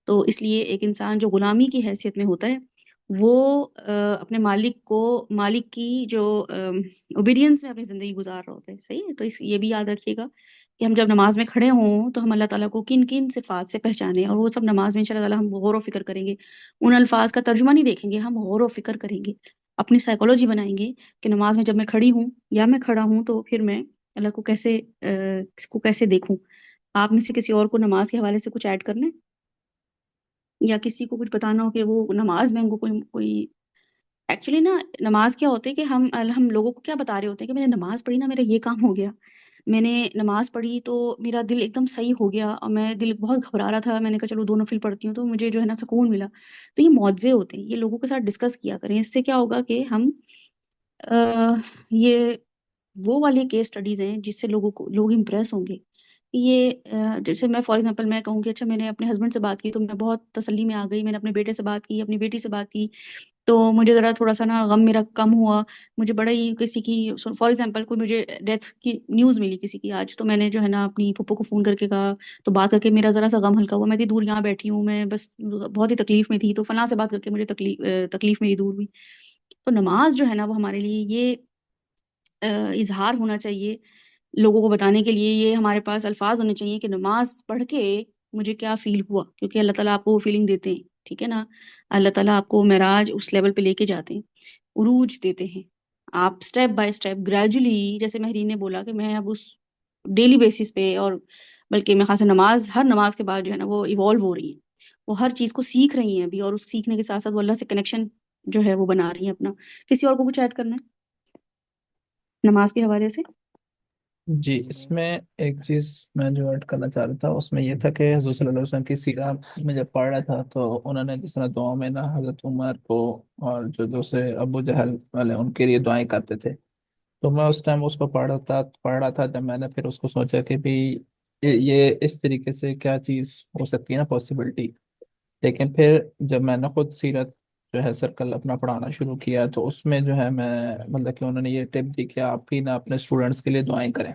تو اس لیے ایک انسان جو غلامی کی حیثیت میں ہوتا ہے وہ اپنے مالک کی جو اوبیڈینس میں اپنی زندگی گزار رہا ہوتا ہے. صحیح ہے. تو یہ بھی یاد رکھیے گا کہ ہم جب نماز میں کھڑے ہوں تو ہم اللہ تعالیٰ کو کن کن صفات سے پہچانیں، اور وہ سب نماز میں ان شاء اللہ تعالیٰ ہم غور و فکر کریں گے. ان الفاظ کا ترجمہ نہیں دیکھیں گے، ہم غور و فکر کریں گے، اپنی سائیکولوجی بنائیں گے کہ نماز میں جب میں کھڑی ہوں یا میں کھڑا ہوں تو پھر میں اللہ کو کیسے دیکھوں. آپ میں سے کسی اور کو نماز کے حوالے سے کچھ ایڈ کرنا ہے، یا کسی کو کچھ بتانا ہو کہ وہ نماز میں ان کو کوئی ایکچولی نا نماز کیا ہوتا ہے کہ ہم لوگوں کو کیا بتا رہے ہوتے ہیں کہ میں نے نماز پڑھی نا، میرا یہ کام ہو گیا. میں نے نماز پڑھی تو میرا دل ایک دم صحیح ہو گیا، اور میں دل بہت گھبرا رہا تھا، میں نے کہا چلو 2 نفل پڑھتی ہوں تو مجھے جو ہے نا سکون ملا. تو یہ معجزے ہوتے ہیں، یہ لوگوں کے ساتھ ڈسکس کیا کریں. اس سے کیا ہوگا کہ ہم یہ وہ والے کیس اسٹڈیز ہیں جس سے لوگ امپریس ہوں گے. یہ جیسے میں فار ایگزامپل میں کہوں کہ اچھا میں نے اپنے ہسبینڈ سے بات کی تو میں بہت تسلی میں آ گئی، میں نے اپنے بیٹے سے بات کی، اپنی بیٹی سے بات کی، تو مجھے ذرا تھوڑا سا نا غم میرا کم ہوا. مجھے بڑا ہی کسی کی فار ایگزامپل کوئی مجھے ڈیتھ کی نیوز ملی کسی کی آج، تو میں نے جو ہے نا اپنی پھپھو کو فون کر کے کہا، تو بات کر کے میرا ذرا سا غم ہلکا ہوا. میں اتنی دور یہاں بیٹھی ہوں، میں بس بہت ہی تکلیف میں تھی، تو فلاں سے بات کر کے مجھے تکلیف میری دور ہوئی. تو نماز جو ہے نا وہ ہمارے لیے یہ اظہار ہونا چاہیے لوگوں کو بتانے کے لیے، یہ ہمارے پاس الفاظ ہونے چاہیے کہ نماز پڑھ کے مجھے کیا فیل ہوا، کیونکہ اللہ تعالیٰ آپ کو وہ فیلنگ دیتے ہیں. ٹھیک ہے نا، اللہ تعالیٰ آپ کو معراج اس لیول پہ لے کے جاتے ہیں، عروج دیتے ہیں. آپ سٹیپ بائی سٹیپ گریجولی، جیسے مہرین نے بولا کہ میں اب اس ڈیلی بیسس پہ، اور بلکہ میں خاص ہر نماز کے بعد جو ہے نا وہ ایوالو ہو رہی ہیں، وہ ہر چیز کو سیکھ رہی ہیں ابھی، اور اس سیکھنے کے ساتھ ساتھ وہ اللہ سے کنیکشن جو ہے وہ بنا رہی ہیں اپنا. کسی اور کو کچھ ایڈ کرنا ہے نماز کے حوالے سے؟ جی، اس میں ایک چیز میں جو ایڈ کرنا چاہ رہا تھا اس میں یہ تھا کہ حضور صلی اللہ علیہ وسلم کی سیرت میں جب پڑھ رہا تھا تو انہوں نے جس طرح دعاؤں میں نا حضرت عمر کو اور جو دوسرے ابو جہل والے ان کے لیے دعائیں کرتے تھے. تو میں اس ٹائم اس کو پڑھ رہا تھا جب میں نے پھر اس کو سوچا کہ بھی یہ اس طریقے سے کیا چیز ہو سکتی ہے نا پاسبلٹی. لیکن پھر جب میں نے خود سیرت جو ہے سرکل اپنا پڑھانا شروع کیا تو اس میں جو ہے میں مطلب کہ انہوں نے یہ ٹپ دی کہ آپ بھی نا اپنے اسٹوڈنٹس کے لیے دعائیں کریں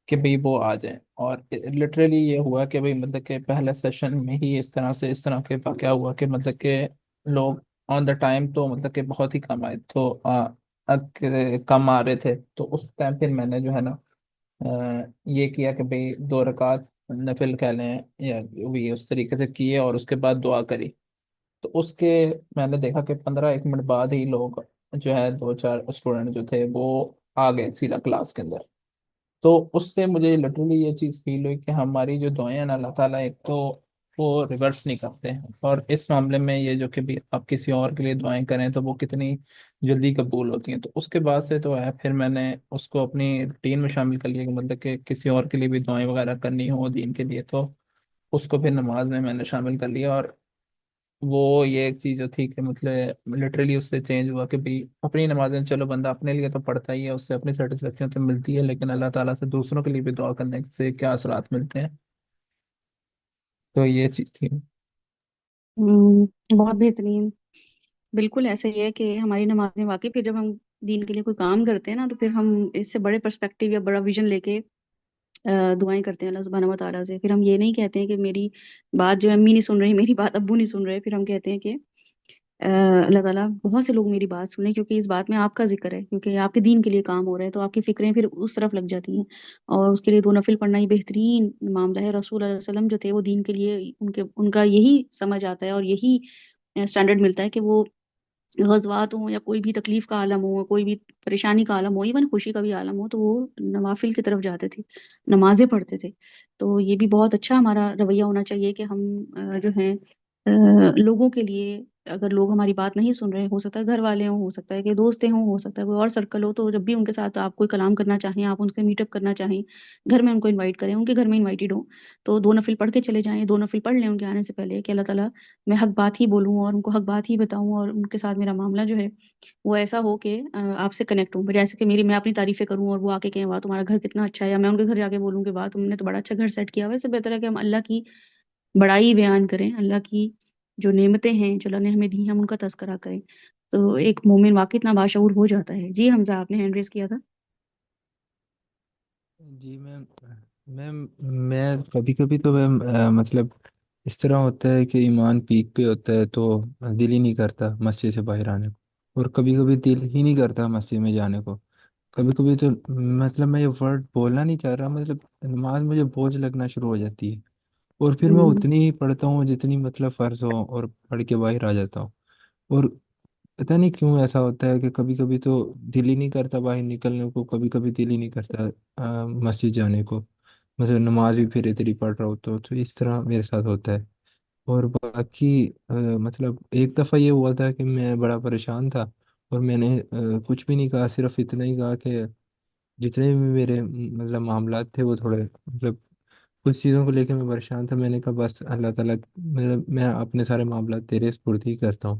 کہ بھئی وہ آ جائیں. اور لٹرلی یہ ہوا کہ بھئی مطلب کہ پہلے سیشن میں ہی اس طرح کے واقعہ ہوا کہ مطلب کہ لوگ آن دا ٹائم تو مطلب کہ بہت ہی کم آئے، تو کم آ رہے تھے. تو اس ٹائم پھر میں نے جو ہے نا یہ کیا کہ بھئی 2 رکعت نفل کہہ لیں یا بھی اس طریقے سے کیے اور اس کے بعد دعا کری. تو اس کے میں نے دیکھا کہ 15 1 منٹ بعد ہی لوگ جو ہے 2 4 اسٹوڈنٹ جو تھے وہ آ گئے سیدھا کلاس کے اندر. تو اس سے مجھے لٹرلی یہ چیز فیل ہوئی کہ ہماری جو دعائیں ہیں نا اللہ تعالیٰ ایک تو وہ ریورس نہیں کرتے ہیں، اور اس معاملے میں یہ جو کہ بھی آپ کسی اور کے لیے دعائیں کریں تو وہ کتنی جلدی قبول ہوتی ہیں. تو اس کے بعد سے تو ہے پھر میں نے اس کو اپنی روٹین میں شامل کر لیا کہ مطلب کہ کسی اور کے لیے بھی دعائیں وغیرہ کرنی ہو دین کے لیے تو اس کو پھر نماز میں نے شامل کر لیا. اور وہ یہ ایک چیز جو تھی کہ مطلب لٹرلی اس سے چینج ہوا کہ بھی اپنی نمازیں چلو بندہ اپنے لیے تو پڑھتا ہی ہے، اس سے اپنی سیٹسفیکشن تو ملتی ہے، لیکن اللہ تعالیٰ سے دوسروں کے لیے بھی دعا کرنے سے کیا اثرات ملتے ہیں. تو یہ چیز تھی. بہت بہترین. بالکل ایسا ہی ہے کہ ہماری نمازیں واقعی پھر جب ہم دین کے لیے کوئی کام کرتے ہیں نا تو پھر ہم اس سے بڑے پرسپیکٹیو یا بڑا ویژن لے کے دعائیں کرتے ہیں اللہ سبحانہ و تعالیٰ سے. پھر ہم یہ نہیں کہتے ہیں کہ میری بات جو ہے امی نہیں سن رہی، میری بات ابو نہیں سن رہے، پھر ہم کہتے ہیں کہ اللہ تعالیٰ بہت سے لوگ میری بات سنیں، کیونکہ اس بات میں آپ کا ذکر ہے، کیونکہ آپ کے دین کے لیے کام ہو رہا ہے، تو آپ کی فکریں پھر اس طرف لگ جاتی ہیں. اور اس کے لیے 2 نفل پڑھنا ہی بہترین معاملہ ہے. رسول اللہ علیہ وسلم جو تھے وہ دین کے لیے ان کا یہی سمجھ آتا ہے اور یہی اسٹینڈرڈ ملتا ہے کہ وہ غزوات ہوں یا کوئی بھی تکلیف کا عالم ہو، کوئی بھی پریشانی کا عالم ہو، ایون خوشی کا بھی عالم ہو، تو وہ نوافل کی طرف جاتے تھے، نمازیں پڑھتے تھے. تو یہ بھی بہت اچھا ہمارا رویہ ہونا چاہیے کہ ہم جو ہیں لوگوں کے لیے، اگر لوگ ہماری بات نہیں سن رہے، ہو سکتا ہے گھر والے ہوں، ہو سکتا ہے کہ دوست ہوں، ہو سکتا ہے کوئی اور سرکل ہو، تو جب بھی ان کے ساتھ آپ کوئی کلام کرنا چاہیں، آپ ان سے میٹ اپ کرنا چاہیں، گھر میں ان کو انوائٹ کریں، ان کے گھر میں انوائٹیڈ ہوں، تو 2 نفل پڑھ کے چلے جائیں. 2 نفل پڑھ لیں ان کے آنے سے پہلے کہ اللہ تعالیٰ میں حق بات ہی بولوں اور ان کو حق بات ہی بتاؤں، اور ان کے ساتھ میرا معاملہ جو ہے وہ ایسا ہو کہ آپ سے کنیکٹ ہوں. جیسے کہ میں اپنی تعریفیں کروں اور وہ آ کے کہیں واہ تمہارا گھر کتنا اچھا ہے، یا میں ان کے گھر جا کے بولوں کہ واہ تم نے تو بڑا اچھا گھر سیٹ کیا. ویسے بہتر ہے کہ ہم اللہ کی بڑائی بیان کریں، اللہ کی جو نعمتیں ہیں جو اللہ نے ہمیں دی ہیں ہم ان کا تذکرہ کریں. تو ایک مومن واقعی اتنا باشعور ہو جاتا ہے. جی حمزہ، آپ نے ہینڈ ریز کیا تھا. جی میں کبھی کبھی تو میں مطلب اس طرح ہوتا ہے کہ ایمان پیک پہ ہوتا ہے تو دل ہی نہیں کرتا مسجد سے باہر آنے کو، اور کبھی کبھی دل ہی نہیں کرتا مسجد میں جانے کو. کبھی کبھی تو مطلب میں یہ ورڈ بولنا نہیں چاہ رہا، مطلب نماز مجھے بوجھ لگنا شروع ہو جاتی ہے، اور پھر میں ہوں، اتنی ہی پڑھتا ہوں جتنی مطلب فرض ہو، اور پڑھ کے باہر آ جاتا ہوں. اور پتہ نہیں کیوں ایسا ہوتا ہے کہ کبھی کبھی تو دل ہی نہیں کرتا باہر نکلنے کو، کبھی کبھی دل ہی نہیں کرتا مسجد جانے کو، مطلب نماز بھی پھر اتنی پڑھ رہا ہوتا ہوں، تو اس طرح میرے ساتھ ہوتا ہے. اور باقی مطلب ایک دفعہ یہ ہوا تھا کہ میں بڑا پریشان تھا، اور میں نے کچھ بھی نہیں کہا، صرف اتنا ہی کہا کہ جتنے بھی میرے مطلب معاملات تھے وہ تھوڑے مطلب کچھ چیزوں کو لے کے میں پریشان تھا. میں نے کہا بس اللہ تعالیٰ، مطلب میں اپنے سارے معاملات تیرے سپرد ہی کرتا ہوں،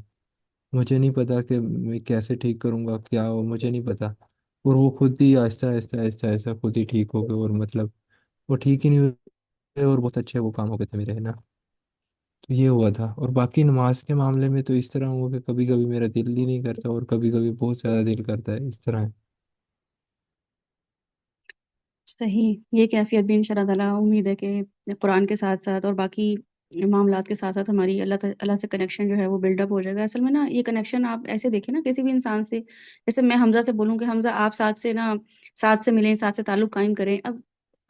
مجھے نہیں پتا کہ میں کیسے ٹھیک کروں گا، کیا ہو مجھے نہیں پتا. اور وہ خود ہی آہستہ آہستہ آہستہ آہستہ خود ہی ٹھیک ہو گئے، اور مطلب وہ ٹھیک ہی نہیں ہوئے، اور بہت اچھے وہ کام ہو گئے تھے میرے نا. تو یہ ہوا تھا. اور باقی نماز کے معاملے میں تو اس طرح ہوا کہ کبھی کبھی میرا دل ہی نہیں کرتا، اور کبھی کبھی بہت زیادہ دل کرتا ہے، اس طرح ہے. صحیح. یہ کیفیت بھی انشاء اللہ تعالیٰ امید ہے کہ قرآن کے ساتھ ساتھ اور باقی معاملات کے ساتھ ساتھ ہماری اللہ سے کنیکشن جو ہے وہ بلڈ اپ ہو جائے گا. اصل میں نا یہ کنیکشن آپ ایسے دیکھیں نا کسی بھی انسان سے، جیسے میں حمزہ سے بولوں کہ حمزہ آپ ساتھ سے نا، ساتھ سے ملیں، ساتھ سے تعلق قائم کریں. اب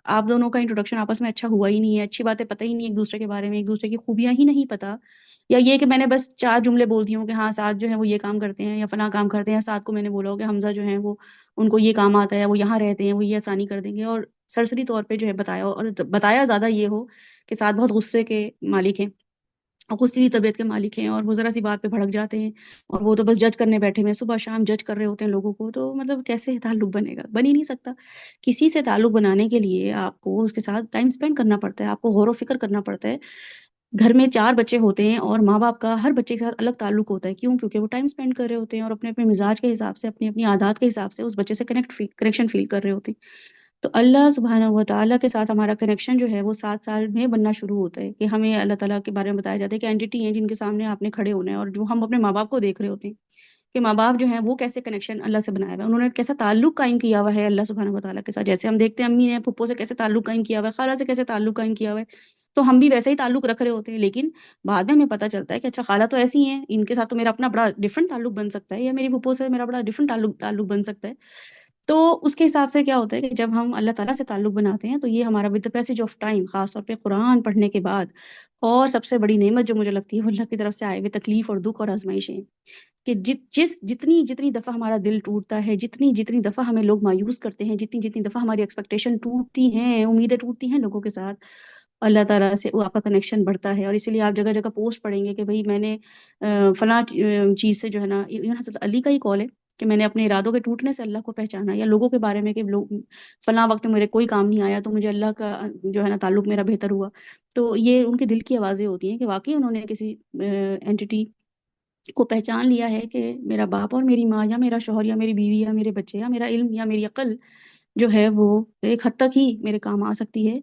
آپ دونوں کا انٹروڈکشن آپس میں اچھا ہوا ہی نہیں ہے، اچھی باتیں پتہ ہی نہیں ایک دوسرے کے بارے میں، ایک دوسرے کی خوبیاں ہی نہیں پتہ، یا یہ کہ میں نے بس 4 جملے بول دی ہوں کہ ہاں ساتھ جو ہے وہ یہ کام کرتے ہیں یا فلاں کام کرتے ہیں، ساتھ کو میں نے بولا ہو کہ حمزہ جو ہیں وہ ان کو یہ کام آتا ہے، وہ یہاں رہتے ہیں، وہ یہ آسانی کر دیں گے، اور سرسری طور پہ جو ہے بتایا ہو، اور بتایا زیادہ یہ ہو کہ ساتھ بہت غصے کے مالک ہیں اور غصے طبیعت کے مالک ہیں، اور وہ ذرا سی بات پہ بھڑک جاتے ہیں، اور وہ تو بس جج کرنے بیٹھے ہوئے ہیں، صبح شام جج کر رہے ہوتے ہیں لوگوں کو. تو مطلب کیسے تعلق بنے گا؟ بن ہی نہیں سکتا. کسی سے تعلق بنانے کے لیے آپ کو اس کے ساتھ ٹائم اسپینڈ کرنا پڑتا ہے، آپ کو غور و فکر کرنا پڑتا ہے. گھر میں 4 بچے ہوتے ہیں اور ماں باپ کا ہر بچے کے ساتھ الگ تعلق ہوتا ہے. کیوں؟ کیونکہ وہ ٹائم اسپینڈ کر رہے ہوتے ہیں اور اپنے اپنے مزاج کے حساب سے، اپنی اپنی عادات کے حساب سے اس بچے سے کنیکشن فیل کر رہے ہوتے ہیں. تو اللہ سبحانہ و تعالیٰ کے ساتھ ہمارا کنیکشن جو ہے وہ 7 سال میں بننا شروع ہوتا ہے، کہ ہمیں اللہ تعالیٰ کے بارے میں بتایا جاتا ہے کہ اینٹی ہیں جن کے سامنے آپ نے کھڑے ہونا ہے، اور جو ہم اپنے ماں باپ کو دیکھ رہے ہوتے ہیں کہ ماں باپ جو ہیں وہ کیسے کنیکشن اللہ سے بنایا ہوا ہے، انہوں نے کیسا تعلق قائم کیا ہوا ہے اللہ سبحانہ و تعالیٰ کے ساتھ. جیسے ہم دیکھتے ہیں امی نے پھپھو سے کیسے تعلق قائم کیا ہوا ہے، خالہ سے کیسے تعلق قائم کیا ہوا ہے، تو ہم بھی ویسے ہی تعلق رکھ رہے ہوتے ہیں. لیکن بعد میں ہمیں پتہ چلتا ہے کہ اچھا خالہ تو ایسی ہیں، ان کے ساتھ تو میرا اپنا بڑا ڈفرنٹ تعلق بن سکتا ہے، یا میری پھپھو سے میرا بڑا ڈفرنٹ تعلق بن سکتا ہے. تو اس کے حساب سے کیا ہوتا ہے کہ جب ہم اللہ تعالیٰ سے تعلق بناتے ہیں تو یہ ہمارا with the passage of time, خاص طور پہ قرآن پڑھنے کے بعد، اور سب سے بڑی نعمت جو مجھے لگتی ہے وہ اللہ کی طرف سے آئے ہوئے تکلیف اور دکھ اور آزمائشیں، کہ جتنی دفعہ ہمارا دل ٹوٹتا ہے، جتنی دفعہ ہمیں لوگ مایوس کرتے ہیں، جتنی دفعہ ہماری ایکسپیکٹیشن ٹوٹتی ہیں، امیدیں ٹوٹتی ہیں لوگوں کے ساتھ، اللہ تعالیٰ سے وہ آپ کا کنیکشن بڑھتا ہے. اور اسی لیے آپ جگہ جگہ پوسٹ پڑھیں گے کہ بھئی میں نے فلاں چیز سے جو ہے نا، ایون حضرت علی کا ہی کال ہے کہ میں نے اپنے ارادوں کے ٹوٹنے سے اللہ کو پہچانا، یا لوگوں کے بارے میں کہ لوگ فلاں وقت میرے کوئی کام نہیں آیا تو مجھے اللہ کا جو ہے نا تعلق میرا بہتر ہوا. تو یہ ان کے دل کی آوازیں ہوتی ہیں کہ واقعی انہوں نے کسی اینٹی کو پہچان لیا ہے کہ میرا باپ اور میری ماں، یا میرا شوہر، یا میری بیوی، یا میرے بچے، یا میرا علم، یا میری عقل جو ہے وہ ایک حد تک ہی میرے کام آ سکتی ہے.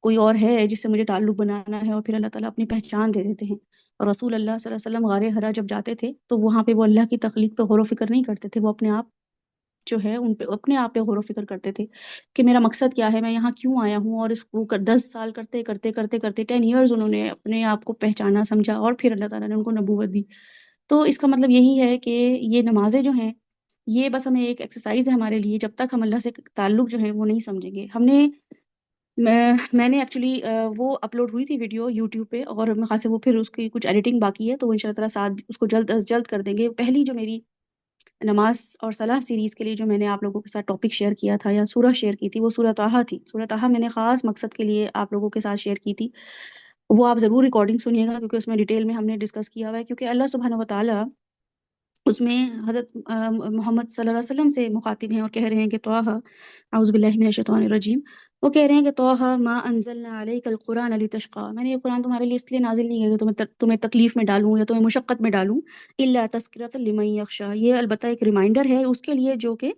کوئی اور ہے جس سے مجھے تعلق بنانا ہے. اور پھر اللہ تعالیٰ اپنی پہچان دے دیتے ہیں. اور رسول اللہ صلی اللہ علیہ وسلم غار حرا جب جاتے تھے تو وہاں پہ وہ اللہ کی تخلیق پہ غور و فکر نہیں کرتے تھے، وہ اپنے آپ جو ہے ان پہ اپنے آپ پہ غور و فکر کرتے تھے کہ میرا مقصد کیا ہے، میں یہاں کیوں آیا ہوں. اور وہ 10 سال کرتے کرتے کرتے کرتے 10 ایئرز انہوں نے اپنے آپ کو پہچانا، سمجھا، اور پھر اللہ تعالیٰ نے ان کو نبوت دی. تو اس کا مطلب یہی ہے کہ یہ نمازیں جو ہیں یہ بس ہمیں ایک ایکسرسائز ہے ہمارے لیے. جب تک ہم اللہ سے تعلق جو ہے وہ نہیں سمجھیں گے. میں نے ایکچولی وہ اپلوڈ ہوئی تھی ویڈیو یوٹیوب پہ، اور میرے خیال سے وہ پھر اس کی کچھ ایڈیٹنگ باقی ہے، تو وہ ان شاء اللہ تعالیٰ ساتھ اس کو جلد از جلد کر دیں گے. پہلی جو میری نماز اور صلاح سیریز کے لیے جو میں نے آپ لوگوں کے ساتھ ٹاپک شیئر کیا تھا یا سورہ شیئر کی تھی، وہ سورہ طٰہٰ تھی. سورہ طٰہٰ میں نے خاص مقصد کے لیے آپ لوگوں کے ساتھ شیئر کی تھی. وہ آپ ضرور ریکارڈنگ سنیے گا کیونکہ اس میں ڈیٹیل میں ہم نے ڈسکس کیا ہوا ہے. کیونکہ اللہ سبحانہ و تعالیٰ اس میں حضرت محمد صلی اللہ علیہ وسلم سے مخاطب ہیں اور کہہ رہے ہیں کہ طٰہٰ، اعوذ باللہ من الشیطان الرجیم، وہ کہہ رہے ہیں کہ طٰہٰ ما انزلنا علیک القرآن لتشقیٰ، میں نے یہ قرآن تمہارے لیے اس لیے نازل نہیں کیا کہ تمہیں تکلیف میں ڈالوں یا تمہیں مشقت میں ڈالوں، الا تذکرۃ لمن یخشیٰ، یہ البتہ ایک ریمائنڈر ہے اس کے لیے جو کہ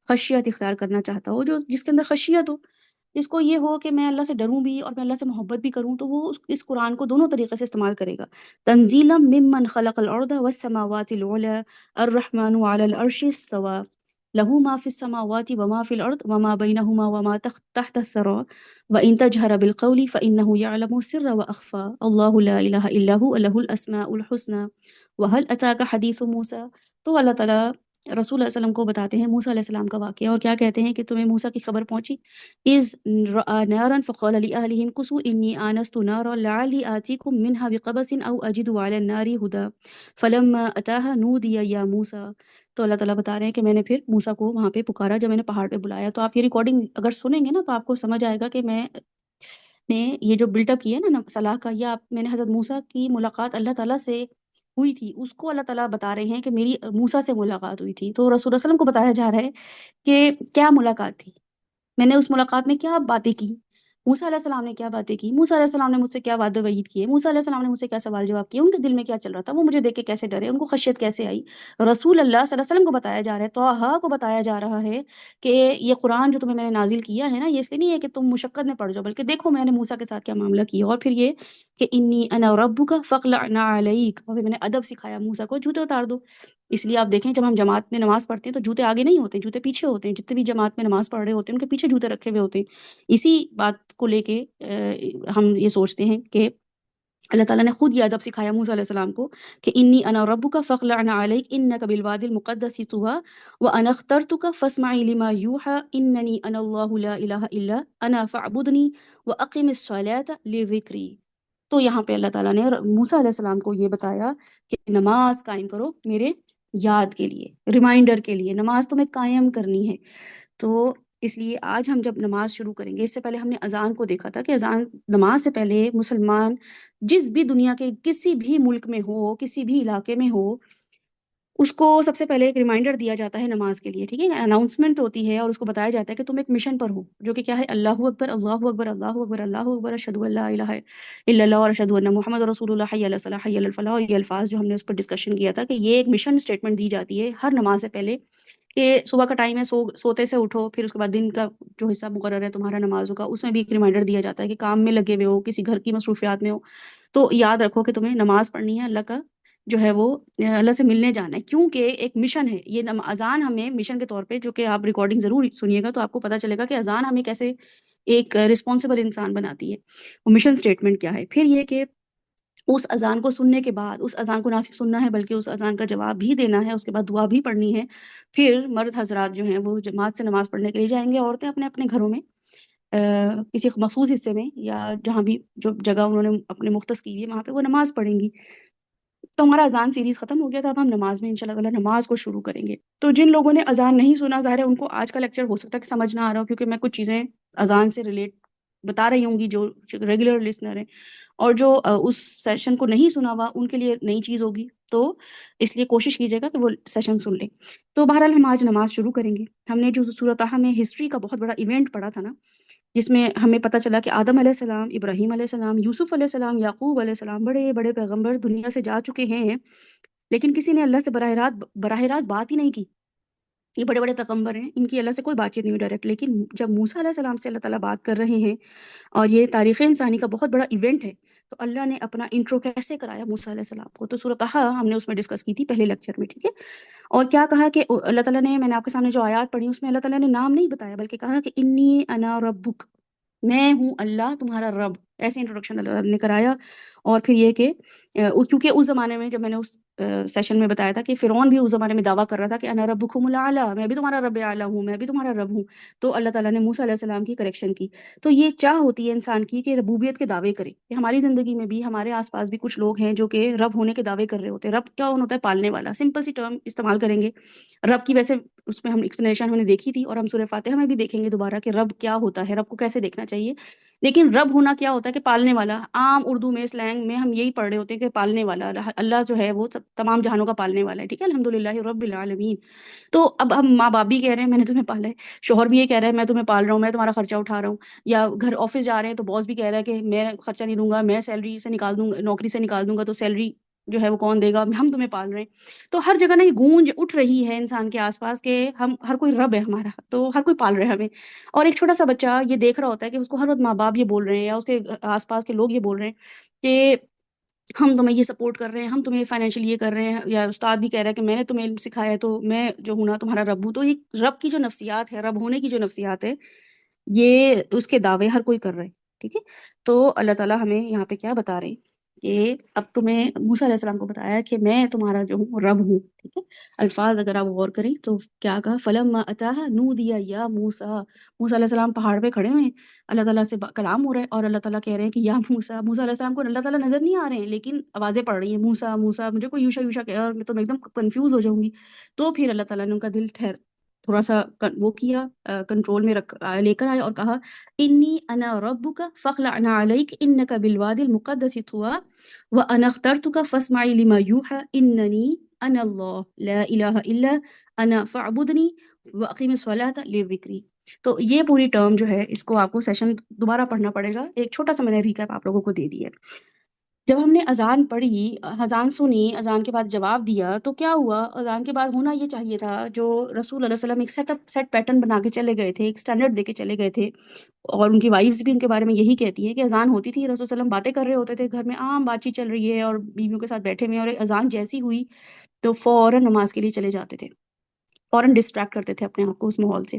خشیت اختیار کرنا چاہتا ہو، جو جس کے اندر خشیت ہو، جس کو یہ ہو کہ میں اللہ سے ڈروں بھی اور میں اللہ سے محبت بھی کروں، تو وہ اس قرآن کو دونوں طریقے سے استعمال کرے گا. تنزیلا ممن خلق الارض والسماوات العلی الرحمن علی العرش استوى، لہو ما فی السماوات وما فی الارض وما بینہما وما تحت الثری وان تجہر بالقول فانہ یعلم السر واخفی اللہ لا الہ الا هو لہ الاسماء الحسنی وہل اتاک حدیث موسیٰ۔ تو اللہ تعالیٰ رسول اللہ صلی اللہ علیہ وسلم کو بتاتے ہیں موسیٰ علیہ السلام کا واقعہ، اور کیا کہتے ہیں کہ تمہیں موسیٰ کی خبر پہنچی؟ اذ رأى نارا فقال لأهلهم كثوا إني آنست نارا لعلي آتيكم منها بقبس أو أجد على النار هدى فلما أتاها نودي يا موسى۔ تو اللہ تعالیٰ بتا رہے ہیں کہ میں نے پھر موسیٰ کو وہاں پہ پکارا جب میں نے پہاڑ پہ بلایا۔ تو آپ یہ ریکارڈنگ اگر سنیں گے نا تو آپ کو سمجھ آئے گا کہ میں نے یہ جو بلٹ اپ کیا ہے نا صلاح کا، یہ میں نے حضرت موسیٰ کی ملاقات اللہ تعالیٰ سے ہوئی تھی، اس کو اللہ تعالیٰ بتا رہے ہیں کہ میری موسیٰ سے ملاقات ہوئی تھی۔ تو رسول اللہ صلی اللہ علیہ وسلم کو بتایا جا رہا ہے کہ کیا ملاقات تھی، میں نے اس ملاقات میں کیا باتیں کی، موسیٰ علیہ السلام نے کیا باتیں کی، موسیٰ علیہ السلام نے مجھ سے کیا وعد و وعید کیے، موسیٰ علیہ السلام نے مجھ سے کیا سوال جواب کیے، ان کے دل میں کیا چل رہا تھا، وہ مجھے دیکھ کے کیسے ڈرے، ان کو خشیت کیسے آئی۔ رسول اللہ صلی اللہ علیہ وسلم کو بتایا جا رہا ہے، طٰہٰ کو بتایا جا رہا ہے کہ یہ قرآن جو تمہیں میں نے نازل کیا ہے نا، یہ اس لیے نہیں ہے کہ تم مشقت میں پڑ جاؤ، بلکہ دیکھو میں نے موسیٰ کے ساتھ کیا معاملہ کیا۔ اور پھر یہ کہ انی انا ربک فاخلع نعلیک، اور پھر میں نے ادب سکھایا موسیٰ کو، جوتے اتار دو۔ اس لیے آپ دیکھیں جب ہم جماعت میں نماز پڑھتے ہیں تو جوتے آگے نہیں ہوتے، جوتے پیچھے ہوتے ہیں، جتنے بھی جماعت میں نماز پڑھ رہے ہوتے ہیں ان کے پیچھے جوتے رکھے ہوئے ہوتے ہیں۔ اسی بات کو لے کے ہم یہ سوچتے ہیں کہ اللہ تعالیٰ نے خود یہ ادب سکھایا موسیٰ علیہ السلام کو کہ انی انا ربک فاخلع نعلیک انک بالوادی المقدس طویٰ وانا اخترتک فاسمع لما یوحی اننی انا اللہ لا الہ الا انا فاعبدنی واقم الصلاۃ لذکری۔ تو یہاں پہ اللہ تعالیٰ نے موسیٰ علیہ السلام کو یہ بتایا کہ نماز قائم کرو میرے یاد کے لیے، ریمائنڈر کے لیے، نماز تمہیں قائم کرنی ہے۔ تو اس لیے آج ہم جب نماز شروع کریں گے، اس سے پہلے ہم نے اذان کو دیکھا تھا کہ اذان نماز سے پہلے مسلمان جس بھی دنیا کے کسی بھی ملک میں ہو، کسی بھی علاقے میں ہو، اس کو سب سے پہلے ایک ریمائنڈر دیا جاتا ہے نماز کے لیے، ٹھیک ہے، اناؤنسمنٹ ہوتی ہے، اور اس کو بتایا جاتا ہے کہ تم ایک مشن پر ہو، جو کہ کیا ہے، اللہ اکبر اللہ اکبر اللہ اکبر اللہ اکبر اشہد ان لا الہ الا اللہ اور اشہد ان محمد رسول اللہ حی علی الصلاۃ حی علی الفلاح، اور یہ الفاظ جو ہم نے اس پر ڈسکشن کیا تھا کہ یہ ایک مشن اسٹیٹمنٹ دی جاتی ہے ہر نماز سے پہلے کہ صبح کا ٹائم ہے، سوتے سے اٹھو، پھر اس کے بعد دن کا جو حصہ مقرر ہے تمہارا نمازوں کا، اس میں بھی ایک ریمائنڈر دیا جاتا ہے کہ کام میں لگے ہوئے ہو، کسی گھر کی مصروفیات میں ہو تو یاد رکھو کہ تمہیں نماز پڑھنی ہے، اللہ کا جو ہے وہ اللہ سے ملنے جانا ہے، کیونکہ ایک مشن ہے یہ اذان ہمیں مشن کے طور پہ، جو کہ آپ ریکارڈنگ ضرور سنیے گا تو آپ کو پتہ چلے گا کہ اذان ہمیں کیسے ایک رسپانسبل انسان بناتی ہے، وہ مشن اسٹیٹمنٹ کیا ہے۔ پھر یہ کہ اس اذان کو سننے کے بعد، اس اذان کو نہ صرف سننا ہے بلکہ اس اذان کا جواب بھی دینا ہے، اس کے بعد دعا بھی پڑھنی ہے۔ پھر مرد حضرات جو ہیں وہ جماعت سے نماز پڑھنے کے لیے جائیں گے، عورتیں اپنے اپنے گھروں میں کسی مخصوص حصے میں یا جہاں بھی جو جگہ انہوں نے اپنے مختص کی ہوئی ہے وہاں پہ وہ نماز پڑھیں گی۔ تو ہمارا اذان سیریز ختم ہو گیا تھا، اب ہم نماز میں انشاءاللہ تعالیٰ نماز کو شروع کریں گے۔ تو جن لوگوں نے اذان نہیں سنا، ظاہر ہے ان کو آج کا لیکچر ہو سکتا ہے کہ سمجھ نہ آ رہا ہو، کیونکہ میں کچھ چیزیں اذان سے ریلیٹ بتا رہی ہوں گی جو ریگولر لسنر ہیں، اور جو اس سیشن کو نہیں سنا ہوا ان کے لیے نئی چیز ہوگی، تو اس لیے کوشش کیجیے گا کہ وہ سیشن سن لیں۔ تو بہرحال ہم آج نماز شروع کریں گے۔ ہم نے جو سورۃ طٰہٰ میں ہسٹری کا بہت بڑا ایونٹ پڑھا تھا نا، جس میں ہمیں پتہ چلا کہ آدم علیہ السلام، ابراہیم علیہ السلام، یوسف علیہ السلام، یعقوب علیہ السلام، بڑے بڑے پیغمبر دنیا سے جا چکے ہیں، لیکن کسی نے اللہ سے براہ راست بات ہی نہیں کی۔ یہ بڑے بڑے پیغمبر ہیں، ان کی اللہ سے کوئی بات چیت نہیں ہوئی ڈائریکٹ، لیکن جب موسیٰ علیہ السلام سے اللہ تعالیٰ بات کر رہے ہیں اور یہ تاریخ انسانی کا بہت بڑا ایونٹ ہے، تو اللہ نے اپنا انٹرو کیسے کرایا موسیٰ علیہ السلام کو، تو سورۃ طٰہٰ ہم نے اس میں ڈسکس کی تھی پہلے لیکچر میں، ٹھیک ہے۔ اور کیا کہا کہ اللہ تعالیٰ نے، میں نے آپ کے سامنے جو آیات پڑھی اس میں اللہ تعالیٰ نے نام نہیں بتایا، بلکہ کہا کہ انی انا ربک، میں ہوں اللہ تمہارا رب، ایسے انٹروڈکشن اللہ تعالیٰ نے کرایا۔ اور پھر یہ کہ کیونکہ اس زمانے میں جب میں نے اس سیشن میں بتایا تھا کہ فرعون بھی اس زمانے میں دعویٰ کر رہا تھا کہ انا ربکم الاعلیٰ، میں بھی تمہارا رب اعلیٰ ہوں، میں بھی تمہارا رب ہوں، تو اللہ تعالیٰ نے موسیٰ علیہ السلام کی کریکشن کی۔ تو یہ چاہ ہوتی ہے انسان کی کہ ربوبیت کے دعوے کرے، کہ ہماری زندگی میں بھی ہمارے آس پاس بھی کچھ لوگ ہیں جو کہ رب ہونے کے دعوے کر رہے ہوتے ہیں۔ رب کیا ہوتا ہے؟ پالنے والا، سمپل سی ٹرم استعمال کریں گے رب کی، ویسے اس میں ہم ایکسپلینیشن ہم نے دیکھی تھی، اور ہم سورہ فاتحہ میں بھی دیکھیں گے دوبارہ کہ رب کیا ہوتا ہے، رب کو کیسے دیکھنا چاہیے۔ لیکن رب ہونا کیا ہوتا ہے کہ پالنے والا، عام اردو میں سلینگ میں ہم یہی پڑھ رہے ہوتے ہیں کہ پالنے والا اللہ جو ہے وہ تمام جہانوں کا پالنے والا ہے، ٹھیک ہے، الحمدللہ رب العالمین۔ تو اب ہم ماں باپ بھی کہہ رہے ہیں میں نے تمہیں پالا ہے، شوہر بھی یہ کہہ رہا ہے میں تمہیں پال رہا ہوں، میں تمہارا خرچہ اٹھا رہا ہوں، یا گھر آفس جا رہے ہیں تو باس بھی کہہ رہا ہے کہ میں خرچہ نہیں دوں گا، میں سیلری سے نکال دوں گا، نوکری سے نکال دوں گا تو سیلری جو ہے وہ کون دے گا، ہم تمہیں پال رہے ہیں۔ تو ہر جگہ نا یہ گونج اٹھ رہی ہے انسان کے آس پاس کہ ہم ہر کوئی رب ہے ہمارا، تو ہر کوئی پال رہا ہے ہمیں۔ اور ایک چھوٹا سا بچہ یہ دیکھ رہا ہوتا ہے کہ اس کو ہر وقت ماں باپ یہ بول رہے ہیں یا اس کے آس پاس کے لوگ یہ بول رہے ہیں کہ ہم تمہیں یہ سپورٹ کر رہے ہیں، ہم تمہیں فائنینشیل یہ کر رہے ہیں، یا استاد بھی کہہ رہا ہے کہ میں نے تمہیں علم سکھایا ہے تو میں جو ہوں نا تمہارا رب ہوں. تو یہ رب کی جو نفسیات ہے، رب ہونے کی جو نفسیات ہے، یہ اس کے دعوے ہر کوئی کر رہا ہے. ٹھیک ہے. تو اللہ تعالیٰ ہمیں یہاں پہ کیا بتا رہے ہیں کہ اب تمہیں موسیٰ علیہ السلام کو بتایا کہ میں تمہارا جو ہوں رب ہوں. ٹھیک ہے. الفاظ اگر آپ غور کریں تو کیا کہا، فلما اتاها نودی یا موسیٰ. موسیٰ علیہ السلام پہاڑ پہ کھڑے ہوئے ہیں، اللہ تعالیٰ سے کلام ہو رہا ہے، اور اللہ تعالیٰ کہہ رہے ہیں کہ یا موسیٰ. موسیٰ علیہ السلام کو اللہ تعالیٰ نظر نہیں آ رہے ہیں، لیکن آوازیں پڑ رہی ہیں موسیٰ موسیٰ. مجھے کوئی یوشا یوشا کہے اور میں تو میں ایک دم کنفیوز ہو جاؤں گی. تو پھر اللہ تعالیٰ نے ان کا دل تھوڑا سا وہ کیا، کنٹرول میں لے کر آئے اور کہا انی انا ربک فاخلع علیک انک بالوادی المقدس طوی وانا اخترتک فاسمع لما یوحى اننی انا اللہ لا الہ الا انا فاعبدنی واقیم الصلاۃ لذکری. تو یہ پوری ٹرم جو ہے اس کو آپ کو سیشن دوبارہ پڑھنا پڑے گا. ایک چھوٹا سا میں نے ریکیپ آپ لوگوں کو دے دیا. جب ہم نے اذان پڑھی، اذان سنی، اذان کے بعد جواب دیا، تو کیا ہوا، اذان کے بعد ہونا یہ چاہیے تھا جو رسول اللہ علیہ وسلم ایک سیٹ پیٹرن بنا کے چلے گئے تھے، ایک سٹینڈرڈ دے کے چلے گئے تھے. اور ان کی وائفز بھی ان کے بارے میں یہی کہتی ہیں کہ اذان ہوتی تھی، رسول صلی اللہ علیہ وسلم باتیں کر رہے ہوتے تھے، گھر میں عام بات چیت چل رہی ہے اور بیویوں کے ساتھ بیٹھے ہوئے ہیں، اور اذان جیسی ہوئی تو فوراً نماز کے لیے چلے جاتے تھے، فوراً ڈسٹریکٹ کرتے تھے اپنے آپ کو اس ماحول سے.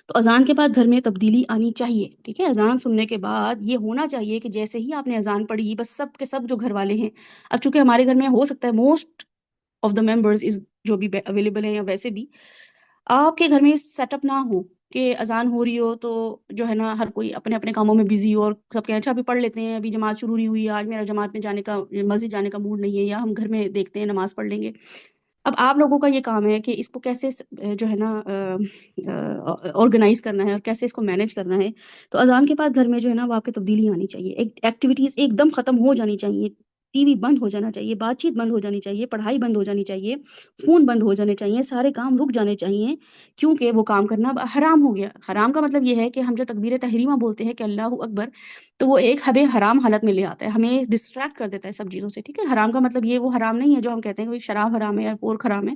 تو اذان کے بعد گھر میں تبدیلی آنی چاہیے. ٹھیک ہے. اذان سننے کے بعد یہ ہونا چاہیے کہ جیسے ہی آپ نے اذان پڑھی، بس سب کے سب جو گھر والے ہیں، اب چونکہ ہمارے گھر میں ہو سکتا ہے most of the members is جو بھی اویلیبل ہیں، یا ویسے بھی آپ کے گھر میں سیٹ اپ نہ ہو کہ اذان ہو رہی ہو تو جو ہے نا ہر کوئی اپنے اپنے کاموں میں بزی ہو، اور سب کہیں اچھا ابھی پڑھ لیتے ہیں، ابھی جماعت شروع نہیں ہوئی، آج میرا جماعت میں جانے کا، مسجد جانے کا موڈ نہیں ہے، یا ہم گھر میں دیکھتے ہیں نماز پڑھ لیں گے. اب آپ لوگوں کا یہ کام ہے کہ اس کو کیسے جو ہے نا آرگنائز کرنا ہے اور کیسے اس کو مینیج کرنا ہے. تو اذان کے بعد گھر میں جو ہے نا وہ آپ کی تبدیلی آنی چاہیے، ایکٹیویٹیز ایک دم ختم ہو جانی چاہیے، ٹی وی بند ہو جانا چاہیے، بات چیت بند ہو جانی چاہیے، پڑھائی بند ہو جانی چاہیے، فون بند ہو جانے چاہیے، سارے کام رک جانے چاہیے، کیونکہ وہ کام کرنا اب حرام ہو گیا. حرام کا مطلب یہ ہے کہ ہم جو تکبیر تحریمہ بولتے ہیں کہ اللہ اکبر، تو وہ ایک ہمیں حرام حالت میں لے آتا ہے، ہمیں ڈسٹریکٹ کر دیتا ہے سب چیزوں سے. ٹھیک ہے. حرام کا مطلب یہ وہ حرام نہیں ہے جو ہم کہتے ہیں کہ شراب حرام ہے یا پورک حرام ہے.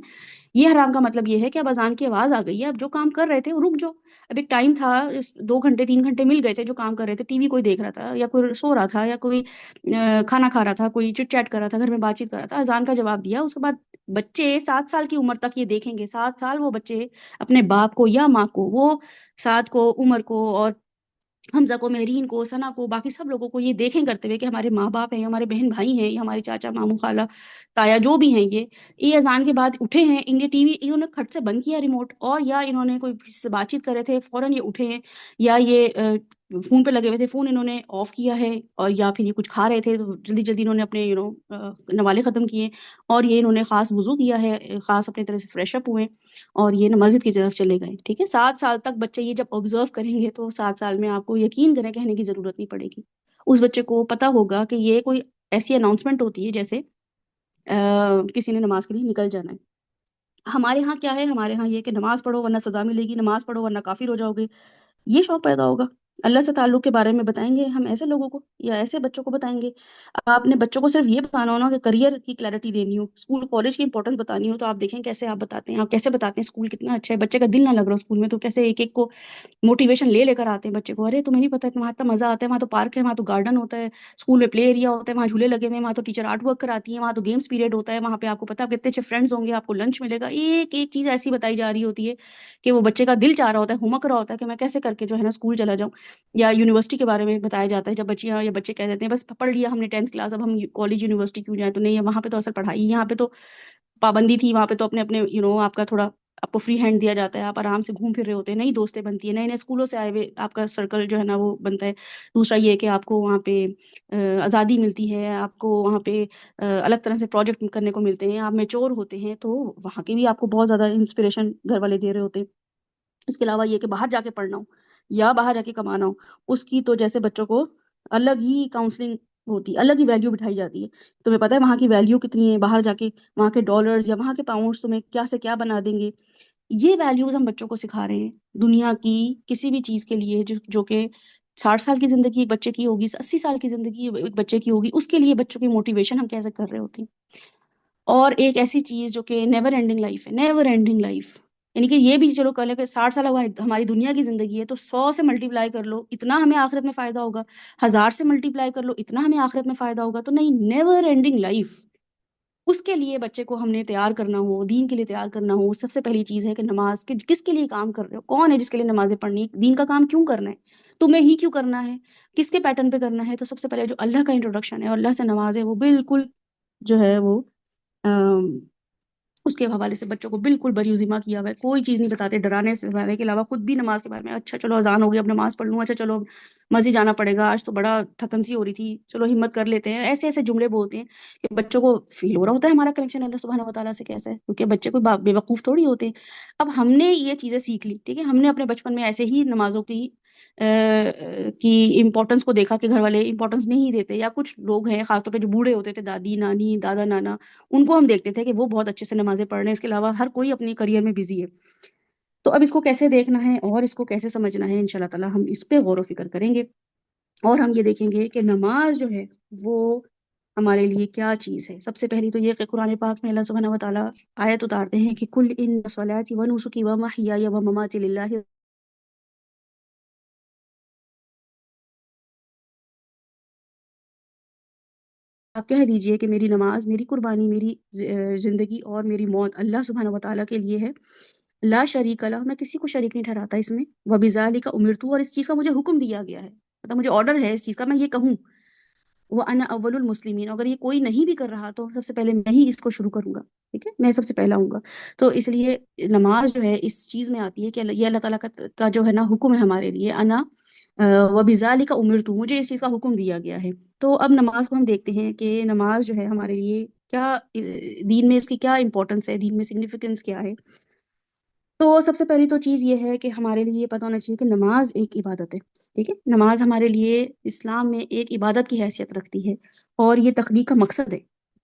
یہ حرام کا مطلب یہ ہے کہ اب اذان کی آواز آ گئی ہے، اب جو کام کر رہے تھے وہ رک جاؤ. اب ایک ٹائم تھا، 2 گھنٹے 3 گھنٹے مل گئے تھے، جو کام کر رہے تھے، ٹی وی کوئی دیکھ رہا تھا، یا کوئی سو رہا تھا، یا کوئی کھانا کھا رہا تھا، کوئی چٹ چیٹ کر رہا تھا، گھر میں بات چیت کر رہا تھا، اذان کا جواب دیا. اس کے بعد بچے 7 سال کی عمر تک یہ دیکھیں گے، 7 سال وہ بچے اپنے باپ کو یا ماں کو، وہ سعد کو، عمر کو، اور حمزہ کو، مہرین کو، ثنا کو، باقی سب لوگوں کو یہ دیکھیں کرتے ہوئے کہ ہمارے ماں باپ ہیں، ہمارے بہن بھائی ہیں، یا ہمارے چاچا ماموں خالہ تایا جو بھی ہیں، یہ اذان کے بعد اٹھے ہیں، ان کے ٹی وی انہوں نے کھٹ سے بند کیا ریموٹ، اور یا انہوں نے کوئی کسی سے بات چیت کر رہے تھے فوراً یہ اٹھے ہیں، یا یہ فون پہ لگے ہوئے تھے، فون انہوں نے آف کیا ہے، اور یا پھر یہ کچھ کھا رہے تھے تو جلدی جلدی انہوں نے اپنے نوالے ختم کیے، اور یہ انہوں نے خاص وضو کیا ہے، خاص اپنی طرح سے فریش اپ ہوئے، اور یہ مسجد کی طرف چلے گئے. ٹھیک ہے. 7 سال تک بچے یہ جب آبزرو کریں گے تو 7 سال میں آپ کو یقین کریں کہنے کی ضرورت نہیں پڑے گی. اس بچے کو پتا ہوگا کہ یہ کوئی ایسی اناؤنسمنٹ ہوتی ہے جیسے کسی نے نماز کے لیے نکل جانا ہے. ہمارے ہاں کیا ہے، ہمارے ہاں یہ کہ نماز پڑھو ورنہ سزا ملے گی، نماز پڑھو ورنہ کافر ہو جاؤ گے. یہ شوق پیدا ہوگا. اللہ سے تعلق کے بارے میں بتائیں گے ہم ایسے لوگوں کو، یا ایسے بچوں کو بتائیں گے. آپ نے بچوں کو صرف یہ بتانا ہونا کہ کریئر کی کلیئرٹی دینی ہو، اسکول کالج کی امپورٹنس بتانی ہو، تو آپ دیکھیں کیسے آپ بتاتے ہیں، آپ کیسے بتاتے ہیں اسکول کتنا اچھا ہے. بچے کا دل نہ لگ رہا اسکول میں تو کیسے ایک ایک کو موٹیویشن لے کر آتے ہیں بچے کو. ارے تمہیں نہیں پتا کہ وہاں اتنا مزہ آتا ہے، وہاں تو پارک ہے، وہاں تو گارڈن ہوتا ہے، اسکول میں پلے ایریا ہوتا ہے، وہاں جھولے لگے ہوئے ہیں، وہاں تو ٹیچر آرٹ ورک کراتی ہیں، وہاں تو گیمس پیریڈ ہوتا ہے، وہاں پہ آپ کو پتا کتنے اچھے فرینڈز ہوں گے، آپ کو لنچ ملے گا. ایک ایک چیز ایسی بتائی جا رہی ہوتی ہے کہ وہ بچے کا دل چاہ رہا ہوتا ہے، ہمک رہا ہوتا ہے کہ میں کیسے کر کے جو ہے نا اسکول چلا جاؤں. یا یونیورسٹی کے بارے میں بتایا جاتا ہے، جب بچیاں یا بچے کہہ دیتے ہیں بس پڑھ لیا ہم نے 10th کلاس، اب ہم کالج یونیورسٹی کیوں جائیں. تو نہیں، وہاں پہ تو اصل پڑھائی، یہاں پہ تو پابندی تھی، وہاں پہ تو اپنے اپنے آپ کا تھوڑا آپ کو فری ہینڈ دیا جاتا ہے، آپ آرام سے گھوم پھر رہے ہوتے ہیں، نئی دوستیں بنتی ہیں، نئے نئے اسکولوں سے آئے ہوئے آپ کا سرکل جو ہے نا وہ بنتا ہے. دوسرا یہ کہ آپ کو وہاں پہ آزادی ملتی ہے، آپ کو وہاں پہ الگ طرح سے پروجیکٹ کرنے کو ملتے ہیں، آپ میچور ہوتے ہیں، تو وہاں کی بھی آپ کو بہت زیادہ انسپریشن گھر والے دے رہے ہوتے ہیں. اس کے علاوہ یہ کہ باہر جا کے پڑھنا ہو یا باہر جا کے کمانا ہو، اس کی تو جیسے بچوں کو الگ ہی کاؤنسلنگ ہوتی ہے، الگ ہی ویلیو بٹھائی جاتی ہے. تمہیں پتہ ہے وہاں کی ویلیو کتنی ہے، باہر جا کے وہاں کے ڈالرز یا وہاں کے پاؤنڈز تمہیں کیا سے کیا بنا دیں گے. یہ ویلیوز ہم بچوں کو سکھا رہے ہیں دنیا کی کسی بھی چیز کے لیے، جو کہ 60 سال کی زندگی ایک بچے کی ہوگی، 80 سال کی زندگی ایک بچے کی ہوگی، اس کے لیے بچوں کی موٹیویشن ہم کیسے کر رہے ہوتے ہیں. اور ایک ایسی چیز جو کہ نیور اینڈنگ لائف ہے، نیور اینڈنگ لائف. یعنی کہ یہ بھی چلو کہہ لیں کہ 60 سال ہماری دنیا کی زندگی ہے تو 100 سے ملٹیپلائی کر لو اتنا ہمیں آخرت میں فائدہ ہوگا، 1000 سے ملٹیپلائی کر لو اتنا ہمیں آخرت میں فائدہ ہوگا، تو نہیں، نیور اینڈنگ لائف. اس کے لیے بچے کو ہم نے تیار کرنا ہو، دین کے لیے تیار کرنا ہو، سب سے پہلی چیز ہے کہ نماز کس کے لیے کام کر رہے ہو، کون ہے جس کے لیے نمازیں پڑھنی ہے، دین کا کام کیوں کرنا ہے، تمہیں ہی کیوں کرنا ہے، کس کے پیٹرن پہ کرنا ہے. تو سب سے پہلے جو اللہ کا انٹروڈکشن ہے اور اللہ سے نماز ہے وہ بالکل جو ہے وہ اس کے حوالے سے بچوں کو بالکل بری ذمہ کیا ہوا ہے، کوئی چیز نہیں بتاتے ڈرانے سے ڈرانے کے علاوہ، خود بھی نماز کے بارے میں اچھا چلو اذان ہو گئی اب نماز پڑھ لوں، اچھا چلو مسجد جانا پڑے گا، آج تو بڑا تھکن سی ہو رہی تھی، چلو ہمت کر لیتے ہیں. ایسے ایسے جملے بولتے ہیں کہ بچوں کو فیل ہو رہا ہوتا ہے ہمارا کنیکشن اللہ سبحانہ و تعالیٰ سے کیسا ہے، کیونکہ بچے کوئی بے وقوف تھوڑی ہوتے ہیں. اب ہم نے یہ چیزیں سیکھ لی، ٹھیک ہے، ہم نے اپنے بچپن میں ایسے ہی نمازوں کی امپورٹنس کو دیکھا کہ گھر والے امپورٹنس نہیں دیتے، یا کچھ لوگ ہیں خاص طور پہ جو بوڑھے ہوتے تھے، دادی نانی دادا نانا، ان کو ہم دیکھتے تھے کہ وہ بہت اچھے سے نمازیں پڑھ رہے ہیں، اس کے علاوہ ہر کوئی اپنی کریئر میں بزی ہے. تو اب اس کو کیسے دیکھنا ہے اور اس کو کیسے سمجھنا ہے، انشاءاللہ تعالیٰ ہم اس پہ غور و فکر کریں گے، اور ہم یہ دیکھیں گے کہ نماز جو ہے وہ ہمارے لیے کیا چیز ہے. سب سے پہلی تو یہ کہ قرآن پاک میں اللہ سبحانہ و تعالیٰ آیت اتارتے ہیں کہ کل ان صلاتی و نسکی و محیای و مماتی للہ، آپ کہہ دیجئے کہ میری نماز، میری قربانی، میری زندگی اور میری موت اللہ سبحانہ و تعالیٰ کے لیے ہے، لا شریک لہ، میں کسی کو شریک نہیں ٹھہراتا اس میں، وبذالک امرت، اور اس چیز کا مجھے حکم دیا گیا ہے، مطلب مجھے آرڈر ہے اس چیز کا میں یہ کہوں، وانا اول المسلمین، اگر یہ کوئی نہیں بھی کر رہا تو سب سے پہلے میں ہی اس کو شروع کروں گا، ٹھیک ہے، میں سب سے پہلا ہوں گا. تو اس لیے نماز جو ہے اس چیز میں آتی ہے کہ یہ اللہ تعالیٰ کا جو ہے نا حکم ہے ہمارے لیے، انا وبذالک امرت، مجھے اس چیز کا حکم دیا گیا ہے. تو اب نماز کو ہم دیکھتے ہیں کہ نماز جو ہے ہمارے لیے کیا، دین میں اس کی کیا امپورٹنس ہے، دین میں سگنیفیکنس کیا ہے. تو سب سے پہلی تو چیز یہ ہے کہ ہمارے لیے یہ پتہ ہونا چاہیے کہ نماز ایک عبادت ہے، ٹھیک ہے، نماز ہمارے لیے اسلام میں ایک عبادت کی حیثیت رکھتی ہے، اور یہ تخلیق کا مقصد ہے،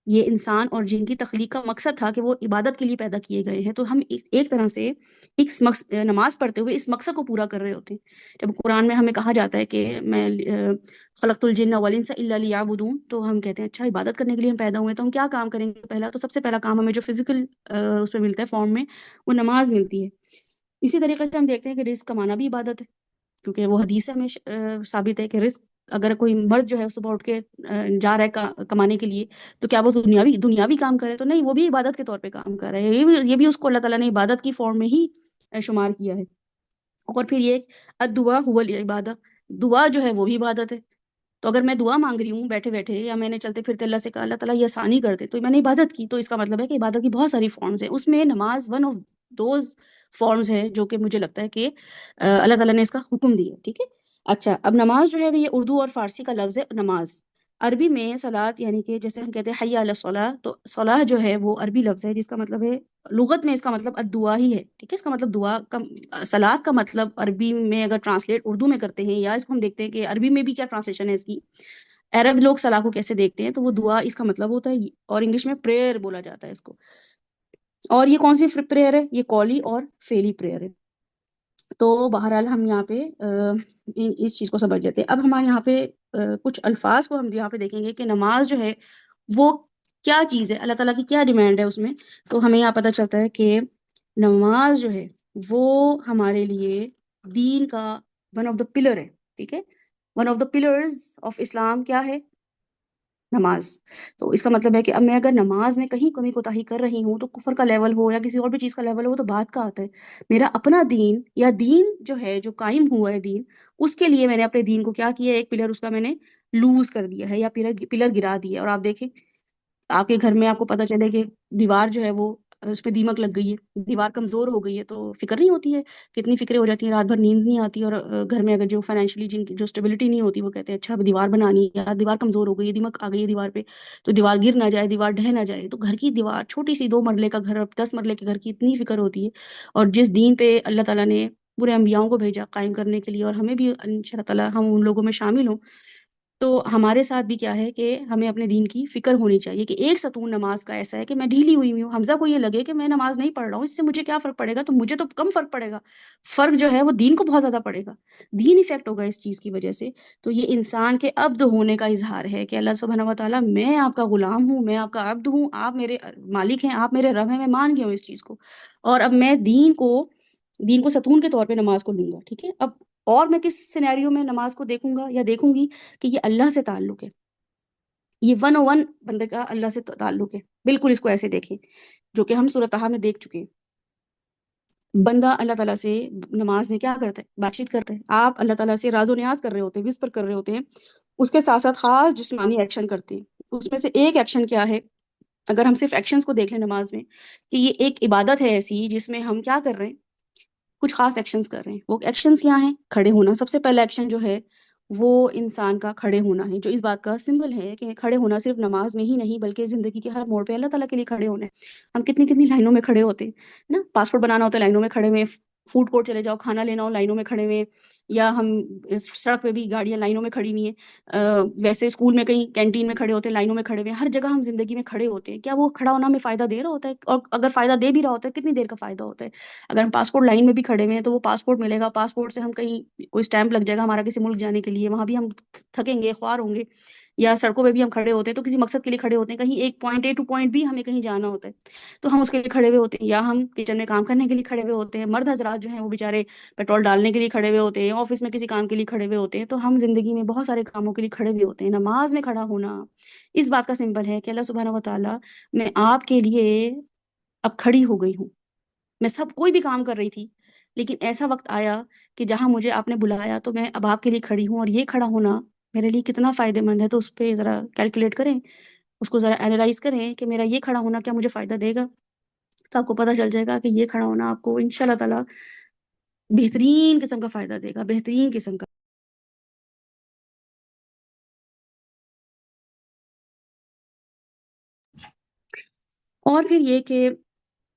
یہ انسان اور جن کی تخلیق کا مقصد تھا کہ وہ عبادت کے لیے پیدا کیے گئے ہیں. تو ہم ایک طرح سے نماز پڑھتے ہوئے اس مقصد کو پورا کر رہے ہوتے ہیں. جب قرآن میں ہمیں کہا جاتا ہے کہ میں خلقت الجن والانس الا لیعبدون، تو ہم کہتے ہیں اچھا عبادت کرنے کے لیے ہم پیدا ہوئے ہیں، تو ہم کیا کام کریں گے. پہلا تو سب سے پہلا کام ہمیں جو فزیکل اس میں ملتا ہے فارم میں، وہ نماز ملتی ہے. اسی طریقے سے ہم دیکھتے ہیں کہ رزق کمانا بھی عبادت ہے، کیونکہ وہ حدیث سے ہمیں ثابت ہے کہ رزق، اگر کوئی مرد جو ہے صبح اٹھ کے جا رہا ہے کمانے کے لیے، تو کیا وہ دنیاوی کام کرے، تو نہیں، وہ بھی عبادت کے طور پہ کام کر رہے ہیں، یہ بھی اس کو اللہ تعالیٰ نے عبادت کی فارم میں ہی شمار کیا ہے. اور پھر یہ الدعا هو العبادہ، دعا جو ہے وہ بھی عبادت ہے. تو اگر میں دعا مانگ رہی ہوں بیٹھے بیٹھے، یا میں نے چلتے پھرتے اللہ سے کہا اللہ تعالیٰ یہ آسانی کر دے، تو میں نے عبادت کی. تو اس کا مطلب ہے کہ عبادت کی بہت ساری فارمز ہیں، اس میں نماز ون آف دوز فارمز ہے جو کہ مجھے لگتا ہے کہ اللہ تعالیٰ نے اس کا حکم دیا، ٹھیک ہے. اچھا، اب نماز جو ہے یہ اردو اور فارسی کا لفظ ہے نماز. عربی میں صلاۃ، یعنی کہ جیسے ہم کہتے ہیں حی علی الصلاۃ، تو صلاح جو ہے وہ عربی لفظ ہے جس کا مطلب ہے، لغت میں اس کا مطلب الدعا ہی ہے، ٹھیک ہے. اس کا مطلب دعا کا، صلاۃ کا مطلب عربی میں اگر ٹرانسلیٹ اردو میں کرتے ہیں، یا اس کو ہم دیکھتے ہیں کہ عربی میں بھی کیا ٹرانسلیشن ہے اس کی، عرب لوگ صلاح کو کیسے دیکھتے ہیں، تو وہ دعا اس کا مطلب ہوتا ہے، اور انگلش میں پریئر بولا جاتا ہے اس کو. اور یہ کون سی پریئر ہے، یہ قولی اور فعلی پریئر ہے. تو بہرحال ہم یہاں پہ اس چیز کو سمجھ لیتے ہیں. اب ہمارے یہاں پہ کچھ الفاظ کو ہم یہاں پہ دیکھیں گے کہ نماز جو ہے وہ کیا چیز ہے، اللہ تعالیٰ کی کیا ڈیمانڈ ہے اس میں. تو ہمیں یہاں پتہ چلتا ہے کہ نماز جو ہے وہ ہمارے لیے دین کا ون آف دا پلر ہے، ٹھیک ہے. One of the pillars of Islam کیا ہے، نماز. تو اس کا مطلب ہے کہ اب میں اگر نماز میں کہیں کمی کوتاہی کر رہی ہوں، تو کفر کا لیول ہو یا کسی اور بھی چیز کا لیول ہو، تو بات کا آتا ہے. میرا اپنا دین، یا دین جو ہے جو قائم ہوا ہے دین، اس کے لیے میں نے اپنے دین کو کیا کیا ہے، ایک پلر اس کا میں نے لوز کر دیا ہے، یا پلر گرا دیا ہے. اور آپ دیکھیں آپ کے گھر میں آپ کو پتہ چلے کہ دیوار جو ہے وہ اس پہ دیمک لگ گئی ہے، دیوار کمزور ہو گئی ہے، تو فکر نہیں ہوتی ہے، کتنی فکریں ہو جاتی ہیں، رات بھر نیند نہیں آتی. اور گھر میں اگر جو فائنینشلی جن کی جو اسٹیبلٹی نہیں ہوتی، وہ کہتے ہیں اچھا اب دیوار بنانی ہے، یا دیوار کمزور ہو گئی ہے، دیمک آ گئی ہے دیوار پہ، تو دیوار گر نہ جائے، دیوار ڈھہ نہ جائے. تو گھر کی دیوار چھوٹی سی 2 مرلے کا گھر، 10 مرلے کے گھر کی اتنی فکر ہوتی ہے. اور جس دین پہ اللہ تعالیٰ نے پورے انبیاؤں کو بھیجا قائم کرنے کے لیے، اور ہمیں بھی ان شاء اللہ تعالیٰ ہم ان لوگوں میں شامل ہوں، تو ہمارے ساتھ بھی کیا ہے کہ ہمیں اپنے دین کی فکر ہونی چاہیے کہ ایک ستون نماز کا ایسا ہے کہ میں ڈھیلی ہوئی ہوں، حمزہ کو یہ لگے کہ میں نماز نہیں پڑھ رہا ہوں، اس سے مجھے کیا فرق پڑے گا، تو مجھے تو کم فرق پڑے گا، فرق جو ہے وہ دین کو بہت زیادہ پڑے گا، دین افیکٹ ہوگا اس چیز کی وجہ سے۔ تو یہ انسان کے عبد ہونے کا اظہار ہے کہ اللہ سبحانہ و تعالیٰ میں آپ کا غلام ہوں، میں آپ کا عبد ہوں، آپ میرے مالک ہیں، آپ میرے رب ہیں، میں مان گیا ہوں اس چیز کو، اور اب میں دین کو ستون کے طور پہ نماز کو لوں گا، ٹھیک ہے۔ اب اور میں کس سینیریو میں نماز کو دیکھوں گا یا دیکھوں گی کہ یہ اللہ سے تعلق ہے، یہ 101 بندے کا اللہ سے تعلق ہے، بالکل اس کو ایسے دیکھیں، جو کہ ہم سورۃ طٰہٰ میں دیکھ چکے ہیں۔ بندہ اللہ تعالیٰ سے نماز میں کیا کرتا ہے؟ بات چیت کرتا ہے۔ آپ اللہ تعالیٰ سے راز و نیاز کر رہے ہوتے ہیں، وسپر کر رہے ہوتے ہیں، اس کے ساتھ ساتھ خاص جسمانی ایکشن کرتے ہیں۔ اس میں سے ایک ایکشن کیا ہے؟ اگر ہم صرف ایکشنز کو دیکھ لیں نماز میں، کہ یہ ایک عبادت ہے ایسی جس میں ہم کیا کر رہے ہیں؟ کچھ خاص ایکشنز کر رہے ہیں۔ وہ ایکشنز کیا ہیں؟ کھڑے ہونا، سب سے پہلا ایکشن جو ہے وہ انسان کا کھڑے ہونا ہے، جو اس بات کا سمبل ہے کہ کھڑے ہونا صرف نماز میں ہی نہیں بلکہ زندگی کے ہر موڑ پہ اللہ تعالیٰ کے لیے کھڑے ہونا ہے۔ ہم کتنی کتنی لائنوں میں کھڑے ہوتے ہیں نا، پاسپورٹ بنانا ہوتا ہے لائنوں میں کھڑے ہوئے، فوڈ کورٹ چلے جاؤ کھانا لینا ہو لائنوں میں کھڑے ہوئے، یا ہم سڑک پہ بھی گاڑیاں لائنوں میں کھڑی ہوئی ہیں، ویسے اسکول میں کہیں کینٹین میں کھڑے ہوتے ہیں لائنوں میں کھڑے ہوئے ہیں، ہر جگہ ہم زندگی میں کھڑے ہوتے ہیں۔ کیا وہ کھڑا ہونا ہمیں فائدہ دے رہا ہوتا ہے؟ اور اگر فائدہ دے بھی رہا ہوتا ہے کتنی دیر کا فائدہ ہوتا ہے؟ اگر ہم پاسپورٹ لائن میں بھی کھڑے ہوئے ہیں تو وہ پاسپورٹ ملے گا، پاسپورٹ سے ہم کہیں کوئی اسٹیمپ لگ جائے گا ہمارا کسی ملک جانے کے لیے، وہاں بھی ہم تھکیں گے، خوار ہوں گے، یا سڑکوں پہ بھی ہم کھڑے ہوتے ہیں تو کسی مقصد کے لیے کھڑے ہوتے ہیں، کہیں ایک point A to point B ہمیں کہیں جانا ہوتا ہے تو ہم اس کے لیے کھڑے ہوئے ہوتے ہیں، یا ہم کچن میں کام کرنے کے لیے کھڑے ہوئے ہوتے ہیں۔ مرد حضرات جو ہیں وہ بیچارے پیٹرول ڈالنے کے لیے کھڑے ہوئے ہوتے ہیں، آفس میں کسی کام کے لیے کھڑے ہوئے ہوتے ہیں، تو ہم زندگی میں بہت سارے کاموں کے لیے کھڑے ہوئے ہوتے ہیں۔ نماز میں کھڑا ہونا اس بات کا سمبل ہے کہ اللہ سبحانہ و تعالیٰ میں آپ کے لیے اب کھڑی ہو گئی ہوں، میں کوئی بھی کام کر رہی تھی لیکن ایسا وقت آیا کہ جہاں مجھے آپ نے بلایا تو میں اب آپ کے لیے کھڑی ہوں، اور یہ کھڑا ہونا میرے لیے کتنا فائدہ مند ہے، تو اس پہ ذرا کیلکولیٹ کریں، اس کو ذرا اینالائز کریں کہ میرا یہ کھڑا ہونا کیا مجھے فائدہ دے گا، تو آپ کو پتہ چل جائے گا کہ یہ کھڑا ہونا آپ کو انشاءاللہ تعالیٰ بہترین قسم کا فائدہ دے گا، بہترین قسم کا۔ اور پھر یہ کہ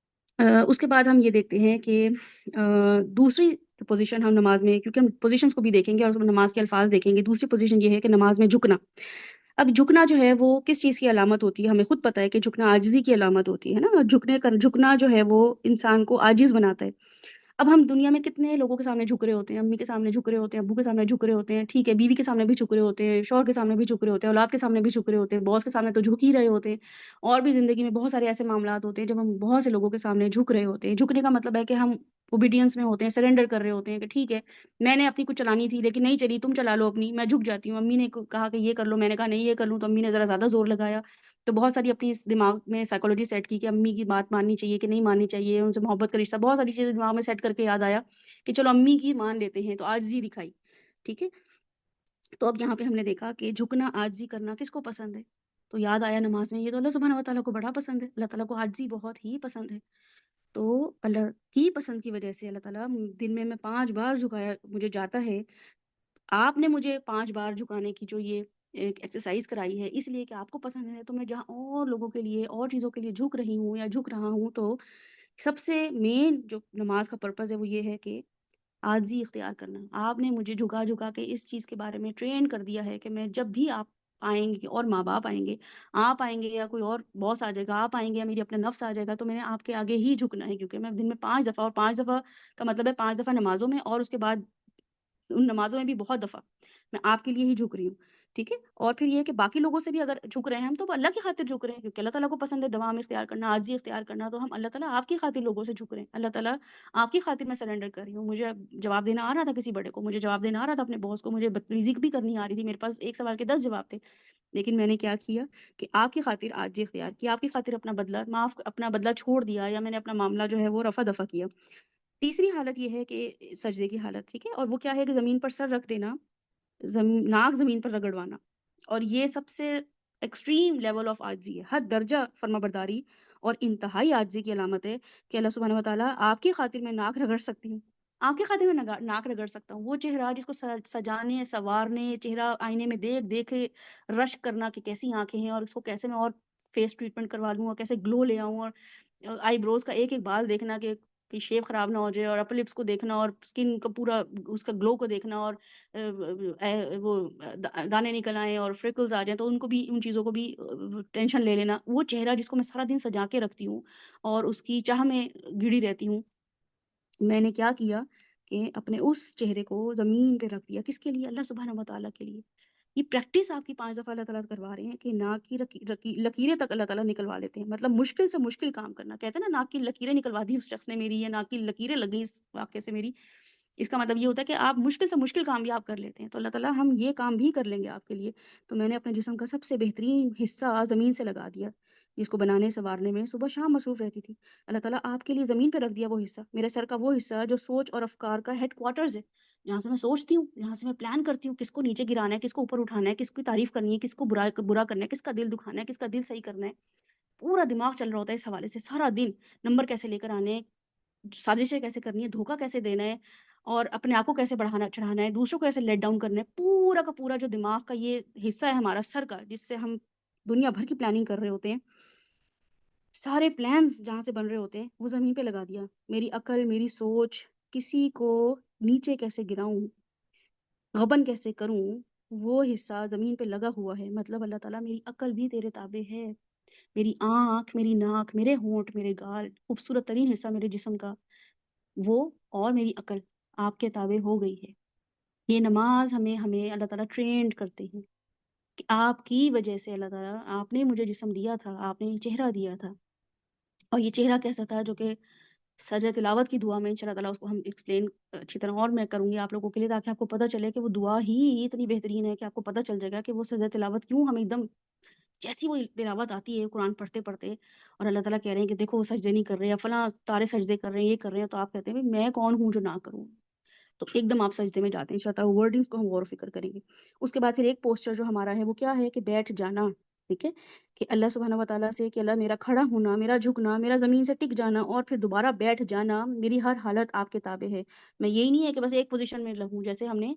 اس کے بعد ہم یہ دیکھتے ہیں کہ دوسری پوزیشن ہم نماز میں، کیونکہ ہم پوزیشنز کو بھی دیکھیں گے اور نماز کے الفاظ دیکھیں گے، دوسری پوزیشن یہ ہے کہ نماز میں جھکنا۔ اب جھکنا جو ہے وہ کس چیز کی علامت ہوتی ہے؟ ہمیں خود پتہ ہے کہ جھکنا عاجزی کی علامت ہوتی ہے نا، جھکنا جو ہے وہ انسان کو عاجز بناتا ہے۔ اب ہم دنیا میں کتنے لوگوں کے سامنے جھک رہے ہوتے ہیں، امی کے سامنے جھک رہے ہوتے ہیں، ابو کے سامنے جھک رہے ہوتے ہیں، ٹھیک ہے، بیوی کے سامنے بھی جھک رہے ہوتے ہیں، شوہر کے سامنے بھی جھک رہے ہوتے ہیں، اولاد کے سامنے بھی جھک رہے ہوتے ہیں، باس کے سامنے تو جھک ہی رہے ہوتے ہیں، اور بھی زندگی میں بہت سارے ایسے معاملات ہوتے ہیں جب ہم بہت سے لوگوں کے سامنے جھک رہے ہوتے ہیں۔ جھکنے کا مطلب ہے کہ ہم اوبیڈینس میں ہوتے ہیں، سرنڈر کر رہے ہوتے ہیں کہ ٹھیک ہے میں نے اپنی کچھ چلانی تھی لیکن نہیں چلی، تم چلا لو اپنی، میں جھک جاتی ہوں۔ امی نے کہا کہ یہ کر لو، میں نے کہا نہیں یہ کر لوں، تو امی نے ذرا زیادہ زور لگایا، تو بہت ساری اپنی اس دماغ میں سائیکولوجی سیٹ کی کہ امی کی بات ماننی چاہیے کہ نہیں ماننی چاہیے، ان سے محبت کا رشتہ، بہت ساری چیزیں دماغ میں سیٹ کر کے یاد آیا کہ چلو امی کی مان لیتے ہیں، تو عاجزی دکھائی، ٹھیک ہے۔ تو اب یہاں پہ ہم نے دیکھا کہ جھکنا عاجزی کرنا کس کو پسند ہے؟ تو یاد آیا نماز میں یہ تو اللہ سبحانہ و تعالیٰ کو بڑا پسند ہے، اللہ تعالیٰ کو عاجزی بہت ہی پسند ہے۔ تو اللہ کی پسند کی وجہ سے اللہ تعالیٰ دن میں 5 بار جھکایا مجھے جاتا ہے، آپ نے مجھے 5 بار جھکانے کی جو یہ ایک ایکسرسائز کرائی ہے اس لیے کہ آپ کو پسند ہے، تو میں جہاں اور لوگوں کے لیے اور چیزوں کے لیے جھک رہی ہوں یا جھک رہا ہوں، تو سب سے مین جو نماز کا پرپز ہے وہ یہ ہے کہ عاجزی اختیار کرنا۔ آپ نے مجھے جھکا جھکا کے اس چیز کے بارے میں ٹرین کر دیا ہے کہ میں جب بھی آپ آئیں گے اور ماں باپ آئیں گے، آپ آئیں گے یا کوئی اور باس آ جائے گا، آپ آئیں گے یا میری اپنا نفس آ جائے گا، تو میں نے آپ کے آگے ہی جھکنا ہے، کیونکہ میں دن میں 5 دفعہ، اور 5 دفعہ کا مطلب ہے 5 دفعہ نمازوں میں، اور اس کے بعد ان نمازوں میں بھی بہت دفعہ میں آپ کے لیے ہی جھک رہی ہوں، ٹھیک ہے۔ اور پھر یہ کہ باقی لوگوں سے بھی اگر جھک رہے ہیں ہم، تو وہ اللہ کی خاطر جھک رہے ہیں، کیونکہ اللہ تعالیٰ کو پسند ہے دوام اختیار کرنا، عاجزی اختیار کرنا، تو ہم اللہ تعالیٰ آپ کی خاطر لوگوں سے جھک رہے ہیں، اللہ تعالیٰ آپ کی خاطر میں سرنڈر کر رہی ہوں۔ مجھے جواب دینا آ رہا تھا کسی بڑے کو، مجھے جواب دینا آ رہا تھا اپنے باس کو، مجھے بدتمیزی بھی کرنی آ رہی تھی، میرے پاس ایک سوال کے 10 جواب تھے، لیکن میں نے کیا کیا کہ آپ کی خاطر عاجزی اختیار کی، آپ کی خاطر اپنا بدلہ چھوڑ دیا، یا میں نے اپنا معاملہ جو ہے وہ رفع دفع کیا۔ تیسری حالت یہ ہے کہ سجدے کی حالت، ٹھیک ہے، اور وہ کیا ہے کہ زمین پر سر رکھ دینا، ناک زمین پر رگڑوانا، اور یہ سب سے ایکسٹریم لیول آف عاجزی ہے، حد درجہ فرما برداری اور انتہائی عاجزی کی علامت ہے کہ اللہ سبحانہ و تعالیٰ آپ کی خاطر میں ناک رگڑ سکتی ہوں، آپ کی خاطر میں ناک رگڑ سکتا ہوں۔ وہ چہرہ جس کو سجانے سنوارنے، چہرہ آئینے میں دیکھ دیکھ رشک کرنا کہ کیسی آنکھیں ہیں اور اس کو کیسے میں اور فیس ٹریٹمنٹ کروا لوں اور کیسے گلو لے آؤں، اور آئی بروز کا ایک ایک بال دیکھنا کہ کہ شیپ خراب نہ ہو جائے، اور اپر لپس کو دیکھنا، اور اسکن کا پورا اس کا گلو کو دیکھنا، اور وہ دانے نکل آئیں اور فریکلز آ جائیں تو ان کو بھی، ان چیزوں کو بھی ٹینشن لے لینا. وہ چہرہ جس کو میں سارا دن سجا کے رکھتی ہوں اور اس کی چاہ میں گڑی رہتی ہوں، میں نے کیا کیا کہ اپنے اس چہرے کو زمین پہ رکھ دیا. کس کے لیے؟ اللہ سبحانہ و تعالیٰ کے لیے. یہ پریکٹس آپ کی 5 دفعہ اللہ تعالیٰ کروا رہے ہیں کہ ناک کی لکیریں تک اللہ تعالیٰ نکلوا لیتے ہیں. مطلب مشکل سے مشکل کام کرنا. کہتے ہیں نا ناک کی لکیریں نکلوا دی اس شخص نے میری، یا ناک کی لکیریں لگی اس واقعے سے میری. اس کا مطلب یہ ہوتا ہے کہ آپ مشکل سے مشکل کام بھی آپ کر لیتے ہیں. تو اللہ تعالیٰ ہم یہ کام بھی کر لیں گے آپ کے لیے. تو میں نے اپنے جسم کا سب سے بہترین حصہ زمین سے لگا دیا، جس کو بنانے سنوارنے میں صبح شام مصروف رہتی تھی. اللہ تعالیٰ آپ کے لیے زمین پہ رکھ دیا وہ حصہ، میرے سر کا وہ حصہ جو سوچ اور افکار کا ہیڈ کوارٹرز ہے، جہاں سے میں سوچتی ہوں، جہاں سے میں پلان کرتی ہوں کس کو نیچے گرانا ہے، کس کو اوپر اٹھانا ہے، کس کی تعریف کرنی ہے، کس کو برا کرنا ہے، کس کا دل دکھانا ہے، کس کا دل صحیح کرنا ہے. پورا دماغ چل رہا ہوتا ہے اس حوالے سے سارا دن. نمبر کیسے لے کر آنے ہیں، سازشیں کیسے کرنی ہے، دھوکہ کیسے دینا ہے، اور اپنے آپ کو کیسے بڑھانا چڑھانا ہے، دوسروں کو کیسے لیٹ ڈاؤن کرنا ہے. پورا کا پورا جو دماغ کا یہ حصہ ہے ہمارا سر کا، جس سے ہم دنیا بھر کی پلاننگ کر رہے ہوتے ہیں، سارے پلانز جہاں سے بن رہے ہوتے ہیں وہ زمین پہ لگا دیا. میری عقل، میری سوچ، کسی کو نیچے کیسے گراؤں، غبن کیسے کروں، وہ حصہ زمین پہ لگا ہوا ہے. مطلب اللہ تعالیٰ میری عقل بھی تیرے تابع ہے، میری آنکھ، میری ناک، میرے ہونٹ، میرے گال، خوبصورت ترین حصہ میرے جسم کا، وہ اور میری عقل آپ کے تابع ہو گئی ہے. یہ نماز ہمیں اللہ تعالیٰ ٹرینڈ کرتے ہیں کہ آپ کی وجہ سے اللہ تعالیٰ، آپ نے مجھے جسم دیا تھا، آپ نے یہ چہرہ دیا تھا. اور یہ چہرہ کیسا تھا جو کہ سجدہ تلاوت کی دعا میں انشاءاللہ تعالیٰ اس کو ہم ایکسپلین اچھی طرح اور میں کروں گی آپ لوگوں کے لیے، تاکہ آپ کو پتہ چلے کہ وہ دعا ہی اتنی بہترین ہے کہ آپ کو پتہ چل جائے گا کہ وہ سجدہ تلاوت کیوں ہم ایک دم، جیسی وہ تلاوت آتی ہے قرآن پڑھتے پڑھتے اور اللہ تعالیٰ کہہ رہے ہیں کہ دیکھو وہ سجدے نہیں کر رہے، یا فلاں تارے سجدے کر رہے ہیں، یہ کر رہے ہیں، تو آپ کہتے ہیں میں کون ہوں جو نہ کروں. تو ایک دم آپ سجدے میں جاتے ہیں. انشاءاللہ ورڈنگس کو ہم غور و فکر کریں گے. اس کے بعد پھر ایک پوسچر جو ہمارا ہے وہ کیا ہے کہ بیٹھ جانا. ٹھیک ہے، کہ اللہ سبحانہ و تعالیٰ سے کہ اللہ میرا کھڑا ہونا، میرا جھکنا، میرا زمین سے ٹک جانا اور پھر دوبارہ بیٹھ جانا، میری ہر حالت آپ کے تابع ہے. میں یہی نہیں ہے کہ بس ایک پوزیشن میں لگوں، جیسے ہم نے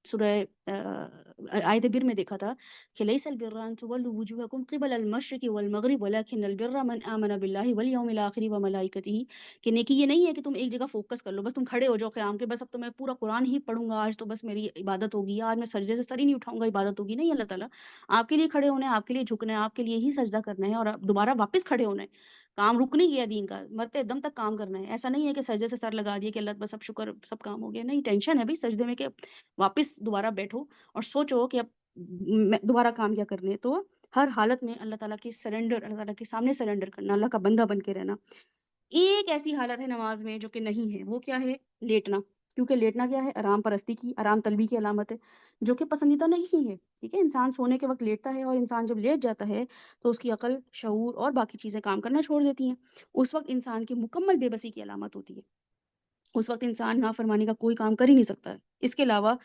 سورہ آیت بر میں دیکھا تھا کہ لیس البر ان تولوا وجوهکم قبل المشرق والمغرب ولكن البر من آمن بالله واليوم الآخر وملائکته، کہ نیکی یہ نہیں ہے کہ تم ایک جگہ فوکس کر لو، بس تم کھڑے ہو جاؤ قیام کے، بس اب تو میں پورا قرآن ہی پڑھوں گا، آج تو بس میری عبادت ہوگی، آج میں سجدے سے سر ہی نہیں اٹھاؤں گا، عبادت ہوگی. نہیں، اللہ تعالیٰ آپ کے لیے کھڑے ہونا ہے، آپ کے لیے جھکنا ہے، آپ کے لیے ہی سجدہ کرنا ہے، اور دوبارہ واپس کھڑے ہونا ہے. کام رک نہیں گیا دین کا، مرتے دم تک کام کرنا ہے. ایسا نہیں ہے کہ سجدے سے سر لگا دیا کہ اللہ بس اب شکر سب کام ہو گیا. نہیں، ٹینشن ہے بھائی سجدے میں کہ واپس دوبارہ بیٹھو اور سوچو کہ اب دوبارہ کام کیا کرنے. تو ہر حالت میں اللہ تعالیٰ کی سرنڈر، اللہ تعالیٰ کے سامنے سرنڈر کرنا، اللہ کا بندہ بن کے رہنا. ایک ایسی حالت ہے نماز میں جو کہ نہیں ہے، وہ کیا ہے؟ لیٹنا. کیونکہ لیٹنا کیا ہے؟ آرام پرستی کی، آرام طلبی کی علامت ہے، جو کہ پسندیدہ نہیں ہے. ٹھیک ہے، انسان سونے کے وقت لیٹتا ہے، اور انسان جب لیٹ جاتا ہے تو اس کی عقل، شعور اور باقی چیزیں کام کرنا چھوڑ دیتی ہیں. اس وقت انسان کی مکمل بے بسی کی علامت ہوتی ہے. اس وقت انسان نافرمانی کا کوئی کام کر ہی نہیں سکتا ہے، اس کے علاوہ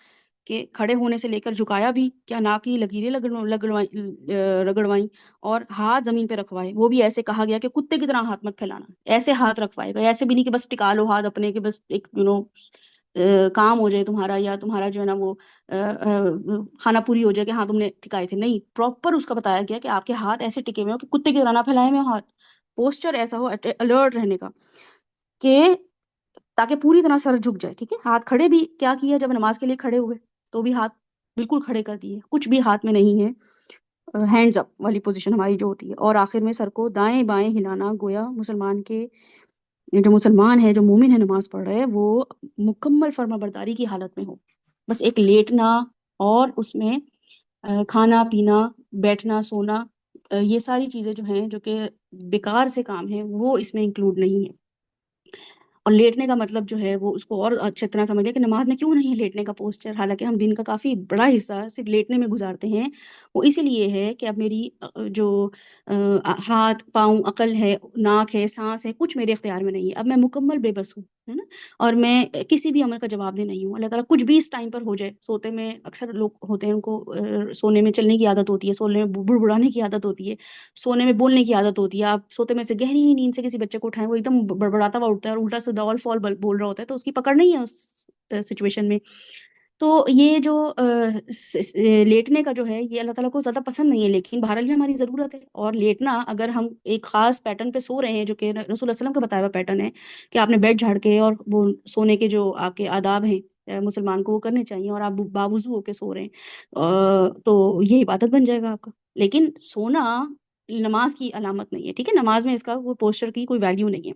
کہ کھڑے ہونے سے لے کر جھکایا بھی کیا، ناک کی لکیریں رگڑوائیں اور ہاتھ زمین پہ رکھوائے، وہ بھی ایسے کہا گیا کہ کتے کی طرح ہاتھ مت پھیلانا. ایسے ہاتھ رکھوائے گا، ایسے بھی نہیں کہ بس ٹکا لو ہاتھ اپنے، کہ بس ایک کام ہو جائے تمہارا، یا تمہارا جو ہے نا وہ کھانا پوری ہو جائے کہ ہاں تم نے ٹکائے تھے. نہیں، پراپر اس کا بتایا گیا کہ آپ کے ہاتھ ایسے ٹکے ہوئے ہو کہ کتے کی طرح نہ پھیلائے ہوئے ہاتھ. پوسچر ایسا ہو الرٹ رہنے کا کہ تاکہ پوری طرح سر جھک جائے. ٹھیک ہے، ہاتھ کھڑے بھی کیا کیا، جب نماز کے لیے کھڑے ہوئے تو بھی ہاتھ بالکل کھڑے کر دیے، کچھ بھی ہاتھ میں نہیں ہے، ہینڈز اپ والی پوزیشن ہماری جو ہوتی ہے. اور آخر میں سر کو دائیں بائیں ہلانا، گویا مسلمان کے جو مسلمان ہے، جو مومن ہے، نماز پڑھ رہے ہے، وہ مکمل فرما برداری کی حالت میں ہو. بس ایک لیٹنا اور اس میں کھانا پینا، بیٹھنا، سونا، یہ ساری چیزیں جو ہیں جو کہ بیکار سے کام ہیں، وہ اس میں انکلوڈ نہیں ہے. اور لیٹنے کا مطلب جو ہے وہ اس کو اور اچھی طرح سمجھ لیں کہ نماز میں کیوں نہیں ہے لیٹنے کا پوسچر، حالانکہ ہم دن کا کافی بڑا حصہ صرف لیٹنے میں گزارتے ہیں. وہ اسی لیے ہے کہ اب میری جو ہاتھ، پاؤں، عقل ہے، ناک ہے، سانس ہے، کچھ میرے اختیار میں نہیں ہے. اب میں مکمل بے بس ہوں، ہے نا، اور میں کسی بھی عمل کا جواب دہ نہیں ہوں. اللہ تعالیٰ کچھ بھی اس ٹائم پر ہو جائے، سوتے میں اکثر لوگ ہوتے ہیں ان کو سونے میں چلنے کی عادت ہوتی ہے، سونے میں بڑبڑانے کی عادت ہوتی ہے، سونے میں بولنے کی عادت ہوتی ہے. آپ سوتے میں سے گہری نیند سے کسی بچے کو اٹھائیں، وہ ایک دم بڑبڑاتا ہوا اٹھتا ہے اور الٹا سیدھا آل فال بول رہا ہوتا ہے، تو اس کی پکڑ نہیں ہے اس سچویشن میں. تو یہ جو لیٹنے کا جو ہے یہ اللہ تعالیٰ کو زیادہ پسند نہیں ہے، لیکن بہرحال یہ ہماری ضرورت ہے. اور لیٹنا اگر ہم ایک خاص پیٹرن پہ سو رہے ہیں جو کہ رسول اللہ صلی اللہ علیہ وسلم کا بتایا ہوا پیٹرن ہے کہ آپ نے بیڈ جھاڑ کے اور وہ سونے کے جو آپ کے آداب ہیں مسلمان کو وہ کرنے چاہیے، اور آپ باوضو ہو کے سو رہے ہیں تو یہ عبادت بن جائے گا آپ کا. لیکن سونا نماز کی علامت نہیں ہے، ٹھیک ہے، نماز میں اس کا وہ پوسچر کی کوئی ویلیو نہیں ہے.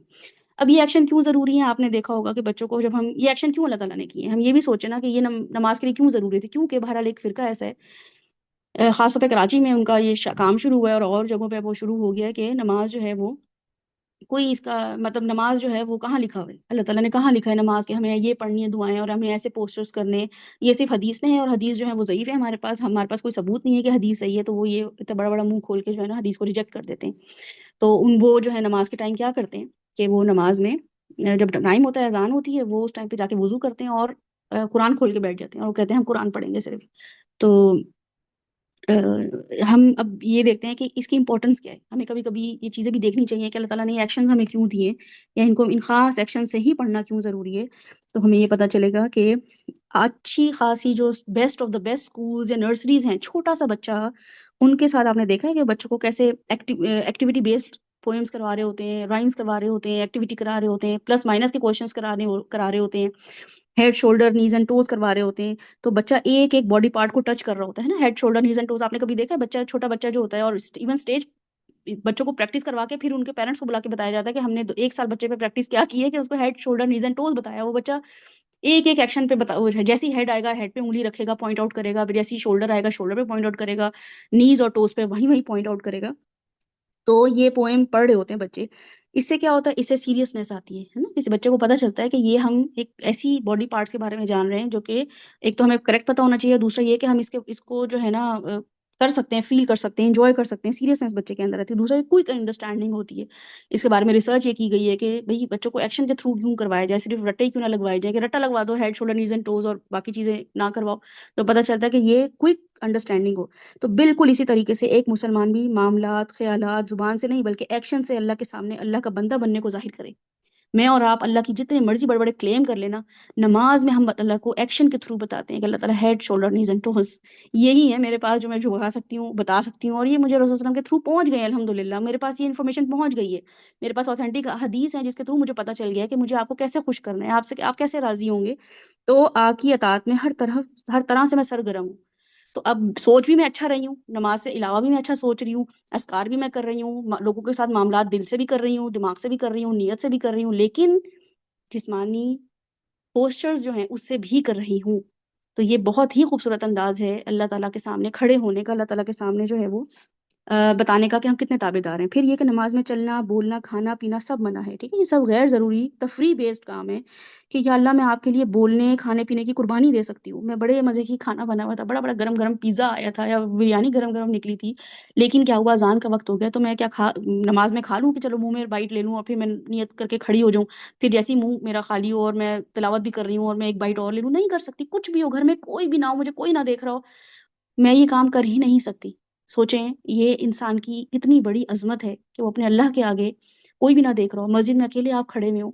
اب یہ ایکشن کیوں ضروری ہے؟ آپ نے دیکھا ہوگا کہ بچوں کو جب ہم یہ ایکشن کیوں اللہ تعالیٰ نے کیے، ہم یہ بھی سوچیں نا کہ یہ نماز کے لیے کیوں ضروری تھی. کیونکہ بہرحال ایک فرقہ ایسا ہے خاص طور پہ کراچی میں ان کا یہ کام شروع ہوا ہے، اور جگہوں پہ وہ شروع ہو گیا ہے کہ نماز جو ہے وہ کوئی اس کا مطلب نماز جو ہے وہ کہاں لکھا ہوا ہے، اللہ تعالیٰ نے کہاں لکھا ہے نماز کہ ہمیں یہ پڑھنی ہے دعائیں اور ہمیں ایسے پوسٹرز کرنے ہیں. یہ صرف حدیث میں ہے، اور حدیث جو ہے وہ ضعیف ہے. ہمارے پاس کوئی ثبوت نہیں ہے کہ حدیث صحیح ہے، تو وہ یہ اتنا بڑا بڑا منہ کھول کے جو ہے نا حدیث کو ریجیکٹ کر دیتے ہیں. تو وہ جو ہے نماز کے ٹائم کیا کرتے ہیں کہ وہ نماز میں جب ٹائم ہوتا ہے اذان ہوتی ہے وہ اس ٹائم پہ جا کے وضو کرتے ہیں اور قرآن کھول کے بیٹھ جاتے ہیں اور وہ کہتے ہیں ہم قرآن پڑھیں گے صرف. تو ہم اب یہ دیکھتے ہیں کہ اس کی امپورٹنس کیا ہے. ہمیں کبھی کبھی یہ چیزیں بھی دیکھنی چاہیے کہ اللہ تعالیٰ نے یہ ایکشنز ہمیں کیوں دیے، یا ان کو ان خاص ایکشن سے ہی پڑھنا کیوں ضروری ہے. تو ہمیں یہ پتہ چلے گا کہ اچھی خاصی جو best of the best schools یا نرسریز ہیں، چھوٹا سا بچہ ان کے ساتھ آپ نے دیکھا ہے کہ بچوں کو کیسے ایکٹیویٹی بیسڈ پوئمس کروا رہے ہوتے ہیں، رائمس کروا رہے ہوتے ہیں، ایکٹیویٹی کرا رہے ہوتے ہیں، پلس مائنس کے کوشچنس کرا رہے ہوتے ہیں، ہیڈ شولڈر نیز اینڈ ٹوز کروا رہے ہوتے ہیں. تو بچہ ایک ایک باڈی پارٹ کو ٹچ کر رہا ہوتا ہے نا، ہیڈ شولڈر نیز اینڈ ٹوز. آپ نے کبھی دیکھا ہے بچہ، چھوٹا بچہ جو ہوتا ہے، اور ایون اسٹیج بچوں کو پریکٹس کروا کے پھر ان کے پیرنٹس کو بلا کے بتایا جاتا ہے کہ ہم نے 1 سال بچے پہ پریکٹس کیا کی ہے کہ اس کو ہیڈ شولڈر نیز اینڈ ٹوز بتایا. وہ بچہ ایک ایک ایکشن پہ جیسی ہیڈ آئے گا ہیڈ پہ انگلی رکھے گا، پوائنٹ آؤٹ کرے گا، پھر جیسی شولڈر آئے گا شولڈر پہ پوائنٹ آؤٹ کرے گا، نیز اور ٹوز پہ وہیں پوائنٹ آؤٹ کرے گا. تو یہ پوئم پڑھ رہے ہوتے ہیں بچے. اس سے کیا ہوتا ہے؟ اس سے سیریسنیس آتی ہے نا. کسی بچے کو پتہ چلتا ہے کہ یہ ہم ایک ایسی باڈی پارٹس کے بارے میں جان رہے ہیں جو کہ ایک تو ہمیں کریکٹ پتہ ہونا چاہیے، اور دوسرا یہ کہ ہم اس کو جو ہے نا کر سکتے ہیں، فیل کر سکتے ہیں، انجوائے کر سکتے ہیں. سیریسنس بچے کے اندر آتی ہے. دوسرا ایک کوئک انڈرسٹینڈنگ ہوتی ہے. اس کے بارے میں ریسرچ یہ کی گئی ہے کہ بھئی بچوں کو ایکشن کے تھرو کیوں کروایا جائے، صرف رٹے ہی کیوں نہ لگوائے جائیں کہ رٹا لگوا دو ہیڈ شولڈر نیز اینڈ ٹوز اور باقی چیزیں نہ کرواؤ. تو پتہ چلتا ہے کہ یہ کوئک انڈرسٹینڈنگ ہو. تو بالکل اسی طریقے سے ایک مسلمان بھی معاملات، خیالات، زبان سے نہیں بلکہ ایکشن سے اللہ کے سامنے اللہ کا بندہ بننے کو ظاہر کرے. میں اور آپ اللہ کی جتنے مرضی بڑے بڑے کلیم کر لینا، نماز میں ہم اللہ کو ایکشن کے تھرو بتاتے ہیں کہ اللہ تعالیٰ ہیڈ شولڈر نیز اینڈ ٹوز یہی ہے میرے پاس جو میں جھکا سکتی ہوں، بتا سکتی ہوں، اور یہ مجھے رسول صلی اللہ علیہ وسلم کے تھرو پہنچ گئے. الحمدللہ میرے پاس یہ انفارمیشن پہنچ گئی ہے. میرے پاس اوتھینٹک حدیث ہیں جس کے تھرو مجھے پتہ چل گیا ہے کہ مجھے آپ کو کیسے خوش کرنا ہے، آپ کیسے راضی ہوں گے. تو آپ کی اطاعت میں ہر طرح سے میں سرگرم ہوں. تو اب سوچ بھی میں اچھا رہی ہوں، نماز سے علاوہ بھی میں اچھا سوچ رہی ہوں، اذکار بھی میں کر رہی ہوں، لوگوں کے ساتھ معاملات دل سے بھی کر رہی ہوں، دماغ سے بھی کر رہی ہوں، نیت سے بھی کر رہی ہوں، لیکن جسمانی پوسچرز جو ہیں اس سے بھی کر رہی ہوں. تو یہ بہت ہی خوبصورت انداز ہے اللہ تعالیٰ کے سامنے کھڑے ہونے کا، اللہ تعالیٰ کے سامنے جو ہے وہ بتانے کا کہ ہم کتنے تابع دار ہیں. پھر یہ کہ نماز میں چلنا، بولنا، کھانا پینا سب منع ہے، ٹھیک ہے. یہ سب غیر ضروری تفریح بیسڈ کام ہے کہ یا اللہ میں آپ کے لیے بولنے، کھانے پینے کی قربانی دے سکتی ہوں. میں بڑے مزے کی کھانا بنا ہوا تھا، بڑا بڑا گرم گرم پیزا آیا تھا یا بریانی گرم گرم نکلی تھی، لیکن کیا ہوا اذان کا وقت ہو گیا تو میں کیا نماز میں کھا لوں کہ چلو منہ میں بائٹ لے لوں اور پھر میں نیت کر کے کھڑی ہو جاؤں، پھر جیسے ہی منہ میرا خالی ہو اور میں تلاوت بھی کر رہی ہوں اور میں ایک بائٹ اور لے لوں. نہیں کر سکتی. کچھ بھی ہو، گھر میں کوئی بھی نہ ہو، مجھے کوئی نہ دیکھ رہا ہو، میں یہ کام کر ہی نہیں سکتی. سوچیں یہ انسان کی اتنی بڑی عظمت ہے کہ وہ اپنے اللہ کے آگے کوئی بھی نہ دیکھ رہا ہو، مسجد میں اکیلے آپ کھڑے ہوئے ہو،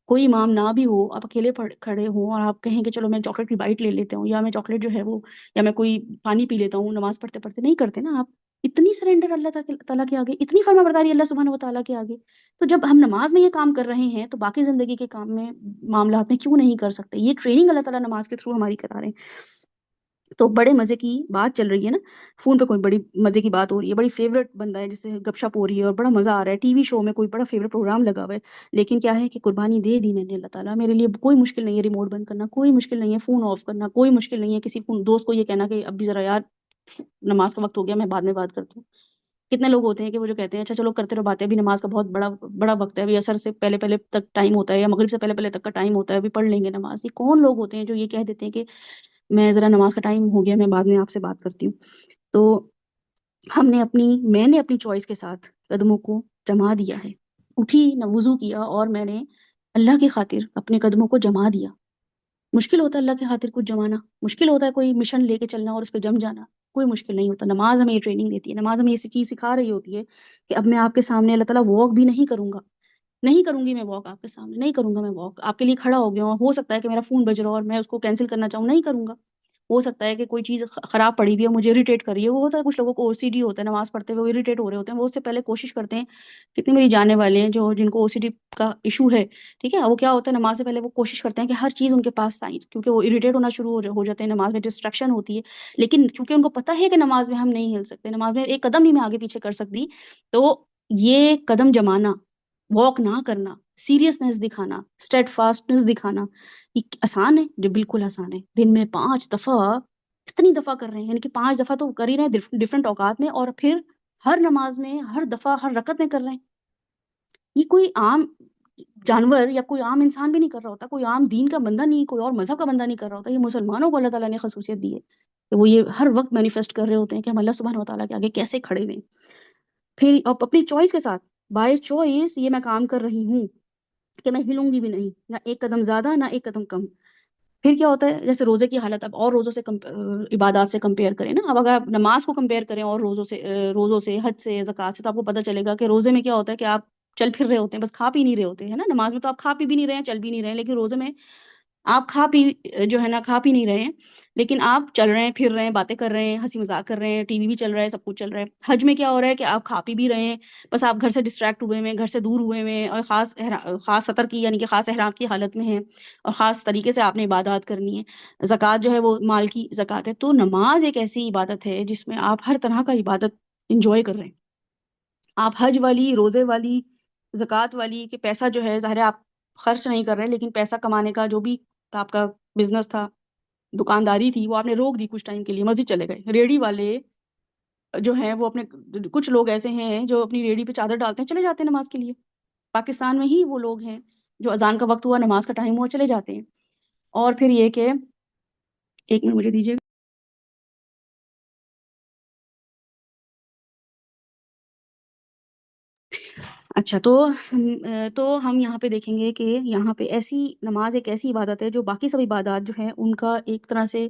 کوئی امام نہ بھی ہو، آپ اکیلے کھڑے ہوں اور آپ کہیں کہ چلو میں چاکلیٹ کی بائٹ لے لیتا ہوں، یا میں چاکلیٹ جو ہے وہ، یا میں کوئی پانی پی لیتا ہوں نماز پڑھتے پڑھتے. نہیں کرتے نا آپ. اتنی سرنڈر اللہ تعالیٰ کے آگے، اتنی فرما برداری اللہ سبحانہ و تعالیٰ کے آگے. تو جب ہم نماز میں یہ کام کر رہے ہیں تو باقی زندگی کے کام میں، معاملات میں کیوں نہیں کر سکتے؟ یہ ٹریننگ اللہ تعالیٰ نماز کے تھرو ہماری کرا رہے ہیں. تو بڑے مزے کی بات چل رہی ہے نا، فون پہ کوئی بڑی مزے کی بات ہو رہی ہے، بڑی فیوریٹ بندہ ہے جس سے گپ شپ ہو رہی ہے اور بڑا مزہ آ رہا ہے، ٹی وی شو میں کوئی بڑا فیوریٹ پروگرام لگا ہوا ہے، لیکن کیا ہے کہ قربانی دے دی میں نے اللہ تعالیٰ. میرے لیے کوئی مشکل نہیں ہے ریموٹ بند کرنا، کوئی مشکل نہیں ہے فون آف کرنا، کوئی مشکل نہیں ہے کسی دوست کو یہ کہنا کہ اب بھی ذرا یار نماز کا وقت ہو گیا، میں بعد میں بات کرتا ہوں. کتنے لوگ ہوتے ہیں کہ وہ جو کہتے ہیں اچھا چلو کرتے رہو باتیں، ابھی نماز کا بہت بڑا بڑا وقت ہے، ابھی عصر سے پہلے پہلے تک ٹائم ہوتا ہے یا مغرب سے پہلے پہلے تک کا ٹائم ہوتا ہے، ابھی پڑھ لیں گے نماز. یہ کون لوگ ہوتے ہیں جو یہ کہہ دیتے ہیں کہ میں ذرا نماز کا ٹائم ہو گیا، میں بعد میں آپ سے بات کرتی ہوں. تو میں نے اپنی چوائس کے ساتھ قدموں کو جما دیا ہے. اٹھی نہ وضو کیا اور میں نے اللہ کی خاطر اپنے قدموں کو جما دیا. مشکل ہوتا ہے اللہ کی خاطر کچھ جمانا، مشکل ہوتا ہے کوئی مشن لے کے چلنا اور اس پہ جم جانا، کوئی مشکل نہیں ہوتا. نماز ہمیں یہ ٹریننگ دیتی ہے، نماز ہمیں ایسی چیز سکھا رہی ہوتی ہے کہ اب میں آپ کے سامنے اللہ تعالیٰ واک بھی نہیں کروں گا، نہیں کروں گی میں واک آپ کے سامنے، نہیں کروں گا میں واک آپ کے لیے کھڑا ہو گیا ہوں، ہو سکتا ہے کہ میرا فون بج رہا ہو اور میں اس کو کینسل کرنا چاہوں، نہیں کروں گا۔ ہو سکتا ہے کہ کوئی چیز خراب پڑی ہوئی ہے مجھے اریٹیٹ کر رہی ہے، وہ ہوتا ہے کچھ لوگوں کو او سی ڈی ہوتا ہے، نماز پڑھتے ہوئے وہ اریٹیٹ ہو رہے ہوتے ہیں، وہ اس سے پہلے کوشش کرتے ہیں، کتنے میری جاننے والے ہیں جو جن کو او سی ڈی کا ایشو ہے، ٹھیک ہے، وہ کیا ہوتا ہے نماز سے پہلے وہ کوشش کرتے ہیں کہ ہر چیز ان کے پاس آئیں، کیونکہ وہ اریٹیٹ ہونا شروع ہو جاتے ہیں، نماز میں ڈسٹریکشن ہوتی ہے، لیکن کیونکہ ان کو پتہ ہے کہ نماز میں ہم نہیں ہل سکتے، نماز میں ایک قدم نہیں میں آگے پیچھے کر سکتی، تو یہ قدم جمانا، واک نہ کرنا، سیریسنس دکھانا، اسٹیڈ فاسٹنس دکھانا، یہ آسان ہے؟ جو بالکل آسان ہے، دن میں 5 دفعہ، کتنی دفعہ کر رہے ہیں، یعنی کہ 5 دفعہ تو کر ہی رہے ہیں ڈفرینٹ اوقات میں، اور پھر ہر نماز میں، ہر دفعہ، ہر رکعت میں کر رہے ہیں۔ یہ کوئی عام جانور یا کوئی عام انسان بھی نہیں کر رہا ہوتا، کوئی عام دین کا بندہ نہیں، کوئی اور مذہب کا بندہ نہیں کر رہا ہوتا، یہ مسلمانوں کو اللہ تعالیٰ نے خصوصیت دی ہے کہ وہ یہ ہر وقت مینیفیسٹ کر رہے ہوتے ہیں کہ ہم اللہ سبحانہ و تعالیٰ کے آگے کیسے کھڑے ہوئے ہیں۔ پھر اپنی چوائس کے ساتھ، بائی چوائس یہ میں کام کر رہی ہوں کہ میں ہلوں گی بھی نہیں، نہ ایک قدم زیادہ نہ ایک قدم کم۔ پھر کیا ہوتا ہے، جیسے روزے کی حالت اب اور روزوں سے عبادات سے کمپیئر کریں نا، اب اگر آپ نماز کو کمپیئر کریں اور روزوں سے، حج سے، زکوٰۃ سے، تو آپ کو پتہ چلے گا کہ روزے میں کیا ہوتا ہے کہ آپ چل پھر رہے ہوتے ہیں، بس کھا پی نہیں رہے ہوتے ہیں نا، نماز میں تو آپ کھا پی بھی نہیں رہے ہیں، چل بھی نہیں رہے ہیں، لیکن روزے میں آپ جو ہے نا کھا پی نہیں رہے ہیں، لیکن آپ چل رہے ہیں، پھر رہے ہیں، باتیں کر رہے ہیں، ہنسی مذاق کر رہے ہیں، ٹی وی بھی چل رہا ہے، سب کچھ چل رہا ہے۔ حج میں کیا ہو رہا ہے کہ آپ کھا پی بھی رہے ہیں، بس آپ گھر سے ڈسٹریکٹ ہوئے ہوئے ہیں، گھر سے دور ہوئے ہوئے ہیں، اور خاص سطر کی یعنی کہ خاص احرام کی حالت میں ہیں، اور خاص طریقے سے آپ نے عبادات کرنی ہے۔ زکوٰۃ جو ہے وہ مال کی زکوٰۃ ہے، تو نماز ایک ایسی عبادت ہے جس میں آپ ہر طرح کا عبادت انجوائے کر رہے ہیں۔ آپ حج والی، روزے والی، زکوٰۃ والی، کہ پیسہ جو ہے ظاہر ہے آپ خرچ نہیں کر رہے، لیکن پیسہ کمانے کا جو بھی آپ کا بزنس تھا، دکانداری تھی، وہ آپ نے روک دی کچھ ٹائم کے لیے، مسجد چلے گئے۔ ریڑی والے جو ہیں وہ اپنے، کچھ لوگ ایسے ہیں جو اپنی ریڑی پہ چادر ڈالتے ہیں، چلے جاتے ہیں نماز کے لیے۔ پاکستان میں ہی وہ لوگ ہیں جو اذان کا وقت ہوا، نماز کا ٹائم ہوا، چلے جاتے ہیں۔ اور پھر یہ کہ ایک منٹ مجھے دیجیے۔ اچھا، تو ہم یہاں پہ دیکھیں گے کہ یہاں پہ ایسی نماز ایک ایسی عبادت ہے جو باقی سب عبادات جو ہیں ان کا ایک طرح سے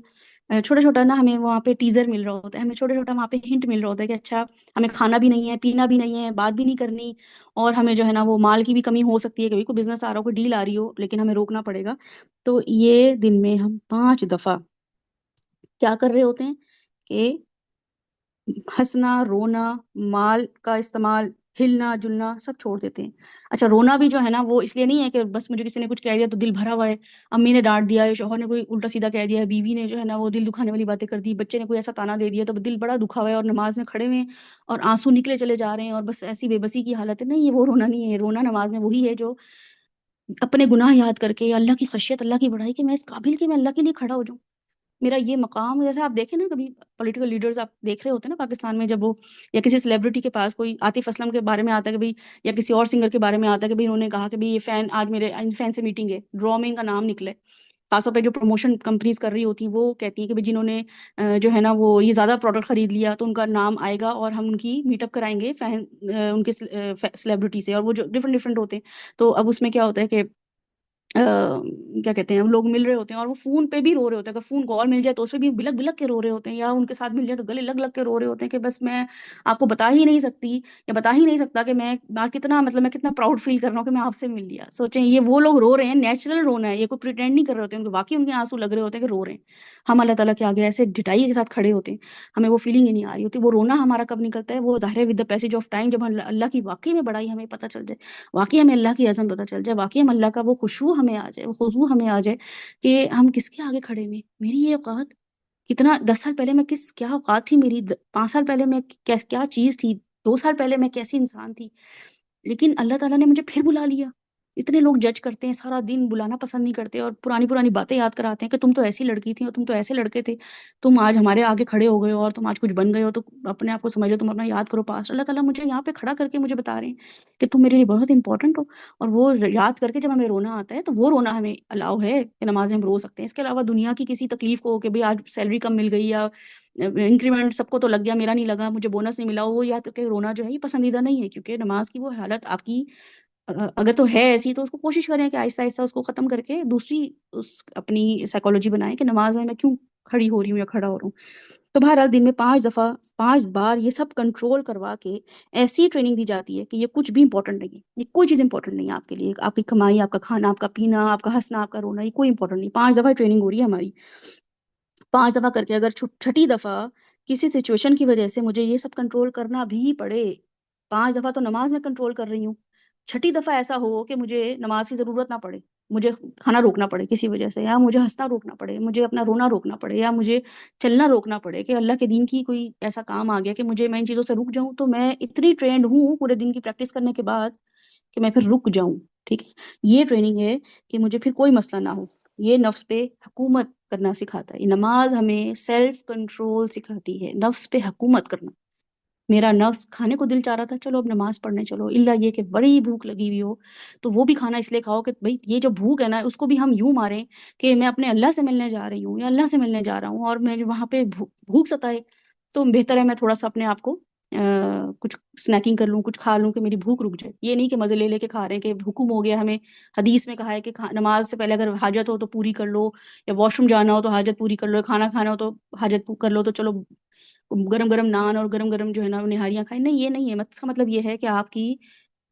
چھوٹا چھوٹا نا، ہمیں وہاں پہ ٹیزر مل رہا ہوتا ہے، ہمیں چھوٹا چھوٹا وہاں پہ ہنٹ مل رہا ہوتا ہے کہ اچھا ہمیں کھانا بھی نہیں ہے، پینا بھی نہیں ہے، بات بھی نہیں کرنی، اور ہمیں جو ہے نا وہ مال کی بھی کمی ہو سکتی ہے، کبھی کوئی بزنس آ رہا ہو، کوئی ڈیل آ رہی ہو، لیکن ہمیں روکنا پڑے گا۔ تو یہ دن میں ہم 5 دفعہ کیا کر رہے ہوتے ہیں کہ ہنسنا، رونا، مال کا استعمال، ہلنا جلنا سب چھوڑ دیتے ہیں۔ اچھا، رونا بھی جو ہے نا وہ اس لیے نہیں ہے کہ بس مجھے کسی نے کچھ کہہ دیا تو دل بھرا ہوا ہے، امی نے ڈانٹ دیا ہے، شوہر نے کوئی الٹا سیدھا کہہ دیا ہے، بیوی نے جو ہے نا وہ دل دکھانے والی باتیں کر دی، بچے نے کوئی ایسا تانا دے دیا تو دل بڑا دکھا ہوا ہے اور نماز میں کھڑے ہوئے ہیں اور آنسو نکلے چلے جا رہے ہیں اور بس ایسی بے بسی کی حالت ہے۔ نہیں، یہ وہ رونا نہیں ہے، رونا نماز میں وہی ہے جو اپنے گناہ یاد کر کے، یا اللہ کی خشیت، اللہ کی بڑائی، کہ میں اس قابل کہ میں اللہ کے لیے کھڑا ہو جاؤں، میرا یہ مقام۔ جیسے آپ دیکھیں نا، کبھی پولیٹیکل لیڈرز آپ دیکھ رہے ہوتے ہیں نا پاکستان میں، جب وہ یا کسی سیلیبریٹی کے پاس کوئی عاطف اسلم کے بارے میں آتا ہے کہ بھئی، یا کسی اور سنگر کے بارے میں آتا ہے کہ بھئی انہوں نے کہا کہ بھئی یہ فین، آج میرے فین سے میٹنگ ہے، ڈرامنگ کا نام نکلے، خاص طور پہ جو پروموشن کمپنیز کر رہی ہوتی ہیں وہ کہتی ہیں کہ بھئی جنہوں نے جو ہے نا وہ یہ زیادہ پروڈکٹ خرید لیا تو ان کا نام آئے گا اور ہم ان کی میٹ اپ کرائیں گے فین، ان کے سیلیبریٹی سے، اور وہ جو ڈفرینٹ ہوتے ہیں۔ تو اب اس میں کیا ہوتا ہے کہ کیا کہتے ہیں، لوگ مل رہے ہوتے ہیں اور وہ فون پہ بھی رو رہے ہوتے ہیں، اگر فون کال مل جائے تو اس پہ بھی بلک بلک کے رو رہے ہوتے ہیں، یا ان کے ساتھ مل جائے تو گلے لگ لگ کے رو رہے ہوتے ہیں کہ بس میں آپ کو بتا ہی نہیں سکتی یا بتا ہی نہیں سکتا کہ میں کتنا، مطلب میں کتنا پراؤڈ فیل کر رہا ہوں کہ میں آپ سے مل لیا۔ سوچیں، یہ وہ لوگ رو رہے ہیں، نیچرل رونا ہے، یہ کوئی پریٹینڈ نہیں کر رہے ہوتے ہیں، ان کے واقعی ان کے آنسو لگ رہے ہوتے ہیں کہ رو رہے ہیں۔ ہم اللہ تعالیٰ کے آگے ایسے ڈٹائی کے ساتھ کھڑے ہوتے ہیں، ہمیں وہ فیلنگ ہی نہیں آ رہی ہوتی۔ وہ رونا ہمارا کب نکلتا ہے؟ وہ ظاہر ہے with the passage of time, جب اللہ کی واقعی میں بڑائی ہمیں پتہ چل جائے، واقعی ہمیں اللہ کی عظمت پتہ چل جائے، واقعی ہم اللہ کا وہ خشوع ہمیں آ جائے، وہ خضوع ہمیں آ جائے کہ ہم کس کے آگے کھڑے ہوئے، میری یہ اوقات کتنا، 10 سال پہلے میں کیا اوقات تھی میری، 5 سال پہلے میں کیا چیز تھی، 2 سال پہلے میں کیسی انسان تھی، لیکن اللہ تعالیٰ نے مجھے پھر بلا لیا۔ اتنے لوگ جج کرتے ہیں، سارا دن بلانا پسند نہیں کرتے اور پرانی پرانی باتیں یاد کراتے ہیں کہ تم تو ایسی لڑکی تھی اور تم تو ایسے لڑکے تھے، تم آج ہمارے آگے کھڑے ہو گئے ہو اور تم آج کچھ بن گئے ہو، تو اپنے آپ کو سمجھو، تم اپنا یاد کرو پاس۔ اللہ تعالیٰ مجھے یہاں پہ کھڑا کر کے مجھے بتا رہے ہیں کہ تم میرے لیے بہت امپورٹنٹ ہو، اور وہ یاد کر کے جب ہمیں رونا آتا ہے تو وہ رونا ہمیں الاؤ ہے کہ نماز میں ہم رو سکتے ہیں۔ اس کے علاوہ دنیا کی کسی تکلیف کو کہ بھئی آج سیلری کم مل گئی، یا انکریمنٹ سب کو تو لگ گیا، میرا نہیں لگا، مجھے بونس نہیں ملا، وہ یاد کر کے رونا جو ہے یہ پسندیدہ نہیں ہے، کیونکہ نماز کی وہ حالت آپ کی اگر تو ہے ایسی تو اس کو کوشش کریں کہ آہستہ آہستہ اس کو ختم کر کے دوسری اس اپنی سائیکالوجی بنائیں کہ نماز میں کیوں کھڑی ہو رہی ہوں یا کھڑا ہو رہا ہوں. تو بہرحال دن میں 5 دفعہ 5 بار یہ سب کنٹرول کروا کے ایسی ٹریننگ دی جاتی ہے کہ یہ کچھ بھی امپورٹنٹ نہیں ہے، یہ کوئی چیز امپورٹنٹ نہیں ہے آپ کے لیے. آپ کی کمائی، آپ کا کھانا، آپ کا پینا، آپ کا ہنسنا، آپ کا رونا، یہ کوئی امپورٹنٹ نہیں. 5 دفعہ ٹریننگ ہو رہی ہے ہماری. 5 دفعہ کر کے اگر چھٹی دفعہ کسی سچویشن کی وجہ سے مجھے یہ سب کنٹرول کرنا بھی پڑے، 5 دفعہ تو نماز میں کنٹرول کر رہی ہوں، چھٹی دفعہ ایسا ہو کہ مجھے نماز کی ضرورت نہ پڑے، مجھے کھانا روکنا پڑے کسی وجہ سے، یا مجھے ہنسنا روکنا پڑے، مجھے اپنا رونا روکنا پڑے، یا مجھے چلنا روکنا پڑے کہ اللہ کے دین کی کوئی ایسا کام آ گیا کہ مجھے میں ان چیزوں سے رک جاؤں، تو میں اتنی ٹرینڈ ہوں پورے دن کی پریکٹس کرنے کے بعد کہ میں پھر رک جاؤں. ٹھیک ہے، یہ ٹریننگ ہے کہ مجھے پھر کوئی مسئلہ نہ ہو. یہ نفس پہ حکومت کرنا سکھاتا ہے. یہ نماز ہمیں سیلف کنٹرول سکھاتی ہے، نفس پہ حکومت کرنا. میرا نفس کھانے کو دل چاہ رہا تھا، چلو اب نماز پڑھنے چلو، الا یہ کہ بڑی بھوک لگی ہوئی ہو تو وہ بھی کھانا اس لیے کھاؤ کہ بھئی یہ جو بھوک ہے نا اس کو بھی ہم یوں ماریں کہ میں اپنے اللہ سے ملنے جا رہی ہوں یا اللہ سے ملنے جا رہا ہوں، اور میں جو وہاں پہ بھوک ستائے تو بہتر ہے میں تھوڑا سا اپنے آپ کو کچھ سنیکنگ کر لوں، کچھ کھا لوں کہ میری بھوک رک جائے. یہ نہیں کہ مزے لے لے کے کھا رہے ہیں کہ حکم ہو گیا ہمیں، حدیث میں کہا ہے کہ نماز سے پہلے اگر حاجت ہو تو پوری کر لو، یا واش روم جانا ہو تو حاجت پوری کر لو، کھانا کھانا ہو تو حاجت کر لو، تو چلو گرم گرم نان اور گرم گرم جو ہے نا نہاریاں کھائیں. نہیں، یہ نہیں ہے. اس کا مطلب یہ ہے کہ آپ کی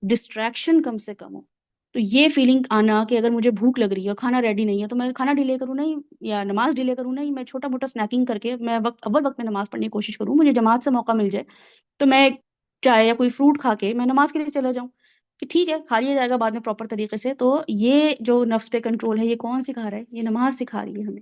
ڈسٹریکشن کم سے کم ہو. تو یہ فیلنگ آنا کہ اگر مجھے بھوک لگ رہی ہے اور کھانا ریڈی نہیں ہے تو میں کھانا ڈیلے کروں نہیں، یا نماز ڈیلے کروں نہیں، میں چھوٹا موٹا سنیکنگ کر کے میں اول وقت میں نماز پڑھنے کی کوشش کروں. مجھے جماعت سے موقع مل جائے تو میں چائے یا کوئی فروٹ کھا کے میں نماز کے لیے چلا جاؤں کہ ٹھیک ہے کھا لیا جائے گا بعد میں پراپر طریقے سے. تو یہ جو نفس پہ کنٹرول ہے یہ کون سکھا رہا ہے؟ یہ نماز سکھا رہی ہے ہمیں.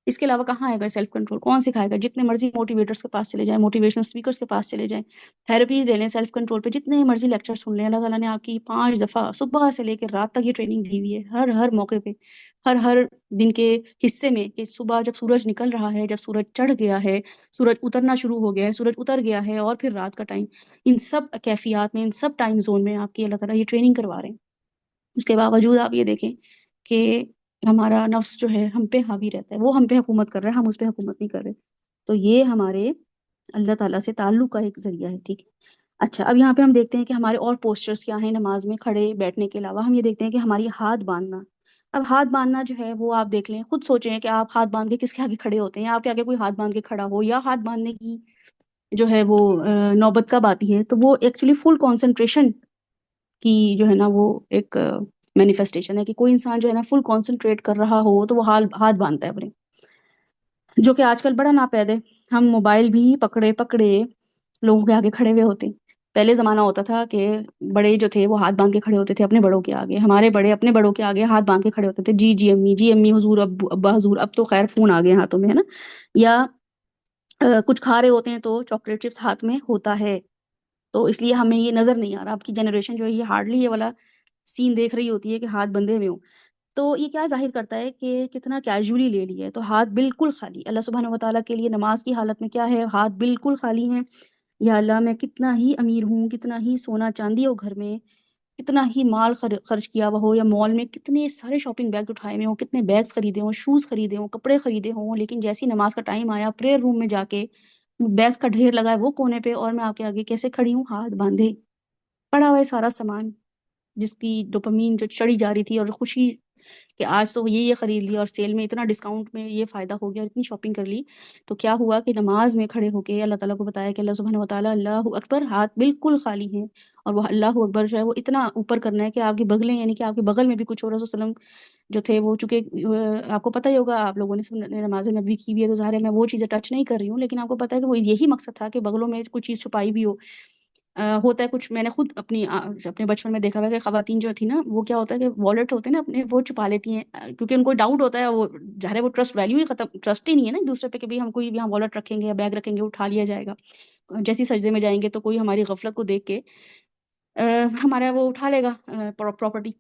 اس کے علاوہ کہاں آئے گا سیلف کنٹرول؟ کون سکھائے گا؟ جتنے مرضی موٹیویٹرس کے پاس چلے جائیں، موٹیویشنل اسپیکرس کے پاس چلے جائیں، تھیراپیز لے لیں سیلف کنٹرول پہ، جتنے مرضی لیکچر سن لیں. اللہ تعالیٰ نے آپ کی 5 دفعہ صبح سے لے کے رات تک یہ ٹریننگ دی ہوئی ہے، ہر موقع پہ، ہر دن کے حصے میں، کہ صبح جب سورج نکل رہا ہے، جب سورج چڑھ گیا ہے، سورج اترنا شروع ہو گیا ہے، سورج اتر گیا ہے، اور پھر رات کا ٹائم، ان سب کیفیات میں، ان سب ٹائم زون میں آپ کی اللہ تعالیٰ یہ ٹریننگ کروا رہے ہیں. اس کے باوجود آپ یہ دیکھیں کہ ہمارا نفس جو ہے ہم پہ حاوی رہتا ہے، وہ ہم پہ حکومت کر رہا ہے، ہم اس پہ حکومت نہیں کر رہے. تو یہ ہمارے اللہ تعالیٰ سے تعلق کا ایک ذریعہ ہے. ٹھیک ہے. اچھا، اب یہاں پہ ہم دیکھتے ہیں کہ ہمارے اور پوسچرز کیا ہیں نماز میں کھڑے بیٹھنے کے علاوہ. ہم یہ دیکھتے ہیں کہ ہماری ہاتھ باندھنا. اب ہاتھ باندھنا جو ہے وہ آپ دیکھ لیں، خود سوچیں کہ آپ ہاتھ باندھ کے کس کے آگے کھڑے ہوتے ہیں. آپ کے آگے کوئی ہاتھ باندھ کے کھڑا ہو یا ہاتھ باندھنے کی جو ہے وہ نوبت کب آتی ہے، تو وہ ایکچولی فل کانسنٹریشن کی جو ہے نا وہ ایک مینیفیسٹیشن ہے کہ کوئی انسان جو ہے نا فل کانسنٹریٹ کر رہا ہو تو وہ ہاتھ باندھتا ہے اپنے، جو کہ آج کل بڑا ناپید ہے. ہم موبائل بھی پکڑے پکڑے لوگوں کے آگے کھڑے ہوئے ہوتے ہیں. پہلے زمانہ ہوتا تھا کہ بڑے جو تھے وہ ہاتھ باندھ کے کھڑے ہوتے تھے اپنے بڑوں کے آگے، ہمارے بڑے اپنے بڑوں کے آگے ہاتھ باندھ کے کھڑے ہوتے تھے، جی جی امی، جی امی، حضور ابو ابا حضور. اب تو خیر فون آ گئے ہاتھوں میں، ہے نا. یا کچھ کھا رہے ہوتے ہیں تو چاکلیٹ چپس ہاتھ میں ہوتا ہے، تو اس لیے ہمیں یہ نظر نہیں آ رہا. اب کی جنریشن جو ہے یہ ہارڈلی یہ والا سین دیکھ رہی ہوتی ہے کہ ہاتھ بندھے ہوئے ہوں. تو یہ کیا ظاہر کرتا ہے کہ کتنا کیجولی لے لیا ہے. تو ہاتھ بالکل خالی اللہ سبحانہ و تعالیٰ کے لیے نماز کی حالت میں کیا ہے؟ ہاتھ بالکل خالی ہیں. یا اللہ میں کتنا ہی امیر ہوں، کتنا ہی سونا چاندی ہو گھر میں، کتنا ہی مال خرچ کیا ہوا ہو، یا مال میں کتنے سارے شاپنگ بیگ اٹھائے ہوئے ہوں، کتنے بیگز خریدے ہوں، شوز خریدے ہوں، کپڑے خریدے ہوں، لیکن جیسی نماز کا ٹائم آیا پریئر روم میں جا کے بیگز کا ڈھیر لگا ہے وہ کونے پہ، اور میں آپ کے آگے کیسے کھڑی ہوں؟ ہاتھ باندھے پڑا ہوا ہے سارا سامان، جس کی ڈوپامین جو چڑھی جا رہی تھی، اور خوشی کہ آج تو یہ خرید لیا اور سیل میں اتنا ڈسکاؤنٹ میں یہ فائدہ ہو گیا اور اتنی شاپنگ کر لی. تو کیا ہوا کہ نماز میں کھڑے ہو کے اللہ تعالیٰ کو بتایا کہ اللہ سبحانہ و تعالیٰ اللہ اکبر، ہاتھ بالکل خالی ہیں. اور وہ اللہ اکبر جو ہے وہ اتنا اوپر کرنا ہے کہ آپ کی بغلیں، یعنی کہ آپ کے بغل میں بھی کچھ اور. رسول صلی اللہ علیہ وسلم جو تھے وہ چونکہ آپ کو پتہ ہی ہوگا، آپ لوگوں نے نماز نبوی کی بھی ہے تو ظاہر ہے میں وہ چیزیں ٹچ نہیں کر رہی ہوں، لیکن آپ کو پتہ ہے کہ وہ یہی مقصد تھا کہ بغلوں میں کوئی چیز چھپائی بھی ہو. ہوتا ہے کچھ، میں نے خود اپنے بچپن میں دیکھا ہوا کہ خواتین جو تھی نا وہ کیا ہوتا ہے کہ والٹ ہوتے ہیں نا اپنے وہ چھپا لیتی ہیں، کیونکہ ان کو ڈاؤٹ ہوتا ہے، وہ ظاہر ہے وہ ٹرسٹ ویلیو ہی ختم، ٹرسٹ ہی نہیں ہے نا ایک دوسرے پہ کہ بھی ہم کوئی یہاں والٹ رکھیں گے یا بیگ رکھیں گے اٹھا لیا جائے گا. جیسی سجدے میں جائیں گے تو کوئی ہماری غفلت کو دیکھ کے ہمارا وہ اٹھا لے گا پراپرٹی.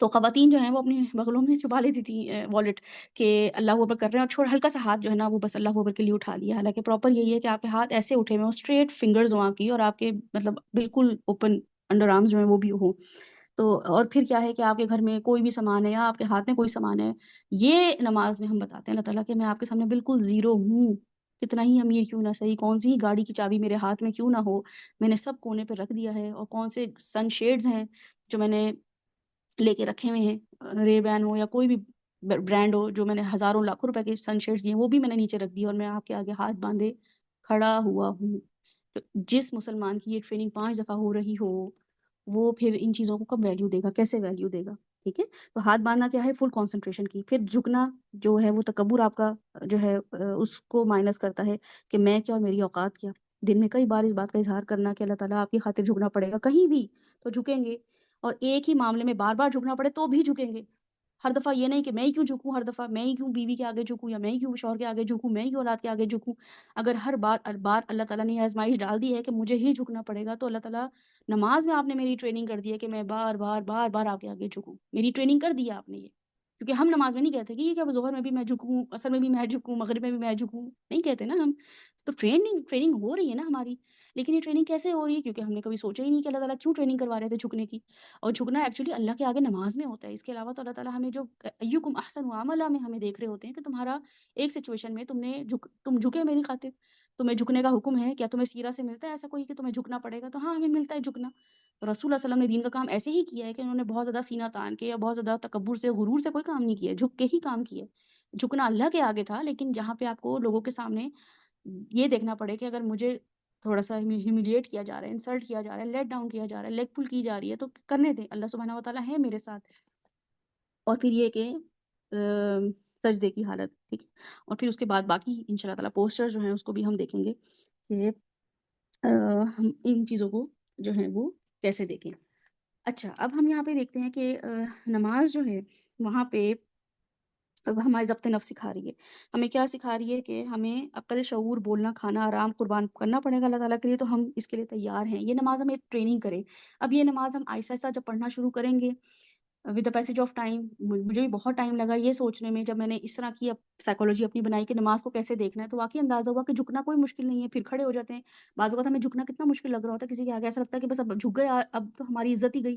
تو خواتین جو ہیں وہ اپنی بغلوں میں چھپا لیتی تھی والٹ کہ اللہ اوپر کر رہے ہیں، اور چھوڑ ہلکا سا ہاتھ جو ہے نا وہ بس اللہ اوپر کے لیے اٹھا لیا. حالانکہ پراپر یہی ہے کہ آپ کے ہاتھ ایسے اٹھے ہوئے ہوں، اسٹریٹ فنگرز وہاں کی، اور آپ کے مطلب بالکل اوپن انڈر آرمز جو ہیں وہ بھی ہوں. تو اور پھر کیا ہے کہ آپ کے گھر میں کوئی بھی سامان ہے یا آپ کے ہاتھ میں کوئی سامان ہے، یہ نماز میں ہم بتاتے ہیں اللہ تعالیٰ کہ میں آپ کے سامنے بالکل زیرو ہوں. کتنا ہی امیر کیوں نہ صحیح، کون سی ہی گاڑی کی چابی میرے ہاتھ میں کیوں نہ ہو، میں نے سب کونے پہ رکھ دیا ہے. اور کون سے سن شیڈز ہیں جو میں نے لے کے رکھے ہوئے ہیں، رے بین ہو یا کوئی بھی برانڈ ہو، جو میں نے ہزاروں لاکھوں روپے کے سن شیڈز دیے وہ بھی میں نے نیچے رکھ دی اور میں آپ کے آگے ہاتھ باندھے کھڑا ہوا ہوں. تو جس مسلمان کی یہ ٹریننگ 5 دفعہ ہو رہی ہو وہ پھر ان چیزوں کو کب ویلیو دے گا، کیسے ویلیو دے گا؟ ٹھیک ہے. تو ہاتھ باندھنا کیا ہے؟ فل کنسنٹریشن کی. پھر جھکنا جو ہے وہ تکبر آپ کا جو ہے اس کو مائنس کرتا ہے کہ میں کیا اور میری اوقات کیا. دن میں کئی بار اس بات کا اظہار کرنا کہ اللہ تعالیٰ آپ کی خاطر جھکنا پڑے گا، کہیں بھی تو جھکیں گے، اور ایک ہی معاملے میں بار بار جھکنا پڑے تو بھی جھکیں گے. ہر دفعہ یہ نہیں کہ میں ہی کیوں جھکوں، ہر دفعہ میں ہی کیوں بیوی کے آگے جھکوں، یا میں ہی کیوں شوہر کے آگے جھکوں، میں ہی کیوں اولاد کے آگے جھکوں. اگر ہر بار اللہ تعالیٰ نے یہ آزمائش ڈال دی ہے کہ مجھے ہی جھکنا پڑے گا، تو اللہ تعالیٰ نماز میں آپ نے میری ٹریننگ کر دی ہے کہ میں بار بار بار بار آپ کے آگے جھکوں. میری ٹریننگ کر دی ہے آپ نے یہ. کیونکہ ہم نماز میں نہیں کہتے کہ یہ کیا ظہر میں بھی میں جھکوں، عصر میں بھی میں جھکوں، مغرب میں بھی میں جھکوں، نہیں کہتے نا ہم. تو ٹریننگ ہو رہی ہے نا ہماری. لیکن یہ ٹریننگ کیسے ہو رہی ہے؟ کیونکہ ہم نے کبھی سوچا ہی نہیں کہ اللہ تعالیٰ کیوں ٹریننگ کروا رہے تھے جھکنے کی. اور جھکنا ایکچولی اللہ کے آگے نماز میں ہوتا ہے. اس کے علاوہ تو اللہ تعالیٰ ہمیں جو ایکم احسن عملا میں ہمیں دیکھ رہے ہوتے ہیں کہ تمہارا ایک سچویشن میں تم جھکے میری خاطر. تمہیں جھکنے کا حکم ہے. کیا تمہیں سیرہ سے ملتا ہے ایسا کوئی کہ تمہیں جھکنا پڑے گا؟ تو ہاں ہمیں ملتا ہے جھکنا. رسول اللہ صلی اللہ علیہ وسلم نے دین کا کام ایسے ہی کیا ہے کہ انہوں نے بہت زیادہ سینہ تان کے یا بہت زیادہ تکبر سے غرور سے کوئی کام نہیں کیا، جھک کے ہی کام کیا. جھکنا اللہ کے آگے تھا، لیکن جہاں پہ آپ کو لوگوں کے سامنے یہ دیکھنا پڑے کہ اگر مجھے تھوڑا سا ہیوملیٹ کیا جا رہا ہے، انسلٹ کیا جا رہا ہے، لیٹ ڈاؤن کیا جا رہا ہے، لیگ پل کی جا رہی ہے، تو کرنے دیں. اللہ سبحانہ و تعالیٰ ہے میرے ساتھ. اور پھر یہ کہ سجدے کی حالت. ٹھیک ہے. اور پھر اس کے بعد باقی ان شاء اللہ تعالیٰ پوسچر جو ہیں اس کو بھی ہم دیکھیں گے کہ ہم ان چیزوں کو جو ہے وہ کیسے دیکھیں. اچھا، اب ہم یہاں پہ دیکھتے ہیں کہ نماز جو ہے وہاں پہ اب ہمارے ضبط نفس سکھا رہی ہے. ہمیں کیا سکھا رہی ہے؟ کہ ہمیں عقل، شعور، بولنا، کھانا، آرام قربان کرنا پڑے گا اللہ تعالیٰ کے لیے. تو ہم اس کے لیے تیار ہیں. یہ نماز ہمیں ٹریننگ کرے. اب یہ نماز ہم آہستہ آہستہ جب پڑھنا شروع کریں گے with the passage of time. مجھے بھی بہت ٹائم لگا یہ سوچنے میں، جب میں نے اس طرح کی اب سائیکالوجی اپنی بنائی کہ نماز کو کیسے دیکھنا ہے، تو واقعی اندازہ ہوا کہ جھکنا کوئی مشکل نہیں ہے. پھر کھڑے ہو جاتے ہیں. بعض اوقات ہمیں جھکنا کتنا مشکل لگ رہا ہوتا ہے کسی کے آگے، ایسا لگتا ہے کہ بس اب جھک گئے، اب تو ہماری عزت ہی گئی،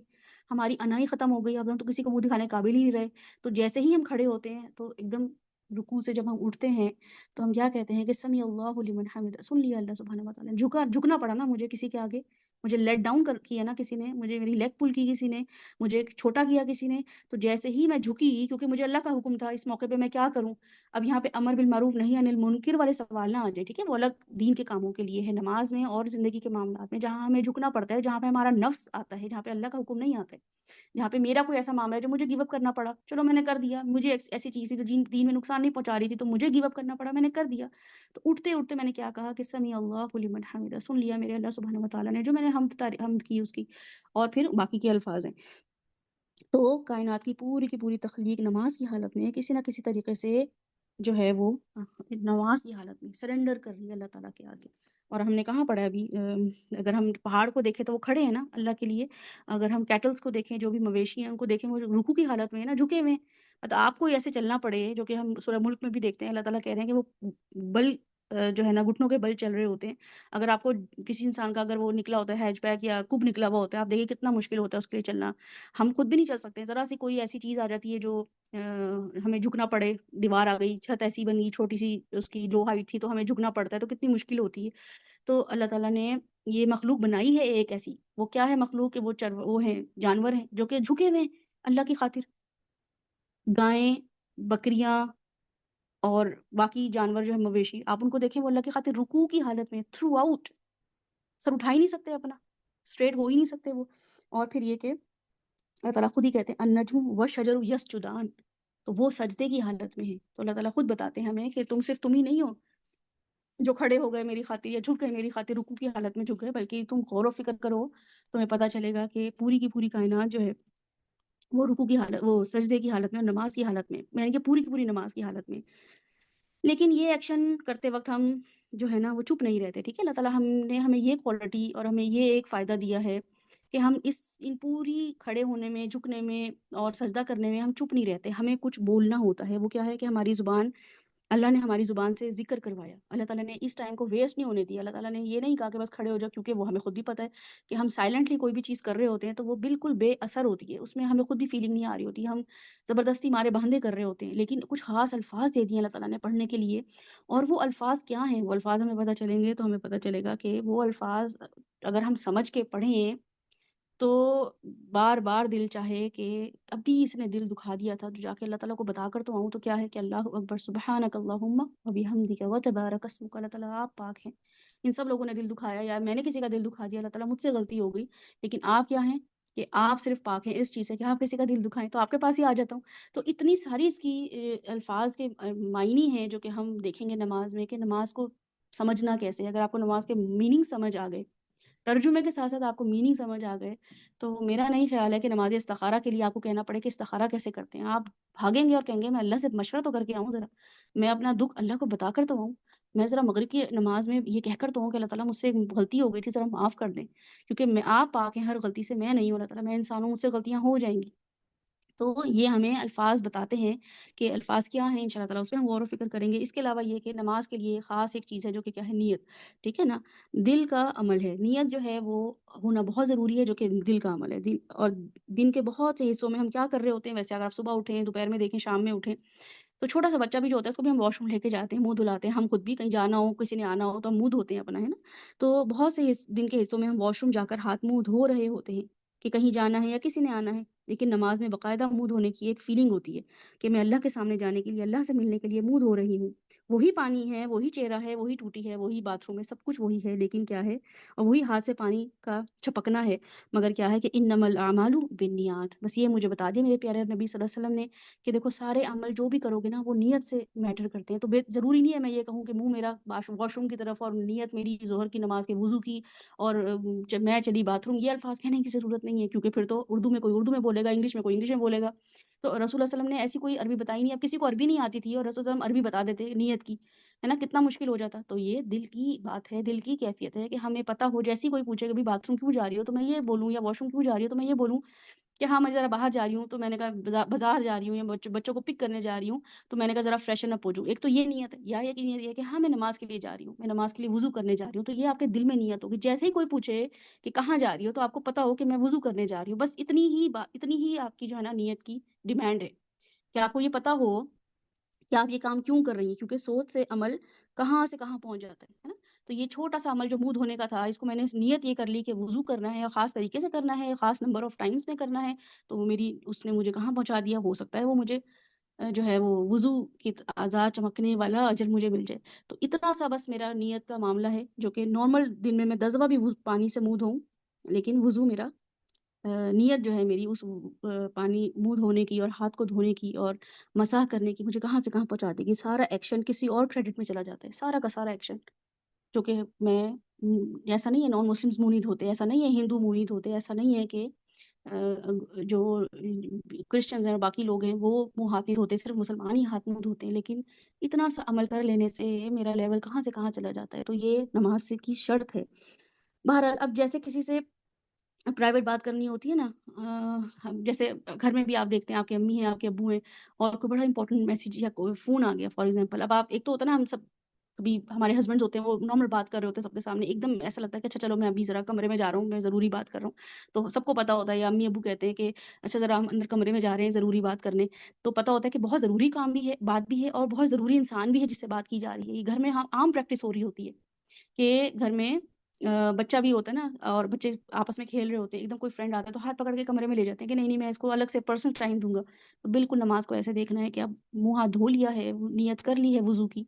ہماری انا ہی ختم ہو گئی، اب ہم تو کسی کو منہ دکھانے قابل ہی نہیں رہے. تو جیسے ہی ہم کھڑے ہوتے ہیں تو ایک دم رکوع سے جب ہم اٹھتے ہیں تو ہم کیا کہتے ہیں کہ سمی اللہ لمن حمد، سن لیا اللہ سبحانہ و تعالیٰ نے. جھکنا پڑا نا مجھے کسی کے آگے، مجھے لیٹ ڈاؤن کیا نا کسی نے، مجھے میری لیگ پل کی کسی نے، مجھے چھوٹا کیا کسی نے. تو جیسے ہی میں جھکی، کیونکہ مجھے اللہ کا حکم تھا، اس موقع پہ میں کیا کروں؟ اب یہاں پہ امر بالمعروف نہی عن المنکر والے سوال نہ آ جائے. ٹھیک ہے. وہ الگ دین کے کاموں کے لیے ہے، نماز میں اور زندگی کے معاملات میں جہاں ہمیں جھکنا پڑتا ہے، جہاں پہ ہمارا نفس آتا ہے، جہاں پہ اللہ کا حکم نہیں آتا ہے، جہاں پہ میرا کوئی ایسا معاملہ ہے جو مجھے گیو اپ کرنا پڑا. چلو میں نے کر دیا. مجھے ایسی چیز تھی جو دین میں نقصان نہیں پہنچا رہی تھی، تو مجھے گیو اپ کرنا پڑا، میں نے کر دیا. تو اٹھتے اٹھتے میں نے کیا کہا کہ سمی اللہ لمن حمدہ، سن لیا میرے اللہ سبحانہ و تعالیٰ نے، جو میں نے حمد کی اس کی. اور پھر باقی کے الفاظ ہیں. تو کائنات کی پوری تخلیق نماز کی حالت میں کسی نہ کسی طریقے سے جو ہے وہ نماز کی حالت میں سرنڈر کر رہی ہے اللہ تعالیٰ کے آگے. اور ہم نے کہاں پڑھا ہے ابھی، اگر ہم پہاڑ کو دیکھیں تو وہ کھڑے ہیں نا اللہ کے لیے. اگر ہم کیٹلز کو دیکھیں، جو بھی مویشی ہیں ان کو دیکھیں، وہ رکوع کی حالت میں ہے نا، جھکے ہوئے ہیں. مطلب آپ کو ایسے چلنا پڑے، جو کہ ہم سورہ ملک میں بھی دیکھتے ہیں اللہ تعالیٰ کہہ رہے ہیں کہ وہ بل جو ہے نا گھٹنوں کے بل چل رہے ہوتے ہیں. اگر آپ کو کسی انسان کا اگر وہ نکلا ہوتا ہے ہیج پیک یا کب نکلا ہوا ہوتا ہے، آپ دیکھیے کتنا مشکل ہوتا ہے اس کے لیے چلنا. ہم خود بھی نہیں چل سکتے. ذرا سی کوئی ایسی چیز آ جاتی ہے جو ہمیں جھکنا پڑے، دیوار آ گئی، چھت ایسی بنی چھوٹی سی، اس کی لو ہائٹ تھی تو ہمیں جھکنا پڑتا ہے، تو کتنی مشکل ہوتی ہے. تو اللہ تعالیٰ نے یہ مخلوق بنائی ہے ایک ایسی. وہ کیا ہے مخلوق؟ کہ وہ ہیں جانور ہیں جو کہ جھکے ہوئے ہیں اللہ کی خاطر. گائیں، بکریاں اور باقی جانور جو ہے مویشی، آپ ان کو دیکھیں، وہ اللہ کی خاطر رکوع کی حالت میں تھرو آؤٹ سر اٹھا ہی نہیں سکتے اپنا، اسٹریٹ ہو ہی نہیں سکتے وہ. اور پھر یہ کہ اللہ تعالیٰ خود ہی کہتے ہیں النجم والشجر یسجدان، تو وہ سجدے کی حالت میں ہے. تو اللہ تعالیٰ خود بتاتے ہیں ہمیں کہ صرف تم ہی نہیں ہو جو کھڑے ہو گئے میری خاطر یا جھک گئے میری خاطر، رکوع کی حالت میں جھک گئے، بلکہ تم غور و فکر کرو تمہیں پتہ چلے گا کہ پوری کی پوری کائنات جو ہے وہ رکوع کی حالت، وہ سجدے کی حالت میں اور نماز کی حالت میں، یعنی کہ پوری کی پوری نماز کی حالت میں. لیکن یہ ایکشن کرتے وقت ہم جو ہے نا وہ چپ نہیں رہتے. ٹھیک ہے. اللہ تعالیٰ نے ہمیں یہ کوالٹی اور ہمیں یہ ایک فائدہ دیا ہے کہ ہم ان پوری کھڑے ہونے میں، جھکنے میں اور سجدہ کرنے میں ہم چپ نہیں رہتے. ہمیں کچھ بولنا ہوتا ہے. وہ کیا ہے کہ ہماری زبان، اللہ نے ہماری زبان سے ذکر کروایا. اللہ تعالیٰ نے اس ٹائم کو ویسٹ نہیں ہونے دیا. اللہ تعالیٰ نے یہ نہیں کہا کہ بس کھڑے ہو جاؤ، کیونکہ وہ ہمیں خود بھی پتہ ہے کہ ہم سائلنٹلی کوئی بھی چیز کر رہے ہوتے ہیں تو وہ بالکل بے اثر ہوتی ہے، اس میں ہمیں خود بھی فیلنگ نہیں آ رہی ہوتی، ہم زبردستی مارے بہاندے کر رہے ہوتے ہیں. لیکن کچھ خاص الفاظ دے دیے اللہ تعالیٰ نے پڑھنے کے لیے، اور وہ الفاظ کیا ہیں؟ وہ الفاظ ہمیں پتہ چلیں گے تو ہمیں پتہ چلے گا کہ وہ الفاظ اگر ہم سمجھ کے پڑھیں تو بار بار دل چاہے کہ ابھی اس نے دل دکھا دیا تھا تو جا کے اللہ تعالیٰ کو بتا کر تو آؤں، تو کیا ہے کہ اللہ اکبر سبحانک اللہم و بحمدک و تبارک اسمک، اللہ تعالیٰ آپ پاک ہیں، ان سب لوگوں نے دل دکھایا یا میں نے کسی کا دل دکھا دیا، اللہ تعالیٰ مجھ سے غلطی ہو گئی، لیکن آپ کیا ہیں کہ آپ صرف پاک ہیں اس چیز سے کہ آپ کسی کا دل دکھائیں تو آپ کے پاس ہی آ جاتا ہوں۔ تو اتنی ساری اس کی الفاظ کے معنی ہیں جو کہ ہم دیکھیں گے نماز میں، کہ نماز کو سمجھنا کیسے ہے۔ اگر آپ کو نماز کے میننگ سمجھ آ گئے، ترجمے کے ساتھ ساتھ آپ کو میننگ سمجھ آ گئے، تو میرا نہیں خیال ہے کہ نماز استخارہ کے لیے آپ کو کہنا پڑے کہ استخارہ کیسے کرتے ہیں۔ آپ بھاگیں گے اور کہیں گے میں اللہ سے مشورہ تو کر کے آؤں، ذرا میں اپنا دکھ اللہ کو بتا کر تو آؤں، میں ذرا مغرب کی نماز میں یہ کہہ کر تو ہوں کہ اللہ تعالیٰ مجھ سے ایک غلطی ہو گئی تھی، ذرا معاف کر دیں، کیونکہ میں آپ پاک ہیں ہر غلطی سے، میں نہیں ہوں اللہ تعالیٰ، میں انسان ہوں، مجھ سے غلطیاں ہو جائیں گی۔ تو یہ ہمیں الفاظ بتاتے ہیں کہ الفاظ کیا ہیں، انشاء اللہ تعالیٰ اس پہ ہم غور و فکر کریں گے۔ اس کے علاوہ یہ کہ نماز کے لیے خاص ایک چیز ہے جو کہ کیا ہے، نیت، ٹھیک ہے نا، دل کا عمل ہے۔ نیت جو ہے وہ ہونا بہت ضروری ہے، جو کہ دل کا عمل ہے۔ دل اور دن کے بہت سے حصوں میں ہم کیا کر رہے ہوتے ہیں، ویسے اگر آپ صبح اٹھیں، دوپہر میں دیکھیں، شام میں اٹھیں، تو چھوٹا سا بچہ بھی جو ہوتا ہے اس کو بھی ہم واش روم لے کے جاتے ہیں، منہ دھلاتے ہیں، ہم خود بھی کہیں جانا ہو، کسی نے آنا ہو تو ہم منہ دھوتے ہیں اپنا، ہے نا۔ تو بہت سے دن کے حصوں میں ہم واش روم جا کر ہاتھ منہ دھو رہے ہوتے ہیں کہ کہیں جانا ہے یا کسی نے آنا ہے، لیکن نماز میں باقاعدہ منہ دھونے کی ایک فیلنگ ہوتی ہے کہ میں اللہ کے سامنے جانے کے لیے، اللہ سے ملنے کے لیے منہ دھو رہی ہوں۔ وہی پانی ہے، وہی چہرہ ہے، وہی ٹوٹی ہے، وہی باتھ روم ہے، سب کچھ وہی ہے، لیکن کیا ہے، اور وہی ہاتھ سے پانی کا چھپکنا ہے، مگر کیا ہے کہ انما الاعمال بالنیات۔ بس یہ مجھے بتا دیا میرے پیارے نبی صلی اللہ علیہ وسلم نے کہ دیکھو سارے عمل جو بھی کرو گے نا وہ نیت سے میٹر کرتے ہیں۔ تو ضروری نہیں ہے میں یہ کہوں کہ منہ میرا واش روم کی طرف اور نیت میری ظہر کی نماز کے وضو کی اور میں چلی باتھ روم، یہ الفاظ کہنے کی ضرورت نہیں ہے، کیونکہ پھر تو اردو میں کوئی اردو میں بولے گا، انگلش میں کوئی انگلش میں بولے گا۔ تو رسول اللہ صلی اللہ علیہ وسلم نے ایسی کوئی عربی بتائی نہیں، اب کسی کو عربی نہیں آتی تھی اور رسول صلی اللہ علیہ وسلم عربی بتا دیتے نیت کی، ہے نا، کتنا مشکل ہو جاتا۔ تو یہ دل کی بات ہے، دل کی کیفیت ہے کہ ہمیں پتہ ہو، جیسی کوئی پوچھے کہ باتھ روم کیوں جا رہی ہو تو میں یہ بولوں، یا واش روم کیوں جا رہی ہو تو میں یہ بولوں کہ ہاں میں ذرا باہر جا رہی ہوں، تو میں نے کہا بازار جا رہی ہوں، یا بچوں کو پک کرنے جا رہی ہوں تو میں نے کہا ذرا فریشن اپ ہو جاؤں۔ ایک تو یہ نیت ہے، یا ایک نیت یہ ہے کہ ہاں میں نماز کے لیے جا رہی ہوں، میں نماز کے لیے وضو کرنے جا رہی ہوں، تو یہ آپ کے دل میں نیت ہوگی۔ جیسے ہی کوئی پوچھے کہ کہاں جا رہی ہو تو آپ کو پتہ ہو کہ میں وضو کرنے جا رہی ہوں، بس اتنی ہی بات، اتنی ہی آپ کی جو ہے نا نیت کی ڈیمانڈ ہے کہ آپ کو یہ پتہ ہو کہ آپ یہ کام کیوں کر رہی ہیں، کیونکہ سوچ سے عمل کہاں سے کہاں پہنچ جاتا ہے نا۔ تو یہ چھوٹا سا عمل جو منہ دھونے کا تھا، اس کو میں نے نیت یہ کر لی کہ وضو کرنا ہے، خاص طریقے سے کرنا ہے، خاص نمبر آف ٹائمز میں کرنا ہے، تو وہ میری اس نے مجھے کہاں پہنچا دیا، ہو سکتا ہے وہ مجھے جو ہے وہ وضو کی اعضاء چمکنے والا اجر مجھے مل جائے۔ تو اتنا سا بس میرا نیت کا معاملہ ہے، جو کہ نارمل دن میں 10 دفعہ بھی پانی سے منہ دھوؤں، لیکن وضو میرا نیت جو ہے میری اس پانی منہ دھونے کی اور ہاتھ کو دھونے کی اور مسح کرنے کی مجھے کہاں سے کہاں پہنچا دے گی۔ سارا ایکشن کسی اور کریڈٹ میں چلا جاتا ہے، سارا کا سارا ایکشن، جو کہ میں ایسا نہیں ہے نان مسلمز منہ نہیں دھوتے، ایسا نہیں ہے ہندو منہ نہیں دھوتے، ایسا نہیں ہے کہ جو کرسچنز ہیں اور باقی لوگ ہیں وہ منہ ہاتھ نہیں دھوتے، صرف مسلمان ہی ہاتھ منہ دھوتے ہیں، لیکن اتنا سا عمل کر لینے سے میرا لیول کہاں سے کہاں چلا جاتا ہے۔ تو یہ نماز سے کی شرط ہے۔ بہرحال اب جیسے کسی سے پرائیویٹ بات کرنی ہوتی ہے نا، جیسے گھر میں بھی آپ دیکھتے ہیں آپ کے امی ہیں، آپ کے ابو ہیں، اور کوئی بڑا امپورٹنٹ میسج یا کوئی فون آ گیا فار ایگزامپل، اب آپ ایک تو ہوتا ہے نا، ہم سب کبھی ہمارے ہسبینڈز ہوتے ہیں وہ نارمل بات کر رہے ہوتے ہیں سب کے سامنے، ایک دم ایسا لگتا ہے کہ اچھا چلو میں ابھی ذرا کمرے میں جا رہا ہوں، میں ضروری بات کر رہا ہوں، تو سب کو پتہ ہوتا ہے، یا امی ابو کہتے ہیں کہ اچھا ذرا ہم اندر کمرے میں جا رہے ہیں ضروری بات کرنے، تو پتہ ہوتا ہے کہ بہت ضروری کام بھی ہے، بات بھی ہے، اور بہت ضروری انسان بھی ہے جس سے بات کی جا رہی ہے۔ یہ گھر میں عام پریکٹس ہو رہی ہوتی ہے کہ گھر میں بچہ بھی ہوتا ہے نا، اور بچے آپس میں کھیل رہے ہوتے ہیں، ایک دم کوئی فرینڈ آتا ہے تو ہاتھ پکڑ کے کمرے میں لے جاتے ہیں کہ نہیں نہیں میں اس کو الگ سے پرسنل ٹائم دوں گا۔ تو بالکل نماز کو ایسے دیکھنا ہے کہ اب منہ ہاتھ دھو لیا ہے، نیت کر لی ہے وضو کی،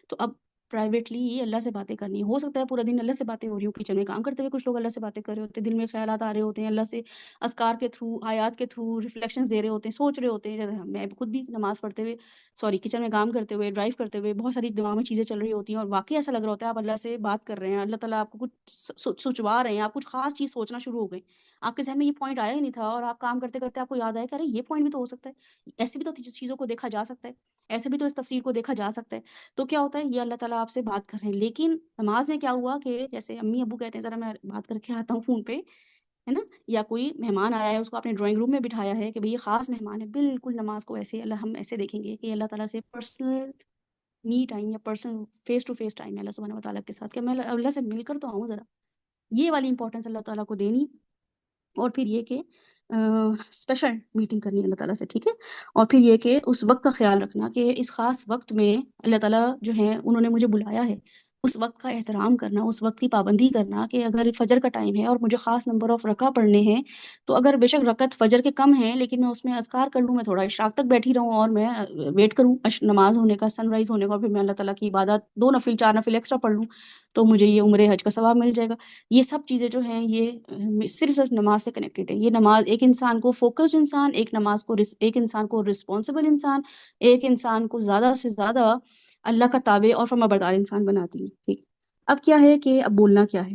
تو اب پرائیویٹلی اللہ سے باتیں کرنی ہے۔ ہو سکتا ہے پورا دن اللہ سے باتیں ہو رہی ہوں، کچن میں کام کرتے ہوئے کچھ لوگ اللہ سے باتیں کر رہے ہوتے ہیں، دل میں خیالات آ رہے ہوتے ہیں، اللہ سے اذکار کے تھرو، آیات کے تھرو ریفلیکشنز دے رہے ہوتے ہیں، سوچ رہے ہوتے ہیں۔ جیسے میں خود بھی نماز پڑھتے ہوئے، سوری کچن میں کام کرتے ہوئے، ڈرائیو کرتے ہوئے بہت ساری دماغ میں چیزیں چل رہی ہوتی ہیں، اور واقعی ایسا لگ رہا ہوتا ہے آپ اللہ سے بات کر رہے ہیں، اللہ تعالیٰ آپ کو کچھ سوچوا رہے ہیں، آپ کچھ خاص چیز سوچنا شروع ہو گئے، آپ کے ذہن میں یہ پوائنٹ آیا ہی نہیں تھا، اور آپ کام کرتے کرتے آپ کو یاد آیا کہ ارے یہ پوائنٹ بھی تو ہو سکتا ہے، ایسے بھی تو چیزوں کو دیکھا جا سکتا ہے، ایسے بھی تو اس تفسیر کو دیکھا جا سکتا ہے۔ تو کیا ہوتا ہے، یہ اللہ تعالیٰ آپ سے بات کر رہے ہیں، لیکن نماز میں کیا ہوا کہ جیسے امی ابو کہتے ہیں ذرا میں بات کر کے آتا ہوں فون پہ، ہے نا، یا کوئی مہمان آیا ہے اس کو آپ نے ڈرائنگ روم میں بٹھایا ہے کہ بھئی یہ خاص مہمان ہے، بالکل نماز کو ایسے ہم ایسے دیکھیں گے کہ اللہ تعالیٰ سے پرسنل می ٹائم یا personal face to face time ہے اللہ سبحانہ وتعالیٰ کے ساتھ، کہ میں اللہ سے مل کر تو آؤں ذرا، یہ والی امپورٹنس اللہ تعالیٰ کو دینی، اور پھر یہ کہ اسپیشل میٹنگ کرنی ہے اللہ تعالیٰ سے، ٹھیک ہے، اور پھر یہ کہ اس وقت کا خیال رکھنا کہ اس خاص وقت میں اللہ تعالیٰ جو ہے انہوں نے مجھے بلایا ہے، اس وقت کا احترام کرنا، اس وقت کی پابندی کرنا کہ اگر فجر کا ٹائم ہے اور مجھے خاص نمبر آف رکعہ پڑھنے ہیں، تو اگر بے شک رکعت فجر کے کم ہیں لیکن میں اس میں اذکار کر لوں، میں تھوڑا اشراق تک بیٹھی رہوں اور میں ویٹ کروں نماز ہونے کا، سن رائز ہونے کا، پھر میں اللہ تعالیٰ کی عبادت 2 نفل 4 نفل ایکسٹرا پڑھ لوں، تو مجھے یہ عمرے حج کا ثواب مل جائے گا۔ یہ سب چیزیں جو ہیں یہ صرف نماز سے کنیکٹڈ ہے۔ یہ نماز ایک انسان کو فوکسڈ انسان، ایک انسان کو رسپانسبل انسان، ایک انسان کو زیادہ سے زیادہ اللہ کا تابع اور فرما بردار انسان بناتی ہے۔ ٹھیک، اب کیا ہے کہ اب بولنا کیا ہے؟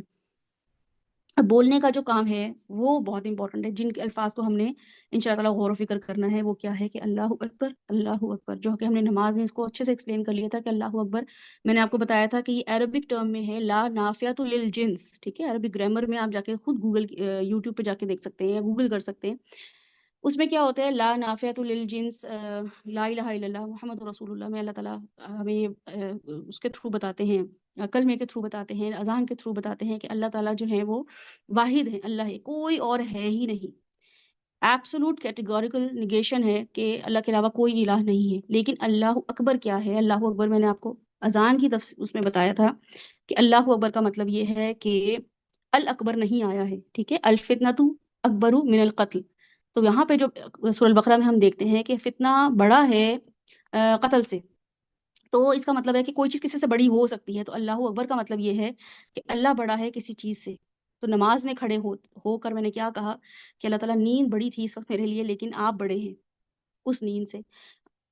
اب بولنے کا جو کام ہے وہ بہت امپورٹنٹ ہے، جن کے الفاظ کو ہم نے ان شاء اللہ غور و فکر کرنا ہے۔ وہ کیا ہے کہ اللہ اکبر، اللہ اکبر، جو کہ ہم نے نماز میں اس کو اچھے سے ایکسپلین کر لیا تھا کہ اللہ اکبر، میں نے آپ کو بتایا تھا کہ یہ عربک ٹرم میں ہے لا نافیۃ للجنس، ٹھیک ہے؟ عربک گرامر میں آپ جا کے خود گوگل یوٹیوب پہ جا کے دیکھ سکتے ہیں یا گوگل کر سکتے ہیں۔ اس میں کیا ہوتا ہے؟ لا نافیۃ للجنس، لا الہ الا اللہ محمد رسول اللہ، میں اللہ تعالیٰ ہمیں اس کے تھرو بتاتے ہیں، کلمے کے تھرو بتاتے ہیں، اذان کے تھرو بتاتے ہیں کہ اللہ تعالیٰ جو ہے وہ واحد ہے، اللہ ہے، کوئی اور ہے ہی نہیں۔ ایبسولوٹ کیٹیگوریکل نگیشن ہے کہ اللہ کے علاوہ کوئی الہ نہیں ہے۔ لیکن اللہ اکبر کیا ہے؟ اللہ اکبر میں نے آپ کو اذان کی اس میں بتایا تھا کہ اللہ اکبر کا مطلب یہ ہے کہ الاکبر نہیں آیا ہے، ٹھیک ہے؟ الفتنۃ اکبر من القتل، تو یہاں پہ جو سورہ البقرہ میں ہم دیکھتے ہیں کہ فتنہ بڑا ہے قتل سے، تو اس کا مطلب ہے کہ کوئی چیز کسی سے بڑی ہو سکتی ہے، تو اللہ اکبر کا مطلب یہ ہے کہ اللہ بڑا ہے کسی چیز سے۔ تو نماز میں کھڑے ہو کر میں نے کیا کہا کہ اللہ تعالیٰ نیند بڑی تھی اس وقت میرے لیے، لیکن آپ بڑے ہیں اس نیند سے۔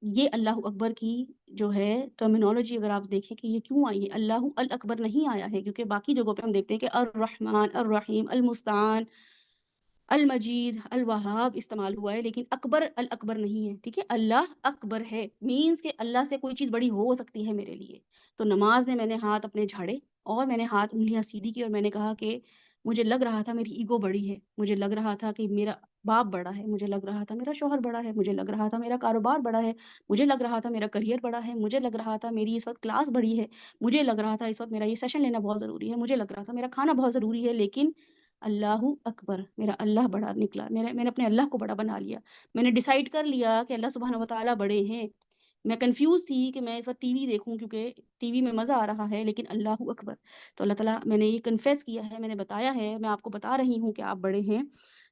یہ اللہ اکبر کی جو ہے ٹرمینالوجی اگر آپ دیکھیں کہ یہ کیوں آئی ہے، اللہ الاکبر نہیں آیا ہے، کیونکہ باقی جگہوں پہ ہم دیکھتے ہیں کہ الرحمن الرحیم المستعان المجید الوہاب استعمال ہوا ہے، لیکن اکبر الاکبر نہیں ہے، ٹھیک ہے؟ اللہ اکبر ہے مینز کہ اللہ سے کوئی چیز بڑی ہو سکتی ہے میرے لیے۔ تو نماز میں نے ہاتھ اپنے جھاڑے اور میں نے ہاتھ انگلیاں سیدھی کی اور میں نے کہا کہ مجھے لگ رہا تھا میری ایگو بڑی ہے، مجھے لگ رہا تھا کہ میرا باپ بڑا ہے، مجھے لگ رہا تھا میرا شوہر بڑا ہے، مجھے لگ رہا تھا میرا کاروبار بڑا ہے، مجھے لگ رہا تھا میرا کریئر بڑا ہے، مجھے لگ رہا تھا میری اس وقت کلاس بڑی ہے، مجھے لگ رہا تھا اس وقت میرا یہ سیشن لینا بہت ضروری ہے، مجھے لگ رہا تھا میرا کھانا بہت ضروری ہے، لیکن اللہ اکبر، میرا اللہ بڑا نکلا، میں نے اپنے اللہ کو بڑا بنا لیا۔ میں نے ڈیسائیڈ کر لیا کہ اللہ سبحانہ وتعالیٰ بڑے ہیں۔ میں کنفیوز تھی کہ میں اس وقت ٹی وی دیکھوں کیونکہ ٹی وی میں مزہ آ رہا ہے، لیکن اللہ اکبر، تو اللہ تعالیٰ، میں نے یہ کنفیس کیا ہے، میں نے بتایا ہے، میں آپ کو بتا رہی ہوں کہ آپ بڑے ہیں۔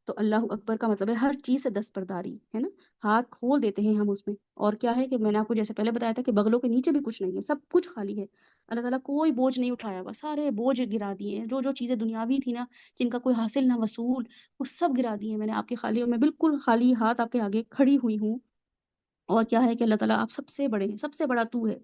تو اللہ اکبر کا مطلب ہے ہر چیز سے دستبرداری ہے نا، ہاتھ کھول دیتے ہیں ہم اس میں، اور کیا ہے کہ میں نے آپ کو جیسے پہلے بتایا تھا کہ بغلوں کے نیچے بھی کچھ نہیں ہے، سب کچھ خالی ہے۔ اللہ تعالیٰ کوئی بوجھ نہیں اٹھایا ہوا، سارے بوجھ گرا دیے ہیں، جو چیزیں دنیاوی تھی نا، جن کا کوئی حاصل نہ وصول، وہ سب گرا دیے میں نے آپ کے خالی، اور میں بالکل خالی ہاتھ آپ کے آگے کھڑی ہوئی ہوں۔ اور کیا ہے کہ اللہ تعالیٰ آپ سب سے بڑے ہیں، سب سے بڑا تو ہے۔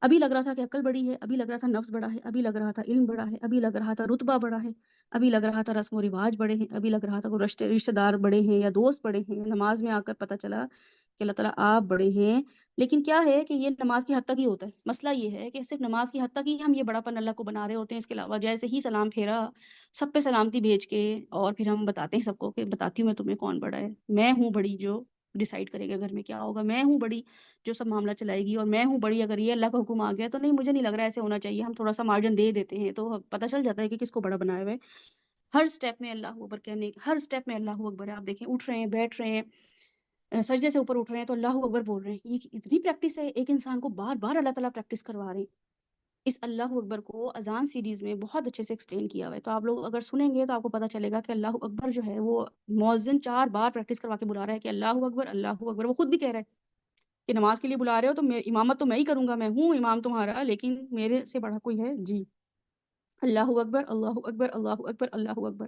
ابھی لگ رہا تھا کہ عقل بڑی ہے، ابھی لگ رہا تھا نفس بڑا ہے، ابھی لگ رہا تھا علم بڑا ہے، ابھی لگ رہا تھا رتبہ بڑا ہے، ابھی لگ رہا تھا رسم و رواج بڑے ہیں، ابھی لگ رہا تھا کوئی رشتہ دار بڑے ہیں یا دوست بڑے ہیں۔ نماز میں آ کر پتہ چلا کہ اللہ تعالیٰ آپ بڑے ہیں۔ لیکن کیا ہے کہ یہ نماز کی حد تک ہی ہوتا ہے، مسئلہ یہ ہے کہ صرف نماز کی حد تک ہی ہم یہ بڑا پن اللہ کو بنا رہے ہوتے ہیں، اس کے علاوہ جیسے ہی سلام پھیرا، سب پہ سلامتی بھیج کے، اور پھر ہم بتاتے ہیں سب کو کہ بتاتی ہوں میں تمہیں کون بڑا ہے، میں ہوں بڑی جو ڈیسائیڈ کرے گا گھر میں کیا ہوگا، میں ہوں بڑی جو سب معاملہ چلائے گی، اور میں ہوں بڑی اگر یہ اللہ کا حکم آ گیا تو نہیں، مجھے نہیں لگ رہا ایسے ہونا چاہیے، ہم تھوڑا سا مارجن دے دیتے ہیں، تو پتہ چل جاتا ہے کہ کس کو بڑا بنایا ہوا ہے۔ ہر سٹیپ میں اللہ اکبر کہنے، ہر سٹیپ میں اللہ اکبر ہے۔ آپ دیکھیں اٹھ رہے ہیں، بیٹھ رہے ہیں، سجدے سے اوپر اٹھ رہے ہیں تو اللہ اکبر بول رہے ہیں۔ یہ اتنی پریکٹس ہے، ایک انسان کو بار بار اللہ تعالیٰ پریکٹس کروا رہے ہیں۔ اس اللہ اکبر کو اذان سیریز میں بہت اچھے سے ایکسپلین کیا ہوا ہے، تو آپ لوگ اگر سنیں گے تو آپ کو پتہ چلے گا کہ اللہ اکبر جو ہے وہ مؤذن 4 بار پریکٹس کروا کے بلا رہا ہے کہ اللہ اکبر، اللہ اکبر۔ وہ خود بھی کہہ رہا ہے کہ نماز کے لیے بلا رہے ہو تو امامت تو میں ہی کروں گا، میں ہوں امام تمہارا، لیکن میرے سے بڑا کوئی ہے جی۔ اللہ اکبر، اللہ اکبر، اللہ اکبر، اللہ اکبر،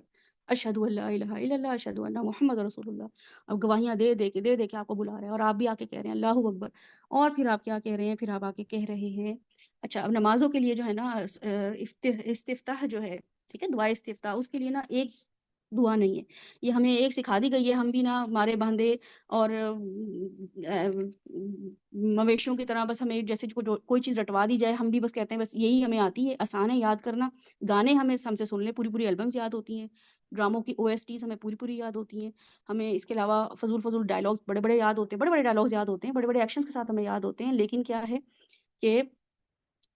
اشہد ان لا الہ الا اللہ، اشہد ان محمد رسول اللہ۔ اب گواہیاں دے کے آپ کو بلا رہے ہیں، اور آپ بھی آ کے کہہ رہے ہیں اللہ اکبر، اور پھر آپ کیا کہہ رہے ہیں؟ پھر آپ آ کے کہہ رہے ہیں اچھا اب نمازوں کے لیے جو ہے نا استفتاح جو ہے، ٹھیک ہے، دعا استفتاح، اس کے لیے نا ایک دعا نہیں ہے، یہ ہمیں ایک سکھا دی گئی ہے، ہم بھی نا مارے باندھے اور مویشیوں کی طرح بس ہمیں جیسے کوئی چیز رٹوا دی جائے ہم بھی بس کہتے ہیں بس یہی ہمیں آتی ہے، آسان ہے یاد کرنا، گانے ہم سے سن لیں، پوری البمز یاد ہوتی ہیں، ڈراموں کی OSTs ہمیں پوری یاد ہوتی ہیں، ہمیں اس کے علاوہ فضول ڈائلاگس بڑے یاد ہوتے ہیں، بڑے ڈائلاگس یاد ہوتے ہیں، بڑے ایکشنز کے ساتھ ہمیں یاد ہوتے ہیں، لیکن کیا ہے کہ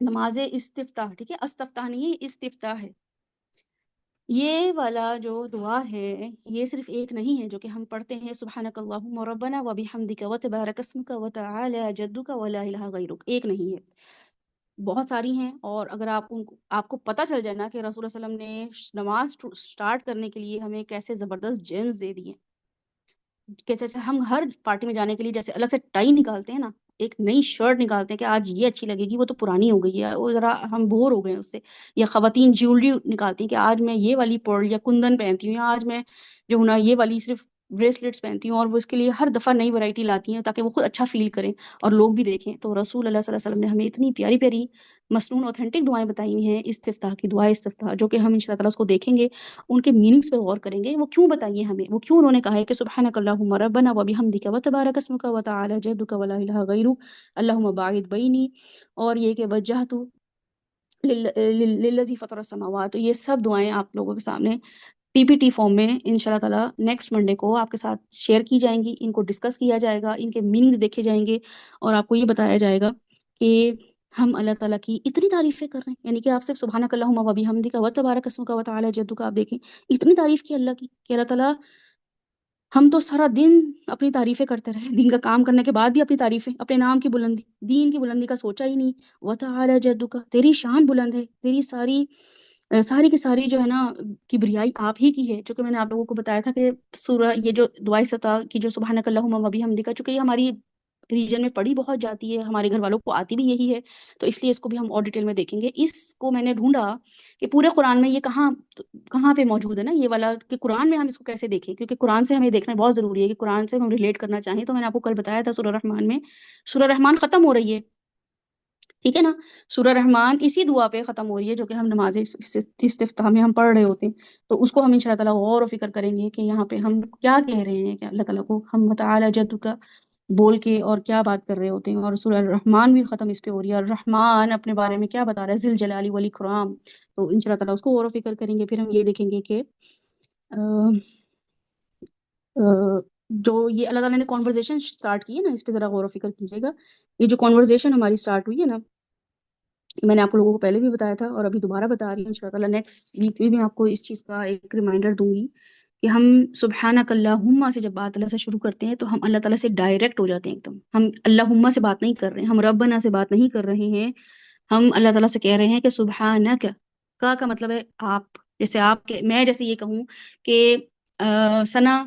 نماز استفتاح، ٹھیک ہے، استفتاح نہیں ہے، استفتاح ہے، یہ والا جو دعا ہے یہ صرف ایک نہیں ہے جو کہ ہم پڑھتے ہیں سبحانک اللہم ربنا و بحمدک و تبارک اسمک و تعالی جدک و لا الہ غیرک، ایک نہیں ہے، بہت ساری ہیں، اور اگر آپ کو پتہ چل جائے نا کہ رسول اللہ صلی اللہ علیہ وسلم نے نماز سٹارٹ کرنے کے لیے ہمیں کیسے زبردست جینس دے دیے، جیسے ہم ہر پارٹی میں جانے کے لیے جیسے الگ سے ٹائی نکالتے ہیں نا، ایک نئی شرٹ نکالتے ہیں کہ آج یہ اچھی لگے گی، وہ تو پرانی ہو گئی ہے، وہ ذرا ہم بور ہو گئے ہیں اس سے. یا خواتین جیولری نکالتی ہیں کہ آج میں یہ والی پرل یا کندن پہنتی ہوں، یا آج میں جو ہوں نا یہ والی صرف بریسلیٹس پہنتی ہوں، اور وہ اس کے لیے ہر دفعہ نئی ورائٹی لاتی ہیں تاکہ وہ خود اچھا فیل کریں اور لوگ بھی دیکھیں. تو رسول اللہ صلی اللہ علیہ وسلم نے ہمیں اتنی پیاری پیاری مسنون اوتھینٹک دعائیں بتائی ہوئی ہیں، استفتاح کی دعائیں استفتاح، جو کہ ہم ان شاء اللہ تعالیٰ اس کو دیکھیں گے، ان کے میننگس پہ غور کریں گے. وہ کیوں بتائیے ہمیں، وہ کیوں انہوں نے کہا ہے کہ سبحانک اللہم ربنا وبحمدک وتبارک اسمک وتعالی جدک ولا الہ غیرک اللہم باعد بینی، اور یہ کہ وجہت للذی فطر السماوات. تو یہ سب دعائیں آپ لوگوں کے سامنے پی پی ٹی فارم میں ان شاء اللہ تعالیٰ نیکسٹ منڈے کو آپ کے ساتھ شیئر کی جائیں گی. ان کو ڈسکس کیا جائے گا، ان کے میننگز دیکھے جائیں گے، اور آپ کو یہ بتایا جائے گا کہ ہم اللہ تعالیٰ کی اتنی تعریفیں کر رہے ہیں. یعنی کہ آپ صرف سبحانک اللہم و بحمدک و تبارک اسمک و تعالی جدک آپ دیکھیں، اتنی تعریف کی اللہ کی کہ اللہ تعالیٰ، ہم تو سارا دن اپنی تعریفیں کرتے رہے، دین کا کام کرنے کے بعد بھی اپنی تعریفیں، اپنے نام کی بلندی، دین کی بلندی کا سوچا ہی نہیں. وتعالی جدک، تیری شان بلند ہے، تیری ساری کی ساری جو ہے نا کبریائی آپ ہی کی ہے. چونکہ میں نے آپ لوگوں کو بتایا تھا کہ سورہ یہ جو دعائے سطح کی جو سبحانک اللہم و بحمدک، چونکہ یہ ہماری ریجن میں پڑھی بہت جاتی ہے، ہمارے گھر والوں کو آتی بھی یہی ہے، تو اس لیے اس کو بھی ہم اور ڈیٹیل میں دیکھیں گے. اس کو میں نے ڈھونڈا کہ پورے قرآن میں یہ کہاں پہ موجود ہے نا یہ والا، کہ قرآن میں ہم اس کو کیسے دیکھیں، کیونکہ قرآن سے ہمیں دیکھنا بہت ضروری ہے کہ قرآن سے ہم ریلیٹ کرنا چاہیں. تو میں نے آپ کو کل بتایا تھا سورہ رحمان میں، سورہ رحمان ختم ہو رہی ہے، ٹھیک ہے نا. سورہ رحمان اسی دعا پہ ختم ہو رہی ہے جو کہ ہم نماز استفتاح میں ہم پڑھ رہے ہوتے ہیں. تو اس کو ہم انشاء اللہ تعالیٰ غور و فکر کریں گے کہ یہاں پہ ہم کیا کہہ رہے ہیں، کہ اللہ تعالیٰ کو ہم متعالی جدو کا بول کے اور کیا بات کر رہے ہوتے ہیں. اور سورہ الرحمان بھی ختم اس پہ ہو رہی ہے، اور رحمان اپنے بارے میں کیا بتا رہا ہے، ذل جلالی والاکرام. تو ان شاء اللہ تعالیٰ اس کو غور و فکر کریں گے. پھر ہم یہ دیکھیں گے کہ جو یہ اللہ تعالیٰ نے کانورزیشن اسٹارٹ کی ہے نا، اس پہ ذرا غور و فکر کیجیے گا. یہ جو کانورزیشن ہماری اسٹارٹ ہوئی ہے نا، میں نے آپ لوگوں کو پہلے بھی بتایا تھا اور ابھی دوبارہ بتا رہی ہوں، ان شاء اللہ نیکسٹ ویک بھی میں آپ کو اس چیز کا ایک ریمائنڈر دوں گی کہ ہم سبحانک اللہم سے جب بات اللہ سے شروع کرتے ہیں تو ہم اللہ تعالیٰ سے ڈائریکٹ ہو جاتے ہیں ایک دم. ہم اللہم سے بات نہیں کر رہے ہیں، ہم ربنا سے بات نہیں کر رہے ہیں، ہم اللہ تعالیٰ سے کہہ رہے ہیں کہ سبحانک. کا مطلب ہے آپ، جیسے آپ کے میں جیسے یہ کہوں کہ ثنا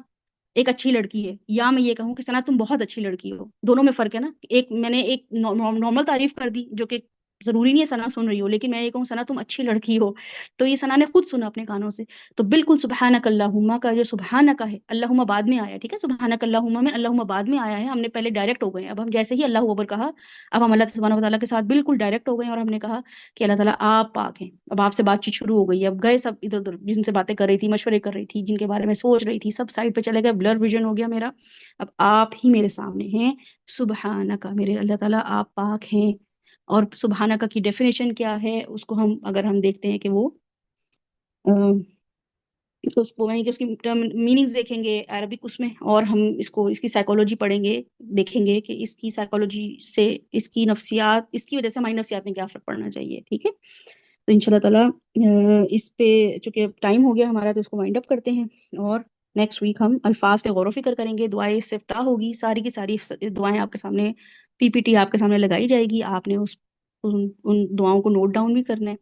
ایک اچھی لڑکی ہے، یا میں یہ کہوں کہ ثنا تم بہت اچھی لڑکی ہو، دونوں میں فرق ہے نا. ایک میں نے ایک نارمل تعریف کر دی جو کہ ضروری نہیں ہے ثنا سن رہی ہو، لیکن میں یہ کہوں ثنا تم اچھی لڑکی ہو، تو یہ ثنا نے خود سنا اپنے کانوں سے. تو بالکل سبحانک اللہم کا جو سبحانک ہے، اللہم بعد میں آیا، ٹھیک ہے، سبحانک اللہم میں اللہم بعد میں آیا ہے، ہم نے پہلے ڈائریکٹ ہو گئے ہیں. اب ہم جیسے ہی اللہ اکبر کہا، اب ہم اللہ سبحانہ وتعالیٰ کے ساتھ بالکل ڈائریکٹ ہو گئے ہیں، اور ہم نے کہا کہ اللہ تعالیٰ آپ پاک ہیں. اب آپ سے بات چیت شروع ہو گئی ہے، اب گئے سب ادھر ادھر، جن سے باتیں کر رہی تھی، مشورے کر رہی تھی، جن کے بارے میں سوچ رہی تھی، سب سائڈ پہ چلے گئے، بلر ویژن ہو گیا میرا. اب آپ ہی میرے سامنے ہیں، سبحانک، میرے اللہ تعالیٰ آپ پاک ہیں. اور سبحانک کی ڈیفینیشن کیا ہے، اس کو اگر ہم دیکھتے ہیں کہ وہ اس کو یعنی کہ اس کی میننگز دیکھیں گے عربک اس میں، اور ہم اس کی سائیکولوجی پڑھیں گے، دیکھیں گے کہ اس کی سائیکولوجی سے، اس کی نفسیات، اس کی وجہ سے ہماری نفسیات میں کیا فرق پڑنا چاہیے. ٹھیک ہے، تو ان شاء اللہ تعالیٰ اس پہ چونکہ ٹائم ہو گیا ہمارا تو اس کو وائنڈ اپ کرتے ہیں، اور نیکسٹ ویک ہم الفاظ پہ غور و فکر کریں گے. دعائیں استفتاح ہوگی، ساری کی ساری دعائیں آپ کے سامنے پی پی ٹی آپ کے سامنے لگائی جائے گی. آپ نے ان دعاؤں کو نوٹ ڈاؤن بھی کرنا ہے،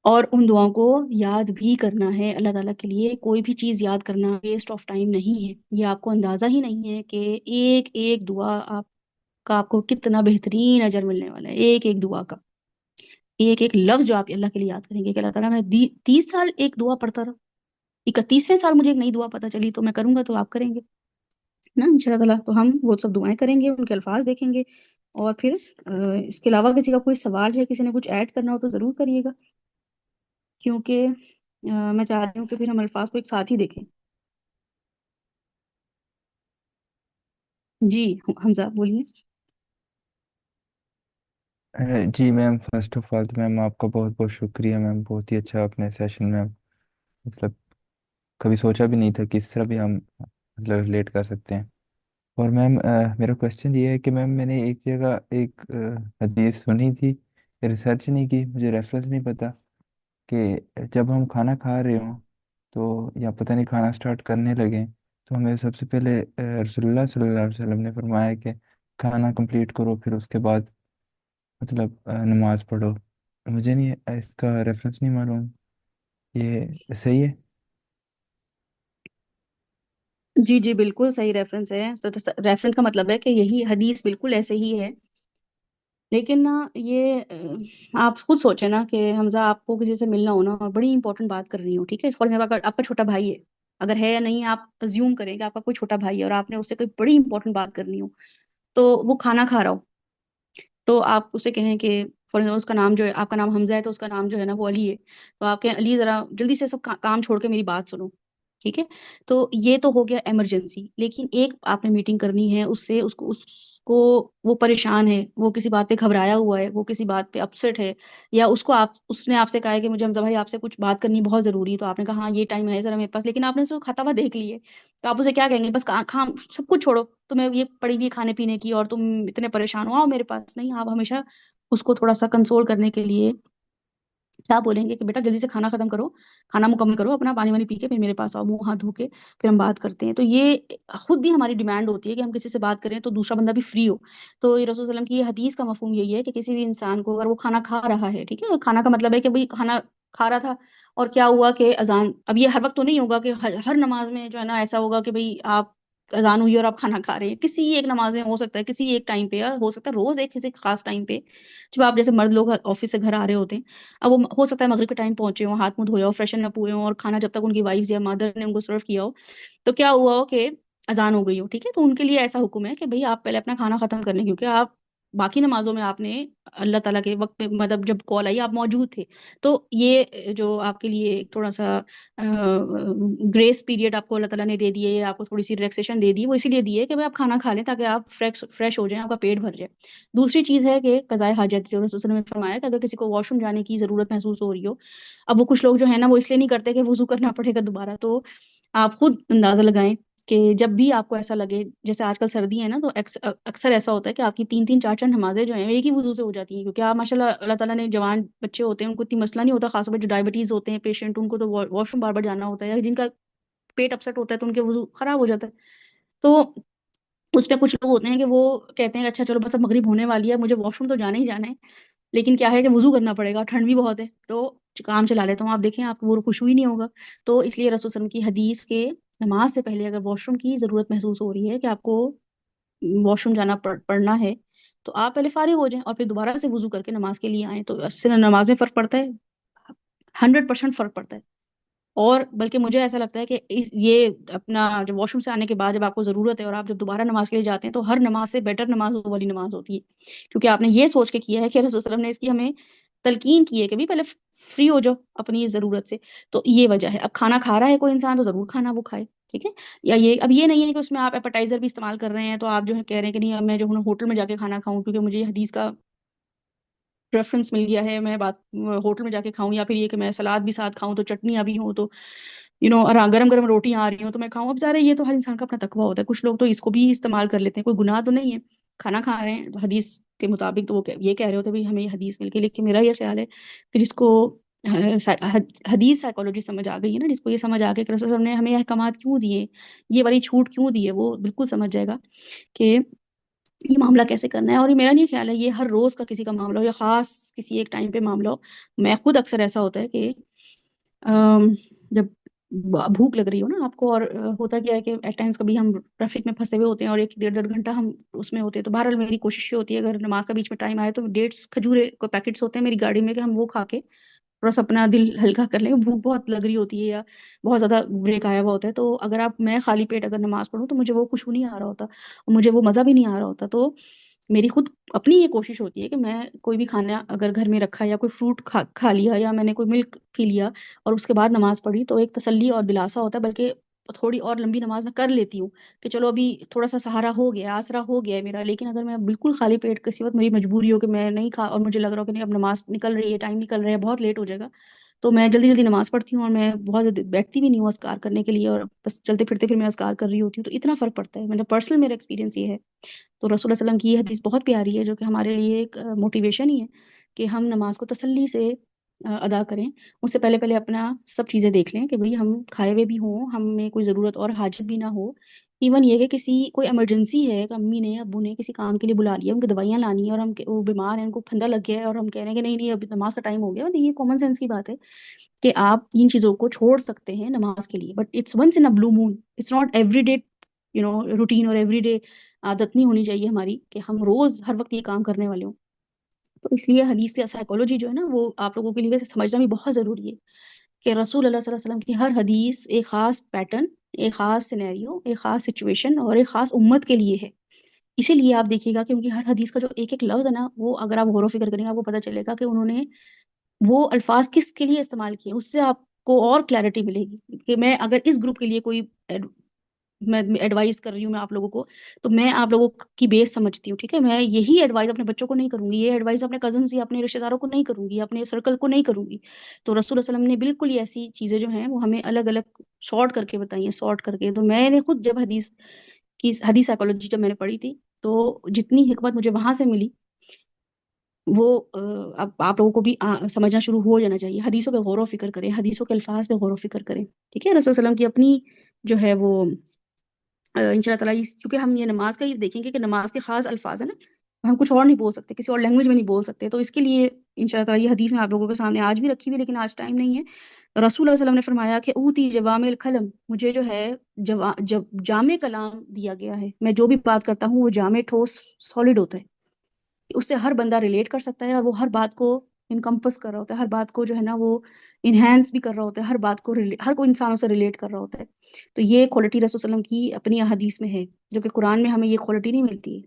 اور ان دعاؤں کو یاد بھی کرنا ہے. اللہ تعالیٰ کے لیے کوئی بھی چیز یاد کرنا ویسٹ آف ٹائم نہیں ہے. یہ آپ کو اندازہ ہی نہیں ہے کہ ایک ایک دعا آپ کو کتنا بہترین اجر ملنے والا ہے. ایک ایک دعا کا، ایک ایک لفظ جو آپ اللہ کے لیے یاد کریں گے کہ اللہ تعالیٰ میں 30 سال ایک دعا پڑھتا رہا، 31ویں سال مجھے ایک نئی دعا پتہ چلی، تو میں کروں گا تو آپ کریں گے نا ان شاء اللہ تعالیٰ. تو ہم وہ سب دعائیں کریں گے، ان کے الفاظ دیکھیں گے، اور پھر اس کے علاوہ کسی کا کوئی سوال ہے، کسی نے کچھ ایڈ کرنا ہو تو ضرور کریے گا، کیونکہ میں چاہ رہی ہوں کہ پھر ہم الفاظ کو ایک ساتھ ہی دیکھیں. جی حمزہ بولیے. جی میم، فرسٹ آف آل تو میم آپ کا بہت بہت شکریہ میم، بہت ہی اچھا اپنے سیشن میں مطلب کبھی سوچا بھی نہیں تھا کہ اس طرح بھی ہم مطلب ریلیٹ کر سکتے ہیں. اور میم میرا کویشچن یہ ہے کہ میم میں نے ایک جگہ ایک حدیث سنی تھی، ریسرچ نہیں کی، مجھے ریفرنس نہیں پتا، کہ جب ہم کھانا کھا رہے ہوں تو یا پتہ نہیں کھانا سٹارٹ کرنے لگیں تو ہمیں سب سے پہلے رسول اللہ صلی اللہ علیہ وسلم نے فرمایا کہ کھانا کمپلیٹ کرو، پھر اس کے بعد مطلب نماز پڑھو. مجھے نہیں اس کا ریفرنس نہیں معلوم. یہ صحیح ہے؟ جی جی بالکل صحیح ریفرنس ہے. ریفرنس کا مطلب ہے کہ یہی حدیث بالکل ایسے ہی ہے. لیکن نا یہ آپ خود سوچیں نا کہ حمزہ آپ کو کسی سے ملنا ہونا اور بڑی امپورٹنٹ بات کر رہی ہو، ٹھیک ہے، فار ایگزامپل آپ کا چھوٹا بھائی ہے، اگر ہے یا نہیں آپ ازیوم کریں کہ آپ کا کوئی چھوٹا بھائی ہے اور آپ نے اس سے کوئی بڑی امپورٹنٹ بات کرنی ہو، تو وہ کھانا کھا رہا ہو، تو آپ اسے کہیں کہ فار ایگزامپل اس کا نام جو ہے، آپ کا نام حمزہ ہے تو اس کا نام جو ہے نا وہ علی ہے، تو آپ کہیں علی ذرا جلدی سے سب کام چھوڑ کے میری بات سنو، ٹھیک ہے. تو یہ تو ہو گیا ایمرجنسی. لیکن ایک آپ نے میٹنگ کرنی ہے اس سے، اس کو وہ پریشان ہے، وہ کسی بات پہ گھبرایا ہوا ہے، وہ کسی بات پہ اپسٹ ہے، یا اس نے آپ سے کہا ہے کہ مجھے حمزہ بھائی آپ سے کچھ بات کرنی بہت ضروری ہے، تو آپ نے کہا ہاں یہ ٹائم ہے ذرا میرے پاس، لیکن آپ نے اس کو کھاتا ہوا دیکھ لی ہے، تو آپ اسے کیا کہیں گے؟ بس سب کچھ چھوڑو، تمہیں یہ پڑی ہوئی ہے کھانے پینے کی اور تم اتنے پریشان ہو، آؤ میرے پاس. نہیں، آپ ہمیشہ اس کو تھوڑا سا کنسول کرنے کے لیے کیا بولیں گے کہ بیٹا جلدی سے کھانا ختم کرو، کھانا مکمل کرو، اپنا پانی وانی پی کے پھر میرے پاس آؤ، منہ ہاتھ دھو کے پھر ہم بات کرتے ہیں. تو یہ خود بھی ہماری ڈیمانڈ ہوتی ہے کہ ہم کسی سے بات کریں تو دوسرا بندہ بھی فری ہو. تو یہ رسول صلی اللہ علیہ وسلم کی یہ حدیث کا مفہوم یہی ہے کہ کسی بھی انسان کو اگر وہ کھانا کھا رہا ہے، ٹھیک ہے، کھانا کا مطلب ہے کہ بھئی کھانا کھا رہا تھا اور کیا ہوا کہ اذان، اب یہ ہر وقت تو نہیں ہوگا کہ ہر نماز میں جو ہے نا ایسا ہوگا کہ بھئی آپ اذان ہوئی اور آپ کھانا کھا رہے ہیں. کسی ایک نماز میں ہو سکتا ہے، کسی ایک ٹائم پہ، یا ہو سکتا ہے روز ایک کسی خاص ٹائم پہ، جب آپ جیسے مرد لوگ آفس سے گھر آ رہے ہوتے ہیں، اب وہ ہو سکتا ہے مغرب کے ٹائم پہنچے ہوں، ہاتھ منہ دھویا ہو، فریشن اپ ہوئے ہوں، اور کھانا جب تک ان کی وائفز یا مادر نے ان کو سرو کیا ہو تو کیا ہوا ہو کہ اذان ہو گئی ہو، ٹھیک ہے. تو ان کے لیے ایسا حکم ہے کہ بھئی آپ پہلے اپنا کھانا ختم کر لیں، کیونکہ آپ باقی نمازوں میں آپ نے اللہ تعالیٰ کے وقت میں، مطلب جب کال آئی آپ موجود تھے، تو یہ جو آپ کے لیے ایک تھوڑا سا گریس پیریڈ آپ کو اللہ تعالیٰ نے دے دیے، یا آپ کو تھوڑی سی ریلیکسیشن دے دی، وہ اسی لیے دی ہے کہ بھئی آپ کھانا کھا لیں تاکہ آپ فریش ہو جائیں، آپ کا پیٹ بھر جائے. دوسری چیز ہے کہ قضائے حاجت، جو رسول صلی اللہ علیہ وسلم نے فرمایا کہ اگر کسی کو واش روم جانے کی ضرورت محسوس ہو رہی ہو، اب وہ کچھ لوگ جو ہے نا وہ اس لیے نہیں کرتے کہ وضو کرنا پڑے گا دوبارہ، تو آپ خود اندازہ لگائیں کہ جب بھی آپ کو ایسا لگے، جیسے آج کل سردی ہے نا، تو اکثر ایسا ہوتا ہے کہ آپ کی 3 3 4 4 نمازیں جو ہیں ایک ہی وضو سے ہو جاتی ہیں، کیونکہ آپ ماشاء اللہ اللہ تعالیٰ نے جوان بچے ہوتے ہیں ان کو اتنی مسئلہ نہیں ہوتا، خاص طور پہ جو ڈائبٹیز ہوتے ہیں پیشنٹ، ان کو تو واش روم بار بار جانا ہوتا ہے، یا جن کا پیٹ اپسٹ ہوتا ہے تو ان کے وضو خراب ہو جاتا ہے. تو اس پہ کچھ لوگ ہوتے ہیں کہ وہ کہتے ہیں کہ اچھا چلو بس اب مغرب ہونے والی ہے، مجھے واش روم تو جانا ہی جانا ہے، لیکن کیا ہے کہ وضو کرنا پڑے گا، ٹھنڈ بھی بہت ہے تو کام چلا لیتا ہوں. آپ دیکھیں آپ کو وہ خوشبو ہی نہیں ہوگا. تو اس لیے رسول صلی اللہ علیہ وسلم کی حدیث کے نماز سے پہلے اگر واش روم کی ضرورت محسوس ہو رہی ہے کہ آپ کو واش روم جانا پڑنا ہے، تو آپ پہلے فارغ ہو جائیں اور پھر دوبارہ سے وضو کر کے نماز کے لیے آئیں. تو اس سے نماز میں فرق پڑتا ہے، 100% فرق پڑتا ہے. اور بلکہ مجھے ایسا لگتا ہے کہ یہ اپنا جب واش روم سے آنے کے بعد جب آپ کو ضرورت ہے اور آپ جب دوبارہ نماز کے لیے جاتے ہیں، تو ہر نماز سے بیٹر نماز وہ والی نماز ہوتی ہے، کیونکہ آپ نے یہ سوچ کے کیا ہے کہ رسول صلی اللہ علیہ وسلم نے اس کی ہمیں تلقین کی ہے کہ بھی پہلے فری ہو جاؤ اپنی ضرورت سے. تو یہ وجہ ہے. اب کھانا کھا رہا ہے کوئی انسان تو ضرور کھانا وہ کھائے، ٹھیک ہے. یا یہ اب یہ نہیں ہے کہ اس میں آپ ایپیٹائزر بھی استعمال کر رہے ہیں تو آپ جو ہے کہہ رہے ہیں کہ نہیں اب میں جو ہوں ہوٹل میں جا کے کھانا کھاؤں کیونکہ مجھے یہ حدیث کا ریفرنس مل گیا ہے، میں بات ہوٹل میں جا کے کھاؤں، یا پھر یہ کہ میں سلاد بھی ساتھ کھاؤں تو چٹنیاں بھی ہوں تو اور گرم گرم روٹیاں آ رہی ہوں تو میں کھاؤں. اب ظاہر ہے یہ تو ہر انسان کا اپنا تقویٰ ہوتا ہے، کچھ لوگ تو اس کو بھی استعمال کر لیتے ہیں، کوئی گناہ تو نہیں ہے، کھانا کھا رہے ہیں تو حدیث کے مطابق تو وہ یہ کہہ رہے ہوتے ہیں ہمیں یہ حدیث مل گئی. لیکن میرا یہ خیال ہے کہ جس کو حدیث سائیکالوجی سمجھ آ گئی ہے نا، جس کو یہ سمجھ آ گیا کہ رسول صلی اللہ علیہ وسلم نے ہمیں احکامات کیوں دیے، یہ والی چھوٹ کیوں دی ہے، وہ بالکل سمجھ جائے گا کہ یہ معاملہ کیسے کرنا ہے. اور یہ میرا نہیں خیال ہے یہ ہر روز کا کسی کا معاملہ ہو یا خاص کسی ایک ٹائم پہ معاملہ ہو. میں خود اکثر ایسا ہوتا ہے کہ جب بھوک لگ رہی ہو نا آپ کو، اور ہوتا کیا ہے کہ ایٹ ٹائمس کبھی ہم ٹریفک میں پھنسے ہوئے ہوتے ہیں اور 1 1.5 1.5 گھنٹہ ہم اس میں ہوتے ہیں، تو بہرحال میری کوشش یہ ہوتی ہے اگر نماز کا بیچ میں ٹائم آئے تو ڈیٹس کھجورے کو پیکٹس ہوتے ہیں میری گاڑی میں کہ ہم وہ کھا کے تھوڑا سا اپنا دل ہلکا کر لیں. بھوک بہت لگ رہی ہوتی ہے یا بہت زیادہ بریک آیا ہوا ہوتا ہے، تو اگر میں خالی پیٹ اگر نماز پڑھوں تو مجھے وہ خوشبو نہیں آ رہا ہوتا اور مجھے وہ مزہ بھی نہیں آ رہا ہوتا. تو میری خود اپنی یہ کوشش ہوتی ہے کہ میں کوئی بھی کھانا اگر گھر میں رکھا یا کوئی فروٹ کھا لیا یا میں نے کوئی ملک پی لیا اور اس کے بعد نماز پڑھی تو ایک تسلی اور دلاسا ہوتا ہے، بلکہ تھوڑی اور لمبی نماز میں کر لیتی ہوں کہ چلو ابھی تھوڑا سا سہارا ہو گیا، آسرا ہو گیا ہے میرا. لیکن اگر میں بالکل خالی پیٹ کسی وقت میری مجبوری ہو کہ میں نہیں کھا اور مجھے لگ رہا ہو کہ نہیں اب نماز نکل رہی ہے، ٹائم نکل رہا ہے، بہت لیٹ ہو جائے گا، تو میں جلدی جلدی نماز پڑھتی ہوں اور میں بہت زیادہ بیٹھتی بھی نہیں ہوں اذکار کرنے کے لیے، اور بس چلتے پھرتے پھر میں اذکار کر رہی ہوتی ہوں. تو اتنا فرق پڑتا ہے، مطلب پرسنل میرا ایکسپیرینس یہ ہے. تو رسول اللہ علیہ وسلم کی یہ حدیث بہت پیاری ہے جو کہ ہمارے لیے ایک موٹیویشن ہی ہے کہ ہم نماز کو تسلی سے ادا کریں، اس سے پہلے پہلے اپنا سب چیزیں دیکھ لیں کہ بھئی ہم کھائے ہوئے بھی ہوں، ہمیں کوئی ضرورت اور حاجت بھی نہ ہو، ایون یہ کہ کسی کوئی ایمرجنسی ہے کہ امی نے ابو نے کسی کام کے لیے بلا لیا، ان کی دوائیاں لانی ہے اور ہم وہ بیمار ہیں، ان کو پھندا لگ گیا ہے اور ہم کہہ رہے ہیں کہ نہیں نہیں ابھی نماز کا ٹائم ہو گیا، تو یہ کامن سینس کی بات ہے کہ آپ ان چیزوں کو چھوڑ سکتے ہیں نماز کے لیے، but it's once in a blue moon, it's not every day routine اور ایوری ڈے عادت نہیں ہونی چاہیے ہماری کہ ہم روز ہر وقت یہ کام کرنے والے ہوں. تو اس لیے حدیث کی سائیکولوجی جو ہے نا وہ آپ لوگوں کے لیے ویسے سمجھنا بھی بہت ضروری ہے کہ رسول اللہ صلی اللہ علیہ وسلم کی ہر حدیث ایک خاص پیٹرن، ایک خاص سینیریو، ایک خاص سچویشن اور ایک خاص امت کے لیے ہے. اسی لیے آپ دیکھیے گا کہ ان کی ہر حدیث کا جو ایک ایک لفظ ہے نا، وہ اگر آپ غور و فکر کریں گے آپ کو پتہ چلے گا کہ انہوں نے وہ الفاظ کس کے لیے استعمال کیے، اس سے آپ کو اور کلیئرٹی ملے گی کہ میں اگر اس گروپ کے لیے کوئی میں ایڈوائز کر رہی ہوں میں آپ لوگوں کو، تو میں آپ لوگوں کی بیس سمجھتی ہوں، ٹھیک ہے. میں یہی ایڈوائز اپنے بچوں کو نہیں کروں گی، یہ ایڈوائز اپنے کزنس یا اپنے رشتہ داروں کو نہیں کروں گی، اپنے سرکل کو نہیں کروں گی. تو رسول اللہ علیہ وسلم نے بالکل ہی ایسی چیزیں جو ہیں وہ ہمیں الگ الگ شارٹ کر کے بتائی ہیں، سارٹ کر کے. تو میں نے خود جب حدیث سائیکولوجی جب میں نے پڑھی تھی تو جتنی حکمت مجھے وہاں سے ملی وہ اب آپ لوگوں کو بھی سمجھنا شروع ہو جانا چاہیے. حدیثوں پہ غور و فکر کریں، حدیثوں کے الفاظ پہ غور و فکر کریں، ٹھیک ہے. رسول اللہ علیہ وسلم کی اپنی جو ہے وہ ان شاء اللہ تعالیٰ چونکہ ہم یہ نماز کا ہی دیکھیں گے کہ نماز کے خاص الفاظ ہیں نا، ہم کچھ اور نہیں بول سکتے، کسی اور لینگویج میں نہیں بول سکتے. تو اس کے لیے ان شاء اللہ تعالیٰ یہ حدیث میں آپ لوگوں کے سامنے آج بھی رکھی ہوئی، لیکن آج ٹائم نہیں ہے. رسول اللہ صلی اللہ علیہ وسلم نے فرمایا کہ اوتی جوامع الکلم، مجھے جو ہے جب جامع کلام دیا گیا ہے، میں جو بھی بات کرتا ہوں وہ جامع ٹھوس سالڈ ہوتا ہے، اس سے ہر بندہ ریلیٹ کر سکتا ہے اور وہ ہر بات کو انکمپس کر رہا ہوتا ہے، ہر بات کو جو ہے نا وہ انہینس بھی کر رہا ہوتا ہے، ہر بات کو ہر کوئی انسانوں سے ریلیٹ کر رہا ہوتا ہے. تو یہ کوالٹی رسول صلی اللہ علیہ وسلم کی اپنی احادیث میں ہے، جو کہ قرآن میں ہمیں یہ کوالٹی نہیں ملتی ہے.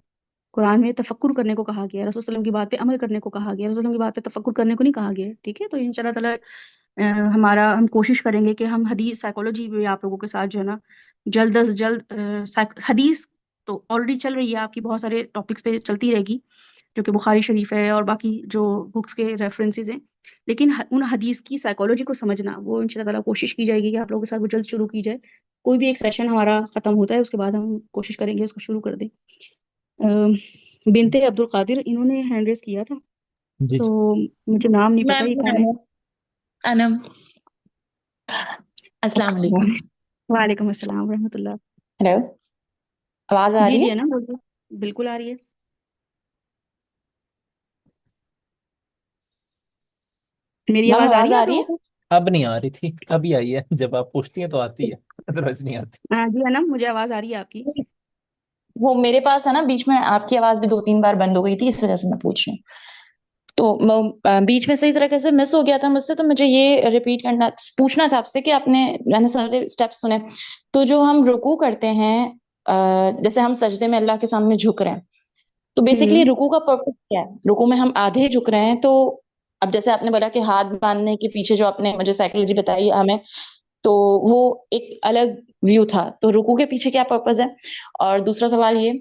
قرآن میں تفکر کرنے کو کہا گیا ہے، رسول صلی اللہ علیہ وسلم کی بات پہ عمل کرنے کو کہا گیا ہے، رسول صلی اللہ علیہ وسلم کی بات پہ تفکر کرنے کو نہیں کہا گیا ہے، ٹھیک ہے. تو ان شاء اللہ تعالیٰ ہم کوشش کریں گے کہ ہم حدیث سائیکولوجی بھی آپ لوگوں کے ساتھ جو ہے نا جلد از جلد حدیث تو آلریڈی چل رہی ہے، آپ کی بہت سارے ٹاپکس پہ چلتی رہے گی جو کہ بخاری شریف ہے اور باقی جو بکس کے ریفرنسز ہیں، لیکن ان حدیث کی سائیکولوجی کو سمجھنا وہ ان شاء اللہ تعالیٰ کوشش کی جائے گی کہ آپ لوگوں کے ساتھ وہ جلد شروع کی جائے. کوئی بھی ایک سیشن ہمارا ختم ہوتا ہے اس کے بعد ہم کوشش کریں گے اس کو شروع کر دیں. بنتے عبد القادر انہوں نے ہینڈ ریس کیا تھا، جی تو مجھے نام نہیں پتا یہ کون ہے. انم، السلام علیکم. وعلیکم السلام ورحمۃ اللہ. ہیلو، آواز آ جی رہی جی ہے؟ ہے نا، بولو. بالکل آ رہی ہے. میری میم آواز آ رہی آواز ہے آ آپ رہی لوگوں ہے؟ کو؟ اب نہیں آ رہی تھی، ابھی آئی ہے. جب آپ پوچھتی ہیں تو آتی ہے، ادروائز نہیں آتی. ہاں جی ہے نا، مجھے آواز آ رہی ہے آپ کی. وہ میرے پاس ہے نا، بیچ میں آپ کی آواز بھی 2-3 بار بند ہو گئی تھی، اس وجہ سے میں پوچھ رہی ہوں. تو بیچ میں صحیح طریقے سے مس ہو گیا تھا مجھ سے، تو مجھے یہ ریپیٹ کرنا پوچھنا تھا آپ سے کہ آپ نے، میں نے سارے اسٹیپس سنے. تو جو ہم رکوع کرتے ہیں، جیسے ہم سجدے میں اللہ کے سامنے جھک رہے ہیں، تو بیسیکلی رکوع کا پرپس کیا ہے؟ رکوع میں ہم آدھے جھک رہے ہیں، تو اب جیسے آپ نے بولا کہ ہاتھ باندھنے کے پیچھے جو آپ نے مجھے سائیکولوجی بتائی ہمیں، تو وہ ایک الگ ویو تھا. تو رکوع کے پیچھے کیا پرپز ہے؟ اور دوسرا سوال یہ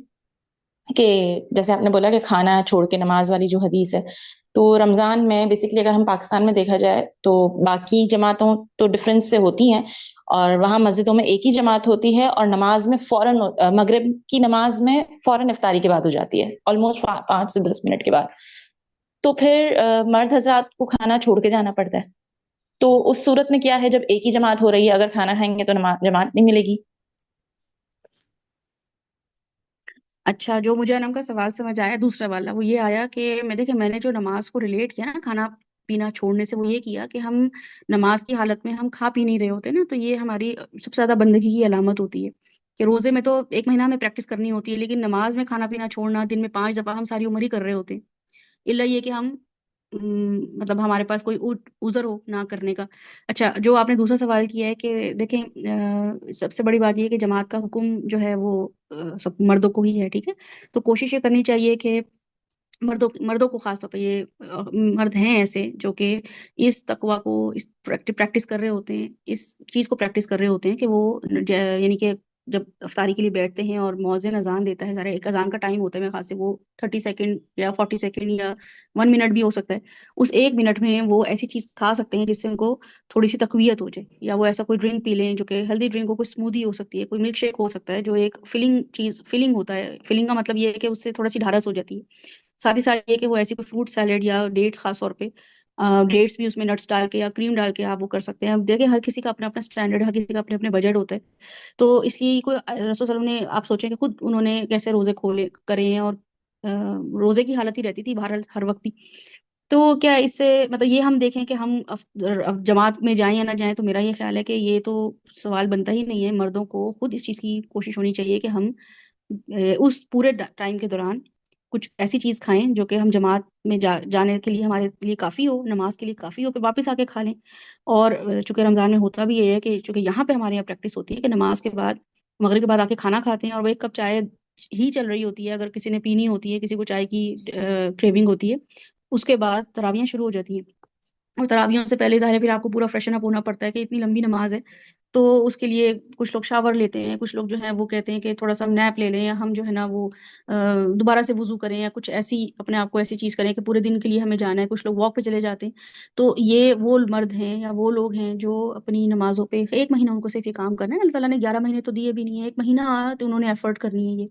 کہ جیسے آپ نے بولا کہ کھانا چھوڑ کے نماز والی جو حدیث ہے، تو رمضان میں بیسیکلی اگر ہم پاکستان میں دیکھا جائے تو باقی جماعتوں تو ڈفرینس سے ہوتی ہیں، اور وہاں مسجدوں میں ایک ہی جماعت ہوتی ہے، اور نماز میں فوراً مغرب کی نماز میں فوراً افطاری کے بعد ہو جاتی ہے، آلموسٹ 5 سے 10 منٹ کے بعد. تو پھر مرد حضرات کو کھانا چھوڑ کے جانا پڑتا ہے. تو اس صورت میں کیا ہے، جب ایک ہی جماعت ہو رہی ہے، اگر کھانا کھائیں گے تو جماعت نہیں ملے گی؟ اچھا، جو مجھے انم کا سوال سمجھ آیا دوسرا والا وہ یہ آیا کہ میں نے جو نماز کو ریلیٹ کیا نا کھانا پینا چھوڑنے سے، وہ یہ کیا کہ ہم نماز کی حالت میں ہم کھا پی نہیں رہے ہوتے نا، تو یہ ہماری سب سے زیادہ بندگی کی علامت ہوتی ہے کہ روزے میں تو 1 مہینہ میں پریکٹس کرنی ہوتی ہے، لیکن نماز میں کھانا پینا چھوڑنا دن میں 5 دفعہ ہم ساری عمر ہی کر رہے ہوتے ہیں، الا یہ کہ ہم مطلب ہمارے پاس کوئی عذر ہو نہ کرنے کا. اچھا، جو آپ نے دوسرا سوال کیا ہے کہ دیکھیں سب سے بڑی بات یہ ہے کہ جماعت کا حکم جو ہے وہ سب مردوں کو ہی ہے، ٹھیک ہے. تو کوشش یہ کرنی چاہیے کہ مردوں کو خاص طور پہ، یہ مرد ہیں ایسے جو کہ اس تقوی کو اس پریکٹس کر رہے ہوتے ہیں، اس چیز کو پریکٹس کر رہے ہوتے ہیں کہ وہ یعنی کہ جب افطاری کے لیے بیٹھتے ہیں اور مؤذن اذان دیتا ہے، ذرا ایک اذان کا ٹائم ہوتا ہے میرے خیال سے وہ 30 سیکنڈ یا 40 سیکنڈ یا 1 منٹ بھی ہو سکتا ہے، اس 1 منٹ میں وہ ایسی چیز کھا سکتے ہیں جس سے ان کو تھوڑی سی تقویت ہو جائے، یا وہ ایسا کوئی ڈرنک پی لیں جو کہ ہیلدی ڈرنک ہو، کوئی اسمودی ہو سکتی ہے، کوئی ملک شیک ہو سکتا ہے جو ایک فلنگ ہوتا ہے. فلنگ کا مطلب یہ ہے کہ اس سے تھوڑا سی ڈھارس ہو جاتی ہے. ساتھ ہی ساتھ یہ کہ وہ ایسی کوئی فروٹ سیلیڈ یا ڈیٹس خاص طور پہ ڈیٹس بھی اس میں نٹس ڈال کے یا کریم ڈال کے آپ وہ کر سکتے ہیں. اب دیکھیں ہر کسی کا اپنا اپنا اسٹینڈرڈ، ہر کسی کا اپنے اپنے بجٹ ہوتا ہے. تو اس لیے کوئی رسول صلی اللہ علیہ وسلم نے، آپ سوچیں کہ خود انہوں نے کیسے روزے کھولے کرے ہیں، اور روزے کی حالت ہی رہتی تھی بہرحال ہر وقت ہی. تو کیا اس سے مطلب یہ ہم دیکھیں کہ ہم جماعت میں جائیں یا نہ جائیں، تو میرا یہ خیال ہے کہ یہ تو سوال بنتا ہی نہیں ہے. مردوں کو خود اس چیز کی کوشش ہونی چاہیے کہ ہم اس پورے ٹائم کے دوران کچھ ایسی چیز کھائیں جو کہ ہم جماعت میں جانے کے لیے ہمارے لیے کافی ہو، نماز کے لیے کافی ہو، پھر واپس آ کے کھا لیں. اور چونکہ رمضان میں ہوتا بھی یہ ہے کہ چونکہ یہاں پہ ہمارے یہاں پریکٹس ہوتی ہے کہ نماز کے بعد، مغرب کے بعد آ کے کھانا کھاتے ہیں، اور وہ ایک کپ چائے ہی چل رہی ہوتی ہے، اگر کسی نے پینی ہوتی ہے، کسی کو چائے کی کریونگ ہوتی ہے، اس کے بعد تراویحیں شروع ہو جاتی ہیں. اور تراویحوں سے پہلے ظاہر ہے پھر آپ کو پورا فریشن اپ ہونا پڑتا ہے کہ اتنی لمبی نماز ہے. تو اس کے لیے کچھ لوگ شاور لیتے ہیں، کچھ لوگ جو ہیں وہ کہتے ہیں کہ تھوڑا سا ہم نیپ لے لیں، یا ہم جو ہے نا وہ دوبارہ سے وضو کریں، یا کچھ ایسی اپنے آپ کو ایسی چیز کریں کہ پورے دن کے لیے ہمیں جانا ہے. کچھ لوگ واک پہ چلے جاتے ہیں. تو یہ وہ مرد ہیں یا وہ لوگ ہیں جو اپنی نمازوں پہ ایک مہینہ ان کو صرف یہ کام کرنا ہے. اللہ تعالیٰ نے 11 مہینے تو دیے بھی نہیں ہے، ایک مہینہ تو انہوں نے ایفرٹ کرنی ہے یہ.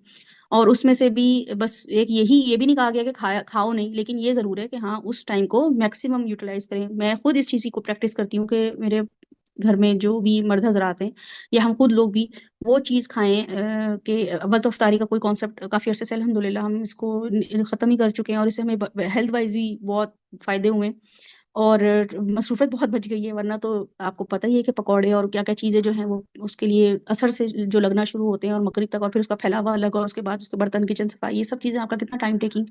اور اس میں سے بھی بس ایک یہ بھی نہیں کہا گیا کہ کھاؤ نہیں، لیکن یہ ضرور ہے کہ ہاں اس ٹائم کو میکسیمم یوٹیلائز کریں. میں خود اس چیز کو پریکٹس کرتی ہوں کہ میرے گھر میں جو بھی مرد حضرات ہیں یا ہم خود لوگ بھی وہ چیز کھائیں کہ اول تو افطاری کا کوئی کانسیپٹ کافی عرصے سے الحمدللہ ہم اس کو ختم ہی کر چکے ہیں، اور اس سے ہمیں ہیلتھ وائز بھی بہت فائدے ہوئے، اور مصروفیت بہت بچ گئی ہے. ورنہ تو آپ کو پتہ ہی ہے کہ پکوڑے اور کیا کیا چیزیں جو ہیں وہ اس کے لیے اثر سے جو لگنا شروع ہوتے ہیں، اور مغرب تک، اور پھر اس کا پھیلاوا الگ، اور اس کے بعد اس کے برتن کچن صفائی، یہ سب چیزیں آپ کا کتنا ٹائم ٹیکنگ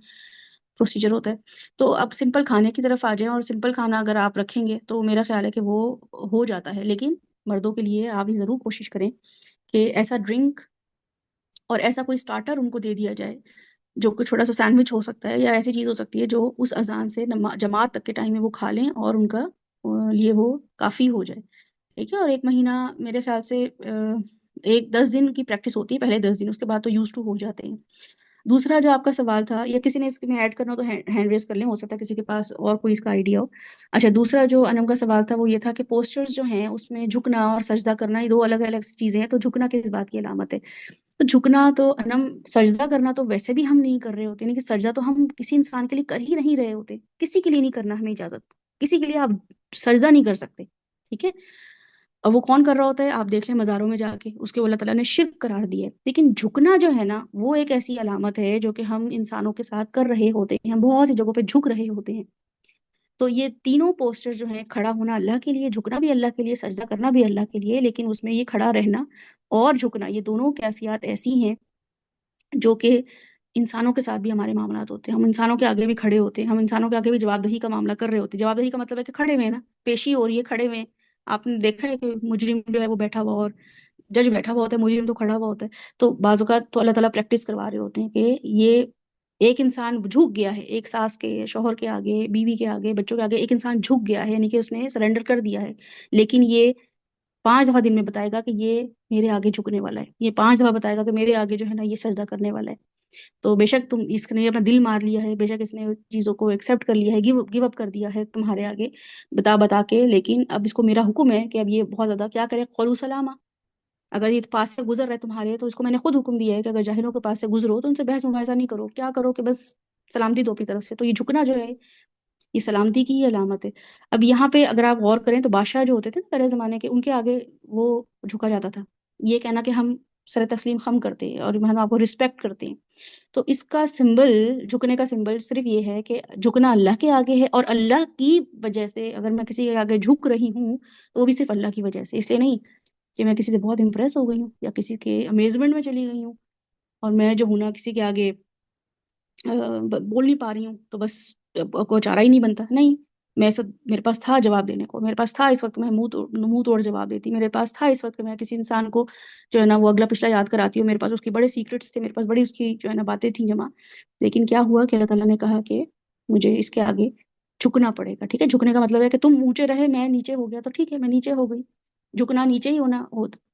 پروسیجر ہوتا ہے. تو اب سمپل کھانے کی طرف آ جائیں، اور سمپل کھانا اگر آپ رکھیں گے تو میرا خیال ہے کہ وہ ہو جاتا ہے. لیکن مردوں کے لیے آپ یہ ضرور کوشش کریں کہ ایسا ڈرنک اور ایسا کوئی سٹارٹر ان کو دے دیا جائے جو کہ چھوٹا سا سینڈوچ ہو سکتا ہے، یا ایسی چیز ہو سکتی ہے جو اس اذان سے جماعت تک کے ٹائم میں وہ کھا لیں اور ان کا لیے وہ کافی ہو جائے. ٹھیک ہے. اور ایک مہینہ میرے خیال سے ایک 10 دن کی پریکٹس ہوتی ہے، پہلے 10 دن، اس کے بعد تو یوز ٹو ہو جاتے ہیں. دوسرا جو آپ کا سوال تھا، یا کسی نے اس میں ایڈ کرنا ہو تو ہینڈ ریز کر لیں، ہو سکتا ہے کسی کے پاس اور کوئی اس کا آئیڈیا ہو. اچھا، دوسرا جو انم کا سوال تھا وہ یہ تھا کہ پوسچرز جو ہیں اس میں جھکنا اور سجدہ کرنا یہ دو الگ الگ چیزیں ہیں. تو جھکنا کس بات کی علامت ہے؟ تو جھکنا تو انم، سجدہ کرنا تو ویسے بھی ہم نہیں کر رہے ہوتے، یعنی کہ سجدہ تو ہم کسی انسان کے لیے کر ہی نہیں رہے ہوتے، کسی کے لیے نہیں کرنا ہمیں اجازت، کسی کے لیے آپ سجدہ نہیں کر سکتے. ٹھیک ہے. اور وہ کون کر رہا ہوتا ہے؟ آپ دیکھ لیں مزاروں میں جا کے، اس کے اللہ تعالیٰ نے شرک قرار دیا ہے. لیکن جھکنا جو ہے نا وہ ایک ایسی علامت ہے جو کہ ہم انسانوں کے ساتھ کر رہے ہوتے ہیں، ہم بہت سی جگہوں پہ جھک رہے ہوتے ہیں. تو یہ تینوں پوسچر جو ہیں، کھڑا ہونا اللہ کے لیے، جھکنا بھی اللہ کے لیے، سجدہ کرنا بھی اللہ کے لیے، لیکن اس میں یہ کھڑا رہنا اور جھکنا، یہ دونوں کیفیات ایسی ہیں جو کہ انسانوں کے ساتھ بھی ہمارے معاملات ہوتے ہیں. ہم انسانوں کے آگے بھی کھڑے ہوتے ہیں، ہم انسانوں کے آگے بھی جواب دہی کا معاملہ کر رہے ہوتے ہیں. جواب دہی کا مطلب ہے کہ کھڑے ہوئے ہیں نا، پیشی ہو رہی ہے، کھڑے ہوئے ہیں. آپ نے دیکھا ہے کہ مجرم جو ہے وہ بیٹھا ہوا، اور جج بیٹھا ہوا ہوتا ہے، مجرم تو کھڑا ہوا ہوتا ہے. تو بعض اوقات تو اللہ تعالیٰ پریکٹس کروا رہے ہوتے ہیں کہ یہ ایک انسان جھک گیا ہے، ایک ساس کے، شوہر کے آگے، بیوی کے آگے، بچوں کے آگے ایک انسان جھک گیا ہے، یعنی کہ اس نے سرنڈر کر دیا ہے. لیکن یہ 5 دفعہ دن میں بتائے گا کہ یہ میرے آگے جھکنے والا ہے، یہ 5 دفعہ بتائے گا کہ میرے آگے جو ہے نا یہ سجدہ کرنے والا ہے. تو بے شک تم اس نے اپنا دل مار لیا ہے، بے شک اس نے چیزوں کو ایکسیپٹ کر لیا ہے، گیو اپ کر دیا ہے تمہارے آگے بتا کے. لیکن اب اس کو میرا حکم ہے کہ اب یہ بہت زیادہ کیا کرے، قولو سلامہ. اگر یہ پاس سے گزر رہے تمہارے تو اس کو میں نے خود حکم دیا ہے کہ اگر جاہلوں کے پاس سے گزرو تو ان سے بحث مباحثہ نہیں کرو، کیا کرو کہ بس سلامتی دو اپنی طرف سے. تو یہ جھکنا جو ہے یہ سلامتی کی ہی علامت ہے. اب یہاں پہ اگر آپ غور کریں تو بادشاہ جو ہوتے تھے نا پہلے زمانے کے، ان کے آگے وہ جھکا جاتا تھا. یہ کہنا کہ ہم سر تسلیم خم کرتے ہیں اور ہم آپ کو رسپیکٹ کرتے ہیں. تو اس کا سمبل، جھکنے کا سمبل صرف یہ ہے کہ جھکنا اللہ کے آگے ہے، اور اللہ کی وجہ سے اگر میں کسی کے آگے جھک رہی ہوں تو وہ بھی صرف اللہ کی وجہ سے، اس لیے نہیں کہ میں کسی سے بہت امپریس ہو گئی ہوں یا کسی کے امیزمنٹ میں چلی گئی ہوں اور میں جو ہوں نا کسی کے آگے بول نہیں پا رہی ہوں تو بس کوئی چارہ ہی نہیں بنتا. نہیں، میں سب میرے پاس تھا جواب دینے کو، میرے پاس تھا اس وقت میں منہ توڑ جواب دیتی، میرے پاس تھا اس وقت کہ میں کسی انسان کو جو ہے نا وہ اگلا پچھلا یاد کراتی ہوں. میرے پاس اس کی بڑے سیکرٹس تھے، میرے پاس بڑی اس کی جو ہے نا باتیں تھیں جمع. لیکن کیا ہوا کہ اللہ تعالیٰ نے کہا کہ مجھے اس کے آگے جھکنا پڑے گا. ٹھیک ہے. جھکنے کا مطلب ہے کہ تم اونچے رہے میں نیچے ہو گیا تو ٹھیک ہے میں نیچے ہو گئی. جھکنا نیچے ہی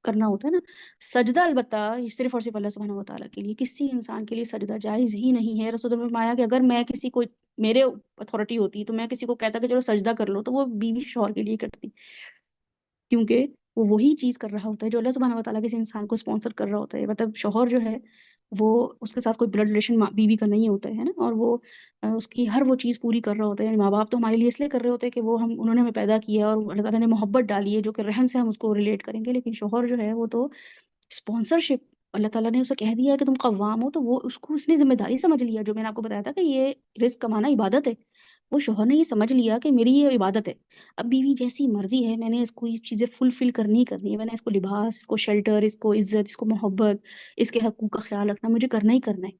کرنا ہوتا ہے نا. سجدہ البتہ یہ صرف اور صرف اللہ سبحانہ و تعالیٰ کے لیے، کسی انسان کے لیے سجدہ جائز ہی نہیں ہے. رسول اللہ نے فرمایا کہ اگر میں کسی کو، میرے اتھارٹی ہوتی تو میں کسی کو کہتا کہ چلو سجدہ کر لو، تو وہ بیوی شوہر کے لیے کرتی، کیونکہ وہ وہی چیز کر رہا ہوتا ہے جو اللہ سبحانہ و تعالیٰ کسی انسان کو اسپانسر کر رہا ہوتا ہے. مطلب شوہر جو ہے وہ اس کے ساتھ کوئی بلڈ ریلیشن بیوی کا نہیں ہوتا ہے نا، اور وہ اس کی ہر وہ چیز پوری کر رہا ہوتا ہے. یعنی ماں باپ تو ہمارے لیے اس لیے کر رہے ہوتے ہیں کہ وہ انہوں نے ہمیں پیدا کیا ہے اور اللہ تعالیٰ نے محبت ڈالی ہے جو کہ رحم سے ہم اس کو ریلیٹ کریں گے. لیکن شوہر جو ہے وہ تو اسپانسرشپ، اللہ تعالیٰ نے اسے کہہ دیا ہے کہ تم قوام ہو، تو وہ اس کو اس نے ذمہ داری سمجھ لیا. جو میں نے آپ کو بتایا تھا کہ یہ رزق کمانا عبادت ہے، وہ شوہر نے یہ سمجھ لیا کہ میری یہ عبادت ہے. اب بیوی جیسی مرضی ہے، میں نے اس کو یہ چیزیں فلفل کرنی کرنی ہے. میں نے اس کو لباس، اس کو شیلٹر، اس کو عزت، اس کو محبت، اس کے حقوق کا خیال رکھنا مجھے کرنا ہی کرنا ہے.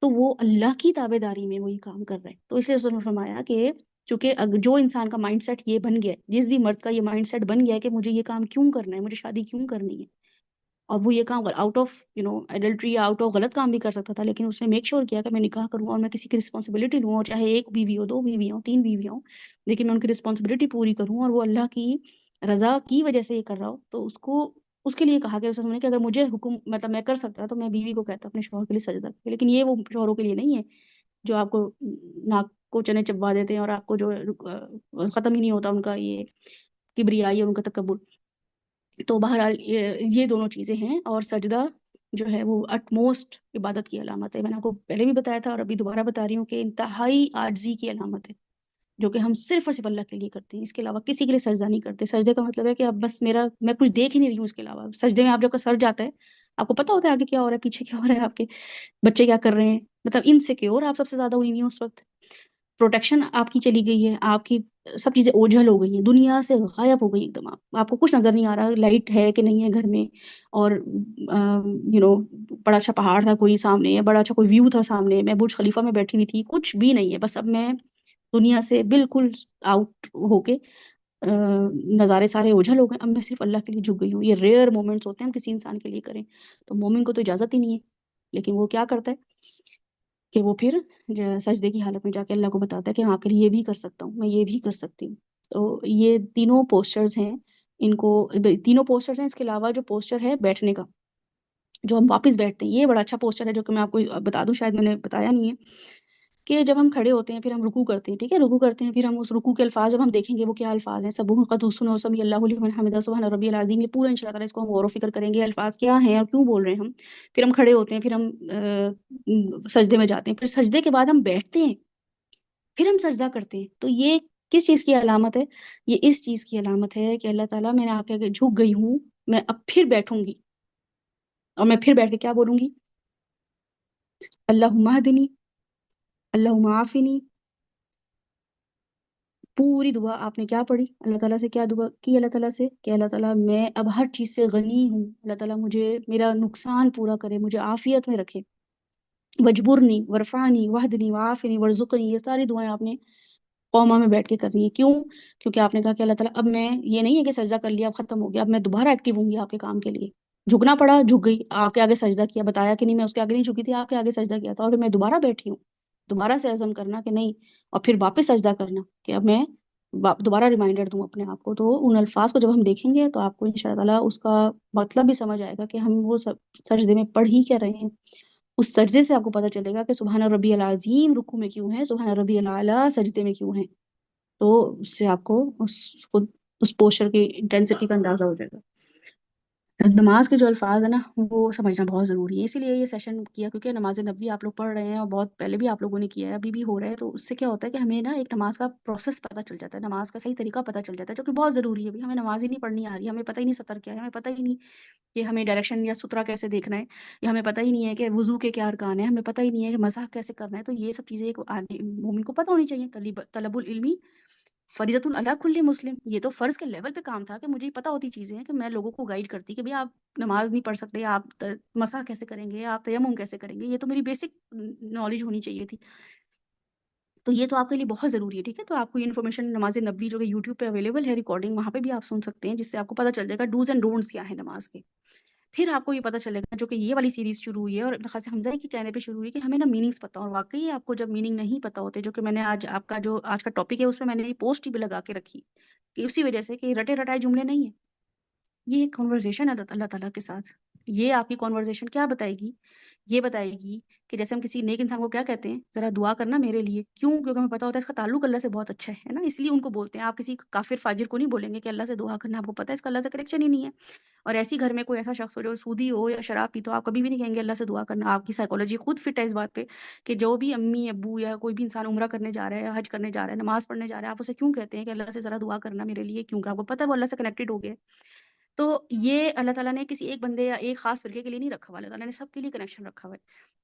تو وہ اللہ کی تابع داری میں وہی کام کر رہے ہیں. تو اس لیے رسول نے فرمایا کہ چونکہ جو انسان کا مائنڈ سیٹ یہ بن گیا ہے، جس بھی مرد کا یہ مائنڈ سیٹ بن گیا ہے کہ مجھے یہ کام کیوں کرنا ہے، مجھے شادی کیوں کرنی ہے، اور وہ یہ کام آؤٹ آف ایڈلٹری یا آؤٹ آف غلط کام بھی کر سکتا تھا، لیکن اس نے میک شور کیا کہ میں نکاح کروں اور میں کسی کی رسپانسبلٹی لوں، اور چاہے ایک بیوی ہو، دو بیوی ہو، تین بیوی ہوں، لیکن میں ان کی رسپانسبلٹی پوری کروں، اور وہ اللہ کی رضا کی وجہ سے یہ کر رہا ہو. تو اس کے لیے کہا کہ رسول نے کہ اگر مجھے حکم مطلب میں کر سکتا تو میں بیوی کو کہتا اپنے شوہر کے لیے سجدہ کرے. لیکن یہ وہ شوہروں کے لیے نہیں ہے جو آپ کو ناک کو چنے چبا دیتے ہیں اور آپ کو جو ختم ہی نہیں ہوتا ان کا یہ کبریائی اور ان کا تکبر. تو بہرحال یہ دونوں چیزیں ہیں، اور سجدہ جو ہے وہ اٹ موسٹ عبادت کی علامت ہے. میں نے آپ کو پہلے بھی بتایا تھا اور ابھی دوبارہ بتا رہی ہوں کہ انتہائی عاجزی کی علامت ہے، جو کہ ہم صرف اور صرف اللہ کے لیے کرتے ہیں. اس کے علاوہ کسی کے لیے سجدہ نہیں کرتے. سجدے کا مطلب ہے کہ اب بس میں کچھ دیکھ ہی نہیں رہی ہوں. اس کے علاوہ سجدے میں آپ جب کا سر جاتا ہے، آپ کو پتہ ہوتا ہے آگے کیا ہو رہا ہے، پیچھے کیا ہو رہا ہے، آپ کے بچے کیا کر رہے ہیں، مطلب انسیکیور آپ سب سے زیادہ ہوئی ہوئی ہیں اس وقت. پروٹیکشن آپ کی چلی گئی ہے، آپ کی سب چیزیں اوجھل ہو گئی ہیں، دنیا سے غائب ہو گئی ایک دم. آپ کو کچھ نظر نہیں آ رہا، لائٹ ہے کہ نہیں ہے گھر میں، اور بڑا اچھا پہاڑ تھا کوئی سامنے، بڑا اچھا کوئی ویو تھا سامنے، میں برج خلیفہ میں بیٹھی ہوئی تھی، کچھ بھی نہیں ہے. بس اب میں دنیا سے بالکل آؤٹ ہو کے نظارے سارے اوجھل ہو گئے. اب میں صرف اللہ کے لیے جھک گئی ہوں. یہ ریئر مومنٹس ہوتے ہیں ہم کسی انسان کے لیے کریں. تو مومن کو تو اجازت ہی نہیں ہے، لیکن وہ کیا کرتا ہے کہ وہ پھر سجدے کی حالت میں جا کے اللہ کو بتاتا ہے کہ میں آپ کے لیے یہ بھی کر سکتا ہوں، میں یہ بھی کر سکتی ہوں. تو یہ تینوں پوسچرز ہیں، ان کو تینوں پوسچرز ہیں. اس کے علاوہ جو پوسچر ہے بیٹھنے کا، جو ہم واپس بیٹھتے ہیں، یہ بڑا اچھا پوسچر ہے جو کہ میں آپ کو بتا دوں، شاید میں نے بتایا نہیں ہے، کہ جب ہم کھڑے ہوتے ہیں پھر ہم رکوع کرتے ہیں. ٹھیک ہے، رکوع کرتے ہیں، پھر ہم اس رکوع کے الفاظ جب ہم دیکھیں گے وہ کیا الفاظ ہیں، سبح قدوس و سمی اللہ لمن حمدہ سبحان ربی العظیم، یہ پورا انشاءاللہ تعالیٰ اس کو ہم غور و فکر کریں گے الفاظ کیا ہیں اور کیوں بول رہے ہیں ہم. پھر ہم کھڑے ہوتے ہیں، پھر ہم سجدے میں جاتے ہیں، پھر سجدے کے بعد ہم بیٹھتے ہیں، پھر ہم سجدہ کرتے ہیں. تو یہ کس چیز کی علامت ہے؟ یہ اس چیز کی علامت ہے کہ اللہ تعالیٰ میں نے آپ کے آگے جھک گئی ہوں، میں اب پھر بیٹھوں گی، اور میں پھر بیٹھ کے کیا بولوں گی؟ اللہم اہدنی، اللہم عافنی. پوری دعا آپ نے کیا پڑھی؟ اللہ تعالیٰ سے کیا دعا کی؟ اللہ تعالیٰ سے کہ اللہ تعالیٰ میں اب ہر چیز سے غنی ہوں، اللہ تعالیٰ مجھے میرا نقصان پورا کرے، مجھے عافیت میں رکھے. وجبرنی ورفانی وحدنی وعافنی ورزقنی، یہ ساری دعائیں آپ نے قوما میں بیٹھ کے کرنی ہے. کیوں؟ کیونکہ آپ نے کہا کہ اللہ تعالیٰ اب میں یہ نہیں ہے کہ سجدہ کر لیا اب ختم ہو گیا، اب میں دوبارہ ایکٹیو ہوں گی آپ کے کام کے لیے. جھکنا پڑا، جھک گئی، آپ کے آگے سجدہ کیا، بتایا کہ نہیں میں اس کے آگے نہیں جھکی تھی، آپ کے آگے سجدہ کیا تھا، اور میں دوبارہ بیٹھی ہوں. دوبارہ سے عزم کرنا کہ نہیں، اور پھر واپس سجدہ کرنا کہ اب میں دوبارہ ریمائنڈر دوں اپنے آپ کو. تو ان الفاظ کو جب ہم دیکھیں گے تو آپ کو انشاءاللہ اس کا مطلب بھی سمجھ آئے گا کہ ہم وہ سجدے میں پڑھ ہی کیا رہے ہیں. اس سجدے سے آپ کو پتہ چلے گا کہ سبحان ربی العظیم رکوع میں کیوں ہے، سبحان ربی الاعلیٰ سجدے میں کیوں ہے. تو اس سے آپ کو اس پوسچر کی انٹینسٹی کا اندازہ ہو جائے گا. نماز کے جو الفاظ ہیں نا وہ سمجھنا بہت ضروری ہے. اسی لیے یہ سیشن کیا، کیونکہ نماز نبوی آپ لوگ پڑھ رہے ہیں اور بہت پہلے بھی آپ لوگوں نے کیا ہے، ابھی بھی ہو رہا ہے. تو اس سے کیا ہوتا ہے کہ ہمیں نا ایک نماز کا پروسیس پتہ چل جاتا ہے، نماز کا صحیح طریقہ پتہ چل جاتا ہے، جو کہ بہت ضروری ہے. ہمیں نماز ہی نہیں پڑھنی آ رہی ہے، ہمیں پتہ ہی نہیں سطر کیا ہے، ہمیں پتہ ہی نہیں کہ ہمیں ڈائریکشن یا سترہ کیسے دیکھنا ہے، یا ہمیں پتہ ہی نہیں ہے کہ وضو کے کیا ارکان ہیں، ہمیں پتہ ہی نہیں ہے کہ مسح کیسے کرنا ہے. تو یہ سب چیزیں ایک مومن کو پتہ ہونی چاہیے. طلب العلمی فریضۃ علی کل مسلم، یہ تو فرض کے لیول پہ کام تھا کہ مجھے پتہ ہوتی چیزیں ہیں کہ میں لوگوں کو گائیڈ کرتی کہ بھئی آپ نماز نہیں پڑھ سکتے، آپ مسح کیسے کریں گے، آپ تیمم کیسے کریں گے، یہ تو میری بیسک نالج ہونی چاہیے تھی. تو یہ تو آپ کے لیے بہت ضروری ہے. ٹھیک ہے، تو آپ کو یہ انفارمیشن نماز نبوی جو کہ یوٹیوب پہ اویلیبل ہے ریکارڈنگ، وہاں پہ بھی آپ سن سکتے ہیں، جس سے آپ کو پتہ چل جائے گا ڈوز اینڈ ڈونٹس کیا ہے نماز کے. پھر آپ کو یہ پتہ چلے گا جو کہ یہ والی سیریز شروع ہوئی ہے اور خاص حمزہ کے کہنے پہ شروع ہوئی کہ ہمیں نا میننگز پتہ. اور واقعی آپ کو جب میننگ نہیں پتہ ہوتے، جو کہ میں نے آج آپ کا جو آج کا ٹاپک ہے اس میں نے یہ پوسٹ بھی لگا کے رکھی کہ اسی وجہ سے کہ رٹے رٹائے جملے نہیں ہیں، یہ ایک کنورسیشن ہے اللہ تعالیٰ کے ساتھ. یہ آپ کی کانورزیشن کیا بتائے گی؟ یہ بتائے گی کہ جیسے ہم کسی نیک انسان کو کیا کہتے ہیں، ذرا دعا کرنا میرے لیے، کیوں؟ کیونکہ ہمیں پتا ہوتا ہے اس کا تعلق اللہ سے بہت اچھا ہے نا، اس لیے ان کو بولتے ہیں۔ آپ کسی کافر فاجر کو نہیں بولیں گے کہ اللہ سے دعا کرنا، آپ کو پتا ہے اس کا اللہ سے کنیکشن ہی نہیں ہے۔ اور ایسی گھر میں کوئی ایسا شخص ہو جو سودی ہو یا شراب پیتا ہو، آپ کبھی بھی نہیں کہیں گے اللہ سے دعا کرنا۔ آپ کی سائیکالوجی خود فٹ ہے اس بات پہ کہ جو بھی امی ابو یا کوئی بھی انسان عمرہ کرنے جا رہا ہے، حج کرنے جا رہا ہے، نماز پڑھنے جا رہا ہے، آپ اسے کیوں کہتے ہیں کہ اللہ سے ذرا دعا کرنا میرے لیے؟ کیونکہ آپ کو پتا ہے وہ اللہ سے کنیکٹڈ ہو گیا ہے۔ تو یہ اللہ تعالیٰ نے کسی ایک بندے یا ایک خاص فرقے کے لیے نہیں رکھا ہوا، اللہ تعالیٰ نے سب کے لیے کنیکشن رکھا ہوا ہے۔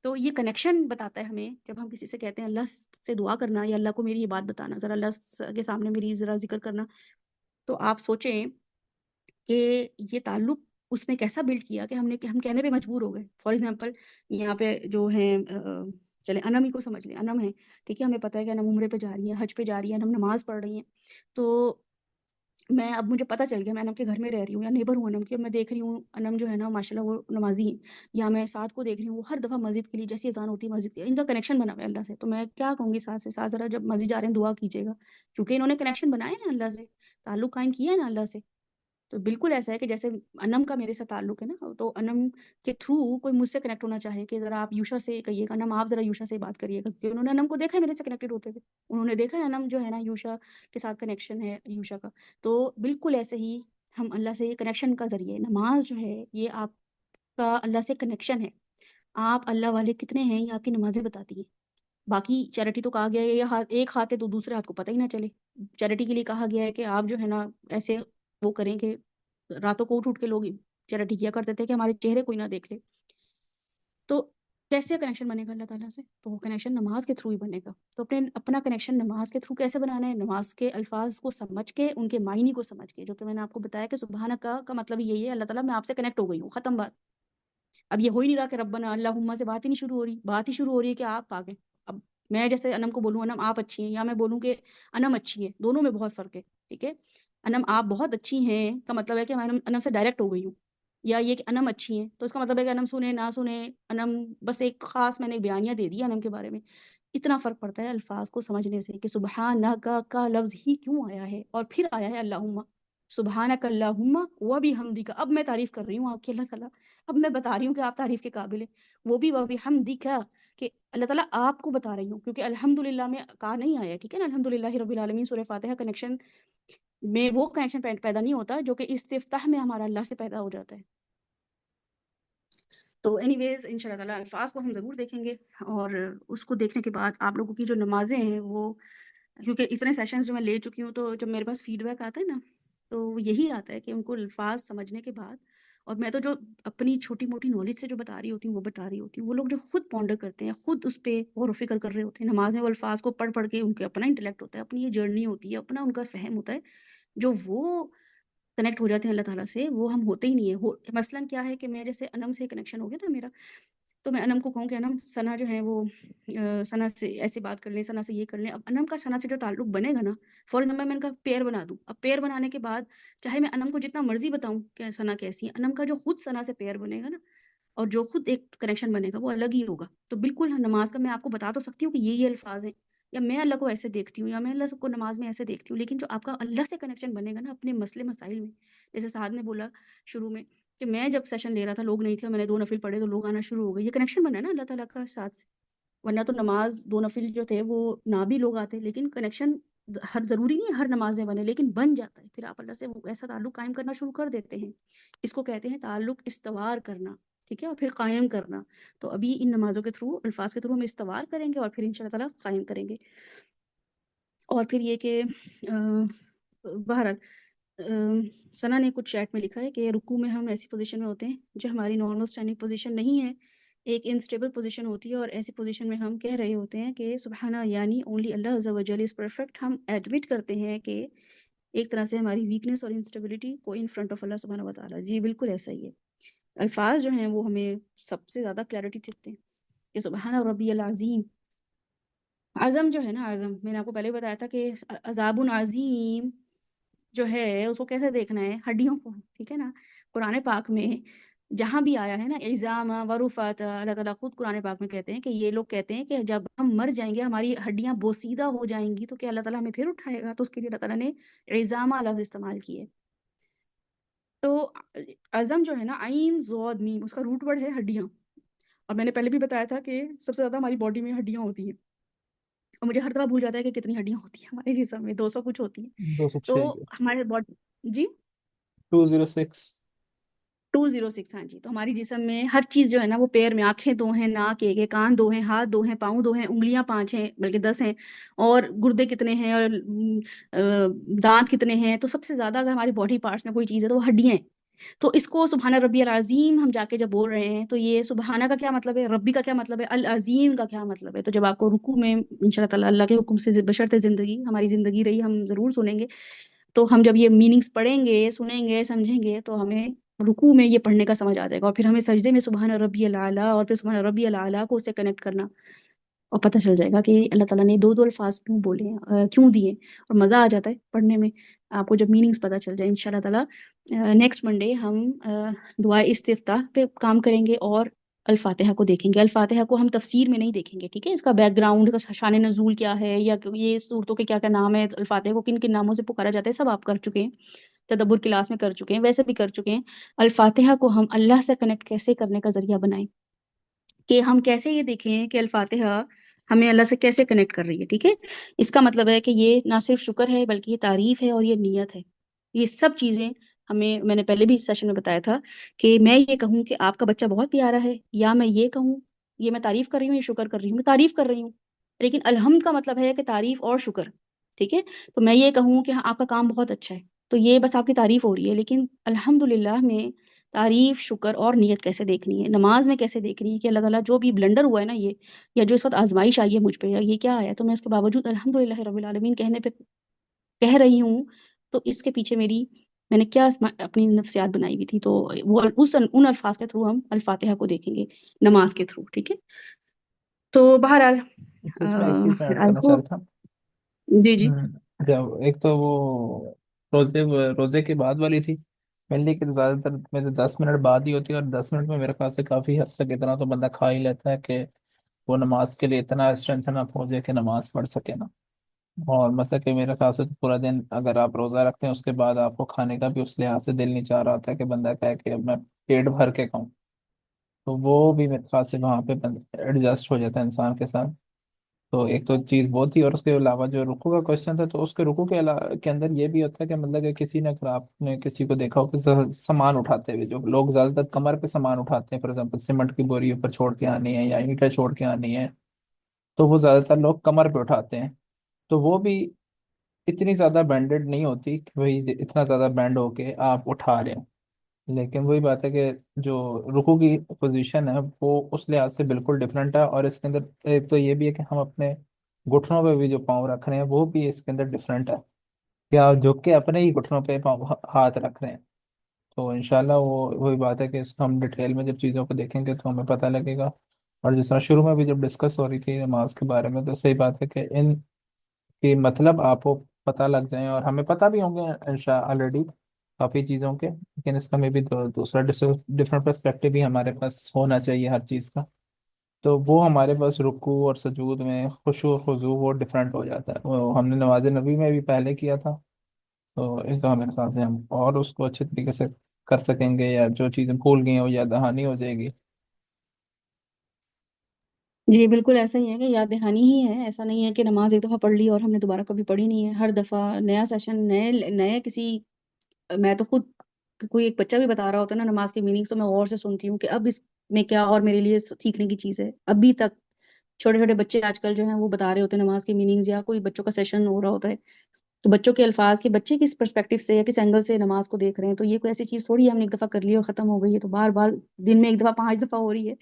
تو یہ کنیکشن بتاتا ہے ہمیں، جب ہم کسی سے کہتے ہیں اللہ سے دعا کرنا یا اللہ کو میری یہ بات بتانا، ذرا اللہ کے سامنے میری ذرا ذکر کرنا، تو آپ سوچیں کہ یہ تعلق اس نے کیسا بلڈ کیا کہ ہم کہنے پہ مجبور ہو گئے۔ فار ایگزامپل یہاں پہ جو ہیں چلے انم ہی کو سمجھ لیں، انم ہے، ٹھیک ہے، ہمیں پتہ ہے کہ انم عمرے پہ جا رہی ہیں، حج پہ جا رہی ہیں، انم نماز پڑھ رہی ہیں، تو میں اب مجھے پتہ چل گیا، میں انم کے گھر میں رہ رہی ہوں یا نیبر ہوں انم کی، اب میں دیکھ رہی ہوں انم جو ہے نا ماشاءاللہ وہ نمازی ہیں، یا میں ساتھ کو دیکھ رہی ہوں وہ ہر دفعہ مسجد کے لیے جیسی اذان ہوتی ہے مسجد کے، ان کا کنیکشن بنا ہوا ہے اللہ سے، تو میں کیا کہوں گی ساتھ سے، ساتھ ذرا جب مسجد جا رہے ہیں دعا کیجیے گا، کیونکہ انہوں نے کنیکشن بنایا ہے نا اللہ سے، تعلق قائم کیا ہے نا اللہ سے۔ تو بالکل ایسا ہے کہ جیسے انم کا میرے سے تعلق ہے نا، تو انم کے تھرو کوئی مجھ سے کنیکٹ ہونا چاہے کہ ذرا آپ یوشا سے کہیے گا، انم آپ ذرا یوشا سے بات کریے گا، کیونکہ انہوں نے انم کو دیکھا ہے میرے سے کنیکٹڈ ہوتے ہوئے، انہوں نے دیکھا ہے انم جو ہے نا یوشا کے ساتھ کنیکشن ہے یوشا کا۔ تو بالکل ایسے ہی ہم اللہ سے یہ کنیکشن کا ذریعے، نماز جو ہے یہ آپ کا اللہ سے کنیکشن ہے۔ آپ اللہ والے کتنے ہیں یہ آپ کی نمازیں بتاتی ہیں۔ باقی چیریٹی تو کہا گیا ہے یہ ایک ہاتھ ہے تو دوسرے ہاتھ کو پتہ ہی نہ چلے، چیریٹی کے لیے کہا گیا ہے کہ آپ جو ہے نا ایسے وہ کریں کہ راتوں کو اٹھ کے لوگ چیریٹی کیا کرتے تھے کہ ہمارے چہرے کوئی نہ دیکھ لے۔ تو کیسے کنیکشن بنے گا اللہ تعالیٰ سے؟ تو وہ کنیکشن نماز کے تھرو ہی بنے گا۔ تو اپنا کنیکشن نماز کے تھرو کیسے بنانا ہے؟ نماز کے الفاظ کو سمجھ کے، ان کے معنی کو سمجھ کے، جو کہ میں نے آپ کو بتایا کہ سبحانک کا مطلب یہی ہے اللہ تعالیٰ میں آپ سے کنیکٹ ہو گئی ہوں، ختم بات۔ اب یہ ہو ہی نہیں رہا کہ ربنا اللہم سے بات ہی نہیں شروع ہو رہی، بات ہی شروع ہو رہی ہے کہ آپ آگے۔ اب میں جیسے انم کو بولوں انم آپ اچھی ہیں، یا میں بولوں کہ انم اچھی ہے، دونوں میں بہت فرق ہے، ٹھیک ہے۔ انم آپ بہت اچھی ہیں کا مطلب ہے کہ میں انم سے ڈائریکٹ ہو گئی ہوں، یا یہ کہ انم اچھی ہیں تو اس کا مطلب ہے کہ انم سنیں نہ سنیں، انم بس ایک خاص میں نے ایک بیانیہ دے دیا انم کے بارے میں۔ اتنا فرق پڑتا ہے الفاظ کو سمجھنے سے کہ سبحانک کا لفظ ہی کیوں آیا ہے، اور پھر آیا ہے اللہم، سبحانک اللہم و بحمدک۔ اب میں تعریف کر رہی ہوں آپ کی اللہ تعالیٰ، اب میں بتا رہی ہوں کہ آپ تعریف کے قابل ہیں، وہ بھی و بحمدک، کہ اللہ تعالیٰ آپ کو بتا رہی ہوں، کیونکہ الحمدللہ میں کہا نہیں آیا، ٹھیک ہے نا، الحمدللہ رب العالمین سورہ فاتحہ کنیکشن میں وہ کنیکشن پیدا نہیں ہوتا جو کہ استفتاح میں ہمارا اللہ سے پیدا ہو جاتا ہے۔ تو اینی ویز ان شاء اللہ تعالیٰ الفاظ کو ہم ضرور دیکھیں گے، اور اس کو دیکھنے کے بعد آپ لوگوں کی جو نمازیں ہیں وہ، کیونکہ اتنے سیشنز جو میں لے چکی ہوں تو جب میرے پاس فیڈ بیک آتا ہے نا تو یہی آتا ہے کہ ان کو الفاظ سمجھنے کے بعد، اور میں تو جو اپنی چھوٹی موٹی نالج سے جو بتا رہی ہوتی ہوں وہ بتا رہی ہوتی ہوں، وہ لوگ جو خود پونڈر کرتے ہیں، خود اس پہ غور و فکر کر رہے ہوتے ہیں نماز میں، وہ الفاظ کو پڑھ پڑھ کے ان کے اپنا انٹلیکٹ ہوتا ہے، اپنی یہ جرنی ہوتی ہے، اپنا ان کا فہم ہوتا ہے، جو وہ کنیکٹ ہو جاتے ہیں اللہ تعالیٰ سے، وہ ہم ہوتے ہی نہیں ہے۔ مثلاً کیا ہے کہ میں جیسے انم سے کنیکشن ہو گیا نا میرا، تو میں انم کو کہوں کہ انم ثنا جو ہے وہ ثنا سے ایسے بات کر لیں، ثنا سے یہ کر لیں، اب انم کا ثنا سے جو تعلق بنے گا نا، فار ایگزامپل میں ان کا پیر بنا دوں، اب پیر بنانے کے بعد چاہے میں انم کو جتنا مرضی بتاؤں کہ ثنا کیسی ہے، انم کا جو خود ثنا سے پیر بنے گا نا، اور جو خود ایک کنیکشن بنے گا وہ الگ ہی ہوگا۔ تو بالکل نماز کا میں آپ کو بتا تو سکتی ہوں کہ یہ الفاظ ہیں، یا میں اللہ کو ایسے دیکھتی ہوں، یا میں اللہ کو نماز میں ایسے دیکھتی ہوں، لیکن جو آپ کا اللہ سے کنیکشن بنے گا نا اپنے مسئلے مسائل میں، جیسے سعد نے بولا شروع میں کہ میں جب سیشن لے رہا تھا لوگ نہیں تھے، میں نے 2 نفل پڑھے تو لوگ آنا شروع ہو گئے، یہ کنیکشن بنا ہے نا اللہ تعالیٰ کا ساتھ سے، ورنہ تو نماز 2 نفل جو تھے وہ نہ بھی لوگ آتے، لیکن کنیکشن ہر ضروری نہیں ہے ہر نماز میں بنے، لیکن بن جاتا ہے، پھر آپ اللہ سے ایسا تعلق قائم کرنا شروع کر دیتے ہیں۔ اس کو کہتے ہیں تعلق استوار کرنا، ٹھیک ہے، اور پھر قائم کرنا۔ تو ابھی ان نمازوں کے تھرو، الفاظ کے تھرو ہم استوار کریں گے، اور پھر ان شاء اللہ تعالیٰ قائم کریں گے۔ اور پھر یہ کہ بہرحال ثنا نے کچھ چیٹ میں لکھا ہے کہ رکوع میں ہم ایسی پوزیشن میں ہوتے ہیں جو ہماری نارمل اسٹینڈنگ پوزیشن نہیں ہے، ایک انسٹیبل پوزیشن ہوتی ہے، اور ایسی پوزیشن میں ہم کہہ رہے ہوتے ہیں کہ سبحانہ، یعنی اونلی اللہ عز و جل از پرفیکٹ۔ ہم ایڈمٹ کرتے ہیں کہ ایک طرح سے ہماری ویکنس اور انسٹیبلٹی کو ان فرنٹ آف اللہ سبحانہ و تعالیٰ۔ جی بالکل ایسا ہی ہے، الفاظ جو ہیں وہ ہمیں سب سے زیادہ کلیئرٹی دیتے ہیں کہ سبحان ربی العظیم۔ عظم جو ہے نا، عظم میں نے آپ کو پہلے بتایا تھا کہ عذاب عظیم جو ہے اس کو کیسے دیکھنا ہے، ہڈیوں کو، ٹھیک ہے نا۔ قرآن پاک میں جہاں بھی آیا ہے نا عظام ورفات، اللہ تعالیٰ خود قرآن پاک میں کہتے ہیں کہ یہ لوگ کہتے ہیں کہ جب ہم مر جائیں گے ہماری ہڈیاں بوسیدہ ہو جائیں گی تو کیا اللہ تعالیٰ ہمیں پھر اٹھائے گا؟ تو اس کے لیے اللہ تعالیٰ نے عظامہ لفظ استعمال کیے۔ تو عزم جو ہے نا، عین ضاد میم، اس کا روٹ ورڈ ہے ہڈیاں. اور میں نے پہلے بھی بتایا تھا کہ سب سے زیادہ ہماری باڈی میں ہڈیاں ہوتی ہیں، اور مجھے ہر دفعہ بھول جاتا ہے کہ کتنی ہڈیاں ہوتی ہیں ہمارے جسم میں. 200 کچھ ہوتی ہیں. 206 تو ہی ہے. ہمارے باڈی، جی 206. 206، ہاں جی. تو ہماری جسم میں ہر چیز جو ہے نا، وہ پیر میں آنکھیں 2 ہیں، ناک 1 ہے، کان 2 ہیں، ہاتھ 2 ہیں، پاؤں 2 ہیں، انگلیاں 5 ہیں بلکہ 10 ہیں، اور گردے کتنے ہیں، اور دانت کتنے ہیں. تو سب سے زیادہ اگر ہماری باڈی پارٹس میں کوئی چیز ہے تو وہ ہڈیاں ہیں. تو اس کو سبحان ربی العظیم ہم جا کے جب بول رہے ہیں، تو یہ سبحانہ کا کیا مطلب ہے، ربی کا کیا مطلب ہے، العظیم کا کیا مطلب ہے. تو جب آپ کو رکوع میں انشاءاللہ تعالیٰ اللہ کے حکم سے بشرط زندگی ہماری زندگی رہی، ہم ضرور سنیں گے. تو ہم جب یہ میننگز پڑھیں گے، سنیں گے، سمجھیں گے، تو ہمیں رکوع میں یہ پڑھنے کا سمجھ آ جائے گا، اور پھر ہمیں سجدے میں سبحان ربی الاعلیٰ، اور پھر سبحان ربی الاعلیٰ کو اس سے کنیکٹ کرنا، اور پتہ چل جائے گا کہ اللہ تعالیٰ نے دو الفاظ کیوں بولے ہیں، کیوں دیے. اور مزہ آ جاتا ہے پڑھنے میں آپ کو جب میننگز پتہ چل جائے. انشاءاللہ تعالیٰ نیکسٹ منڈے ہم دعائے استفتاح پہ کام کریں گے، اور الفاتحہ کو دیکھیں گے. الفاتحہ کو ہم تفسیر میں نہیں دیکھیں گے، ٹھیک ہے؟ اس کا بیک گراؤنڈ کا شان نزول کیا ہے، یا یہ صورتوں کے کیا کیا نام ہے، الفاتحہ کو کن کن ناموں سے پکارا جاتا ہے، سب آپ کر چکے ہیں، تدبر کلاس میں کر چکے ہیں، ویسے بھی کر چکے ہیں. الفاتحہ کو ہم اللہ سے کنیکٹ کیسے کرنے کا ذریعہ بنائیں، کہ ہم کیسے یہ دیکھیں کہ الفاتحہ ہمیں اللہ سے کیسے کنیکٹ کر رہی ہے. ٹھیک ہے؟ اس کا مطلب ہے کہ یہ نہ صرف شکر ہے بلکہ یہ تعریف ہے اور یہ نیت ہے. یہ سب چیزیں ہمیں، میں نے پہلے بھی سیشن میں بتایا تھا کہ میں یہ کہوں کہ آپ کا بچہ بہت پیارا ہے، یا میں یہ کہوں، یہ میں تعریف کر رہی ہوں، یہ شکر کر رہی ہوں، میں تعریف کر رہی ہوں. لیکن الحمد کا مطلب ہے کہ تعریف اور شکر. ٹھیک ہے؟ تو میں یہ کہوں کہ ہاں آپ کا کام بہت اچھا ہے، تو یہ بس آپ کی تعریف ہو رہی ہے. لیکن الحمدللہ میں تعریف، شکر اور نیت کیسے دیکھنی ہے، نماز میں کیسے دیکھنی ہے، کہ اللہ تعالیٰ جو بھی بلنڈر ہوا ہے نا، یہ یا جو اس وقت آزمائش آئی ہے مجھ پہ، یا یہ کیا آیا، تو میں اس کے باوجود الحمدللہ رب العالمین کہنے پہ کہہ رہی ہوں. تو اس کے پیچھے میں نے کیا اپنی نفسیات بنائی ہوئی تھی. تو وہ ان الفاظ کے تھرو ہم الفاتحہ کو دیکھیں گے، نماز کے تھرو. ٹھیک ہے؟ تو بہرحال اس میں ایک چیز میں ایڈ آئی کرنا چاہ ہوپ. رہا تھا. جی جی. جب ایک تو وہ روزے کے بعد والی تھی، ملنے کی زیادہ تر میرے 10 منٹ بعد ہی ہوتی ہے، اور 10 منٹ میں میرے خیال سے کافی حد تک اتنا تو بندہ کھا ہی لیتا ہے کہ وہ نماز کے لیے اتنا اسٹرینتھن اپ ہو جائے کہ نماز پڑھ سکے نا. اور مطلب کہ میرے خیال سے تو پورا دن اگر آپ روزہ رکھتے ہیں، اس کے بعد آپ کو کھانے کا بھی اس لحاظ سے دل نہیں چاہ رہا ہوتا کہ بندہ کہے کہ اب میں پیٹ بھر کے کھاؤں. تو وہ بھی میرے خیال سے وہاں پہ ایڈجسٹ ہو جاتا ہے انسان کے ساتھ. تو ایک تو چیز وہ تھی، اور اس کے علاوہ جو رکوع کا کوشچن تھا، تو اس کے رکوع کے اندر یہ بھی ہوتا ہے کہ مطلب کہ کسی نے، اگر آپ نے کسی کو دیکھا ہو کہ سامان اٹھاتے ہوئے، جو لوگ زیادہ تر کمر پہ سامان اٹھاتے ہیں، فار ایگزامپل سیمنٹ کی بوری اوپر چھوڑ کے آنی ہے یا اینٹیں چھوڑ کے آنی ہے، تو وہ زیادہ تر لوگ کمر پہ اٹھاتے ہیں. تو وہ بھی اتنی زیادہ بینڈڈ نہیں ہوتی کہ بھائی اتنا زیادہ بینڈ ہو کے آپ اٹھا رہے ہیں. لیکن وہی بات ہے کہ جو رکوع کی پوزیشن ہے وہ اس لحاظ سے بالکل ڈفرینٹ ہے. اور اس کے اندر ایک تو یہ بھی ہے کہ ہم اپنے گھٹنوں پہ بھی جو پاؤں رکھ رہے ہیں وہ بھی اس کے اندر ڈفرینٹ ہے، کہ آپ جھک کے اپنے ہی گھٹنوں پہ ہاتھ رکھ رہے ہیں. تو انشاءاللہ وہی بات ہے کہ اس کو ہم ڈیٹیل میں جب چیزوں کو دیکھیں گے تو ہمیں پتہ لگے گا. اور جس طرح شروع میں بھی جب ڈسکس ہو رہی تھی نماز کے بارے میں، تو صحیح بات ہے کہ ان کی مطلب آپ کو پتہ لگ جائیں، اور ہمیں پتہ بھی ہوں گے انشاء آلریڈی کافی چیزوں کے. لیکن اس کا میں بھی دوسرا ڈفرنٹ پرسپیکٹو بھی ہمارے پاس ہونا چاہیے ہر چیز کا. تو وہ ہمارے پاس رکوع اور سجود میں خشوع اور خضوع وہ ڈفرینٹ ہو جاتا ہے. وہ ہم نے نماز نبی میں بھی پہلے کیا تھا، تو اس دفعہ میرے خیال سے ہم اور اس کو اچھے طریقے سے کر سکیں گے، یا جو چیزیں بھول گئی ہیں وہ یاد دہانی ہو جائے گی. جی بالکل ایسا ہی ہے کہ یاد دہانی ہی ہے. ایسا نہیں ہے کہ نماز ایک دفعہ پڑھ لی اور ہم نے دوبارہ کبھی پڑھی نہیں ہے. ہر دفعہ نیا سیشن، نئے نئے کسی، میں تو خود کوئی ایک بچہ بھی بتا رہا ہوتا ہے نا نماز کی میننگس، تو میں غور سے سنتی ہوں کہ اب اس میں کیا اور میرے لیے سیکھنے کی چیز ہے. ابھی تک چھوٹے چھوٹے بچے آج کل جو ہیں وہ بتا رہے ہوتے ہیں نماز کی میننگز، یا کوئی بچوں کا سیشن ہو رہا ہوتا ہے تو بچوں کے الفاظ کے بچے کس پرسپیکٹو سے یا کس اینگل سے نماز کو دیکھ رہے ہیں. تو یہ کوئی ایسی چیز تھوڑی ہے ہم نے ایک دفعہ کر لی اور ختم ہو گئی ہے. تو بار بار دن میں ایک دفعہ 5 دفعہ ہو رہی ہے.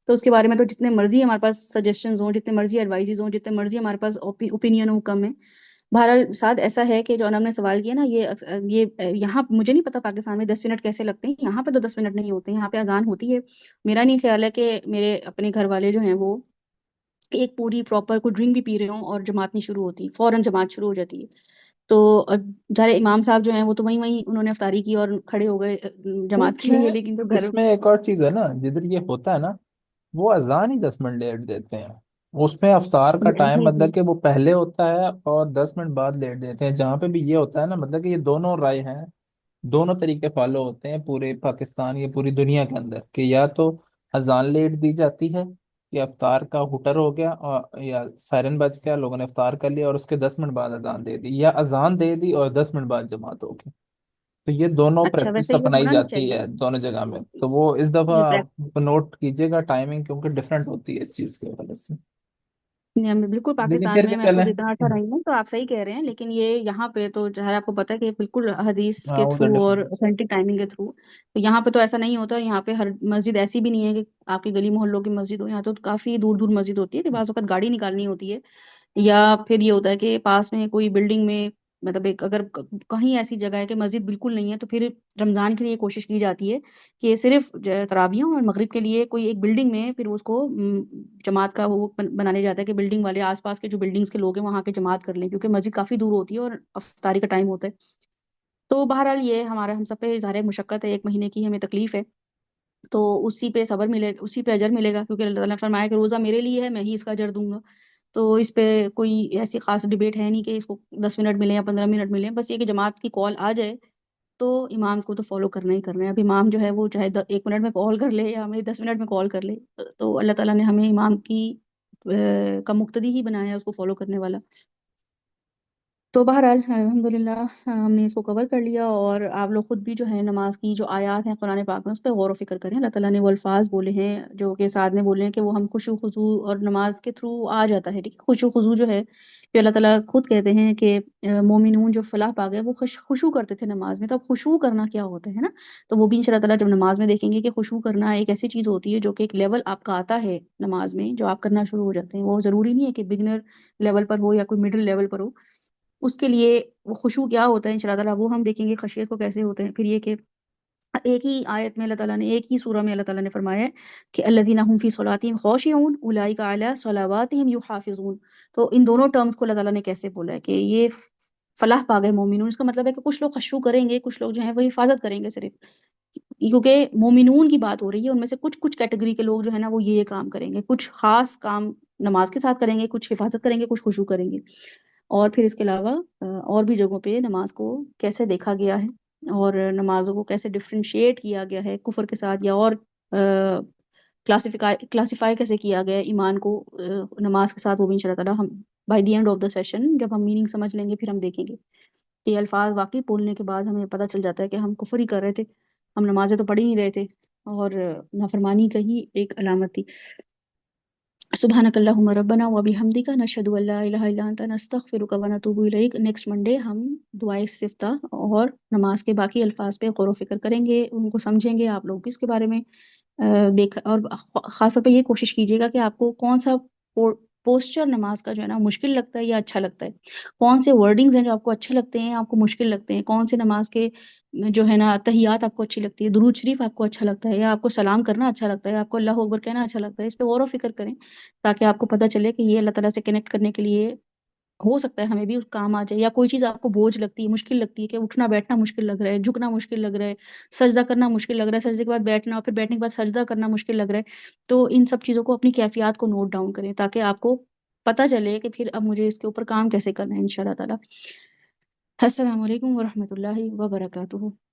تو اس کے بارے میں تو جتنے مرضی ہمارے پاس سجیشنز ہوں، جتنے مرضی ایڈوائزز ہوں، جتنے مرضی ہمارے پاس اوپینین ہوں، کم ہے. بہرحال ساتھ ایسا ہے کہ جو انم نے سوال کیا نا، یہ یہاں مجھے نہیں پتا پاکستان میں 10 منٹ کیسے لگتے ہیں. یہاں پہ تو 10 منٹ نہیں ہوتے. یہاں پہ اذان ہوتی ہے. میرا نہیں خیال ہے کہ میرے اپنے گھر والے جو ہیں وہ ایک پوری پراپر کوئی ڈرنک بھی پی رہے ہوں اور جماعت نہیں شروع ہوتی، فوراً جماعت شروع ہو جاتی ہے. تو ظاہر امام صاحب جو ہیں وہ تو وہیں انہوں نے افطاری کی اور کھڑے ہو گئے جماعت اس کے میں لیے. لیکن جو گھر، اس میں ایک اور چیز ہے نا، جدھر یہ ہوتا ہے نا، وہ اذان ہی 10 منٹ لیٹ دیتے ہیں. اس میں افطار کا ٹائم جی جی مطلب کہ وہ پہلے ہوتا ہے اور 10 منٹ بعد لیٹ دیتے ہیں. جہاں پہ بھی یہ ہوتا ہے نا، مطلب کہ یہ دونوں رائے ہیں. دونوں طریقے فالو ہوتے ہیں پورے پاکستان یا پوری دنیا کے اندر، کہ یا تو اذان لیٹ دی جاتی ہے، یا افطار کا ہوٹر ہو گیا اور یا سائرن بج گیا، لوگوں نے افطار کر لیا اور اس کے 10 منٹ بعد اذان دے دی، یا اذان دے دی اور 10 منٹ بعد جماعت ہوگی۔ تو یہ دونوں اچھا، پریکٹس ویسے یہ اپنائی ہونا نہیں جاتی چاہیے ہے دونوں جگہ میں، تو وہ اس دفعہ یہ آپ نوٹ کیجیے گا ٹائمنگ، کیونکہ ڈفرینٹ ہوتی ہے اس چیز کی وجہ سے، نہیں، ہم بالکل لیکن پاکستان پھر بھی میں چلیں۔ خود اتنا عرصہ رہی ہوں، تو آپ صحیح کہہ رہے ہیں، لیکن یہ یہاں پہ تو جو ہے آپ کو پتہ ہے کہ بالکل حدیث ہاں کے ادھر تھرو اور ڈفرینٹ۔ اوتھینٹک ٹائمنگ کے تھرو، تو یہاں پہ تو ایسا نہیں ہوتا، اور یہاں پہ ہر مسجد ایسی بھی نہیں ہے کہ آپ کی گلی محلوں کی مسجد ہو، یہاں تو کافی دور دور مسجد ہوتی ہے کہ بعض اوقات گاڑی نکالنی ہوتی ہے، یا پھر یہ ہوتا ہے کہ پاس میں کوئی بلڈنگ میں، مطلب ایک اگر کہیں ایسی جگہ ہے کہ مسجد بالکل نہیں ہے، تو پھر رمضان کے لیے کوشش کی جاتی ہے کہ صرف تراویحوں اور مغرب کے لیے کوئی ایک بلڈنگ میں پھر اس کو جماعت کا وہ بنانے جاتا ہے کہ بلڈنگ والے آس پاس کے جو بلڈنگس کے لوگ ہیں وہاں کے جماعت کر لیں، کیونکہ مسجد کافی دور ہوتی ہے اور افطاری کا ٹائم ہوتا ہے۔ تو بہرحال یہ ہمارا ہم سب پہ ظاہر مشقت ہے، 1 مہینے کی ہمیں تکلیف ہے، تو اسی پہ صبر ملے، اسی پہ اجر ملے گا، کیونکہ اللہ تعالیٰ نے فرمایا کہ روزہ میرے لیے ہے، میں ہی اس کا اجر دوں گا۔ تو اس پہ کوئی ایسی خاص ڈبیٹ ہے نہیں کہ اس کو 10 منٹ ملیں یا 15 منٹ ملیں، بس یہ کہ جماعت کی کال آ جائے تو امام کو تو فالو کرنا ہی کرنا ہے۔ اب امام جو ہے وہ چاہے 1 منٹ میں کال کر لے یا ہمیں 10 منٹ میں کال کر لے، تو اللہ تعالیٰ نے ہمیں امام کی کا مقتدی ہی بنایا ہے، اس کو فالو کرنے والا۔ تو بہرحال الحمدللہ ہم نے اس کو کور کر لیا، اور آپ لوگ خود بھی جو ہے نماز کی جو آیات ہیں قرآن پاک میں اس پہ غور و فکر کریں۔ اللہ تعالیٰ نے وہ الفاظ بولے ہیں جو کہ سعد نے بولے ہیں کہ وہ ہم خشوع خضوع اور نماز کے تھرو آ جاتا ہے، ٹھیک ہے۔ خشوع خضوع جو ہے کہ اللہ تعالیٰ خود کہتے ہیں کہ مومنون جو فلاح پا گئے وہ خشوع کرتے تھے نماز میں۔ تو اب خشوع کرنا کیا ہوتا ہے نا، تو وہ بھی انشاء اللہ تعالیٰ جب نماز میں دیکھیں گے کہ خشوع کرنا ایک ایسی چیز ہوتی ہے جو کہ ایک لیول آپ کا آتا ہے نماز میں، جو آپ کرنا شروع ہو جاتے ہیں، وہ ضروری نہیں ہے کہ بگنر لیول پر ہو یا کوئی مڈل لیول پر ہو، اس کے لیے وہ خشوع کیا ہوتا ہے انشاءاللہ تعالیٰ وہ ہم دیکھیں گے، خشیت کو کیسے ہوتے ہیں۔ پھر یہ کہ ایک ہی آیت میں اللہ تعالیٰ نے، ایک ہی سورہ میں اللہ تعالیٰ نے فرمایا ہے کہ الذین هم فی صلاتہم خاشعون اولئک علی صلواتہم یحافظون۔ تو ان دونوں ٹرمز کو اللہ تعالیٰ نے کیسے بولا ہے کہ یہ فلاح پا گئے مومنون، اس کا مطلب ہے کہ کچھ لوگ خشوع کریں گے، کچھ لوگ جو ہیں وہ حفاظت کریں گے صرف، کیونکہ مومنون کی بات ہو رہی ہے، ان میں سے کچھ کچھ کیٹیگری کے لوگ جو ہے نا وہ یہ کام کریں گے، کچھ خاص کام نماز کے ساتھ کریں گے، کچھ حفاظت کریں گے، کچھ خشوع کریں گے۔ اور پھر اس کے علاوہ اور بھی جگہوں پہ نماز کو کیسے دیکھا گیا ہے، اور نمازوں کو کیسے ڈفرینشیٹ کیا گیا ہے کفر کے ساتھ، یا اور کلاسیفائی کیسے کیا گیا ہے ایمان کو نماز کے ساتھ، وہ بھی ان شاء اللہ تعالیٰ ہم by the end of the session جب ہم میننگ سمجھ لیں گے پھر ہم دیکھیں گے کہ یہ الفاظ واقعی بولنے کے بعد ہمیں پتہ چل جاتا ہے کہ ہم کفر ہی کر رہے تھے، ہم نمازیں تو پڑھ ہی نہیں رہے تھے، اور نافرمانی کا ہی ایک علامت تھی۔ سبحانک اللہم ربنا و بحمدک نشہد ان لا الہ الا انت نستغفرک و نتوب الیک۔ نیکسٹ منڈے ہم دعائے استفتاح اور نماز کے باقی الفاظ پہ غور و فکر کریں گے، ان کو سمجھیں گے، آپ لوگ بھی اس کے بارے میں دیکھ، اور خاص طور پہ یہ کوشش کیجیے گا کہ آپ کو کون سا پوسچر نماز کا جو ہے نا مشکل لگتا ہے یا اچھا لگتا ہے، کون سے ورڈنگز ہیں جو آپ کو اچھے لگتے ہیں، آپ کو مشکل لگتے ہیں، کون سے نماز کے جو ہے نا تحیات آپ کو اچھی لگتی ہے، درود شریف آپ کو اچھا لگتا ہے، یا آپ کو سلام کرنا اچھا لگتا ہے، آپ کو اللہ اکبر کہنا اچھا لگتا ہے۔ اس پہ غور و فکر کریں تاکہ آپ کو پتہ چلے کہ یہ اللہ تعالیٰ سے کنیکٹ کرنے کے لیے ہو سکتا ہے ہمیں بھی کام آ جائے، یا کوئی چیز آپ کو بوجھ لگتی ہے، مشکل لگتی ہے، کہ اٹھنا بیٹھنا مشکل لگ رہا ہے، جھکنا مشکل لگ رہا ہے، سجدہ کرنا مشکل لگ رہا ہے، سجدے کے بعد بیٹھنا اور پھر بیٹھنے کے بعد سجدہ کرنا مشکل لگ رہا ہے، تو ان سب چیزوں کو اپنی کیفیات کو نوٹ ڈاؤن کریں تاکہ آپ کو پتہ چلے کہ پھر اب مجھے اس کے اوپر کام کیسے کرنا ہے انشاءاللہ تعالیٰ۔ السلام علیکم ورحمۃ اللہ وبرکاتہ۔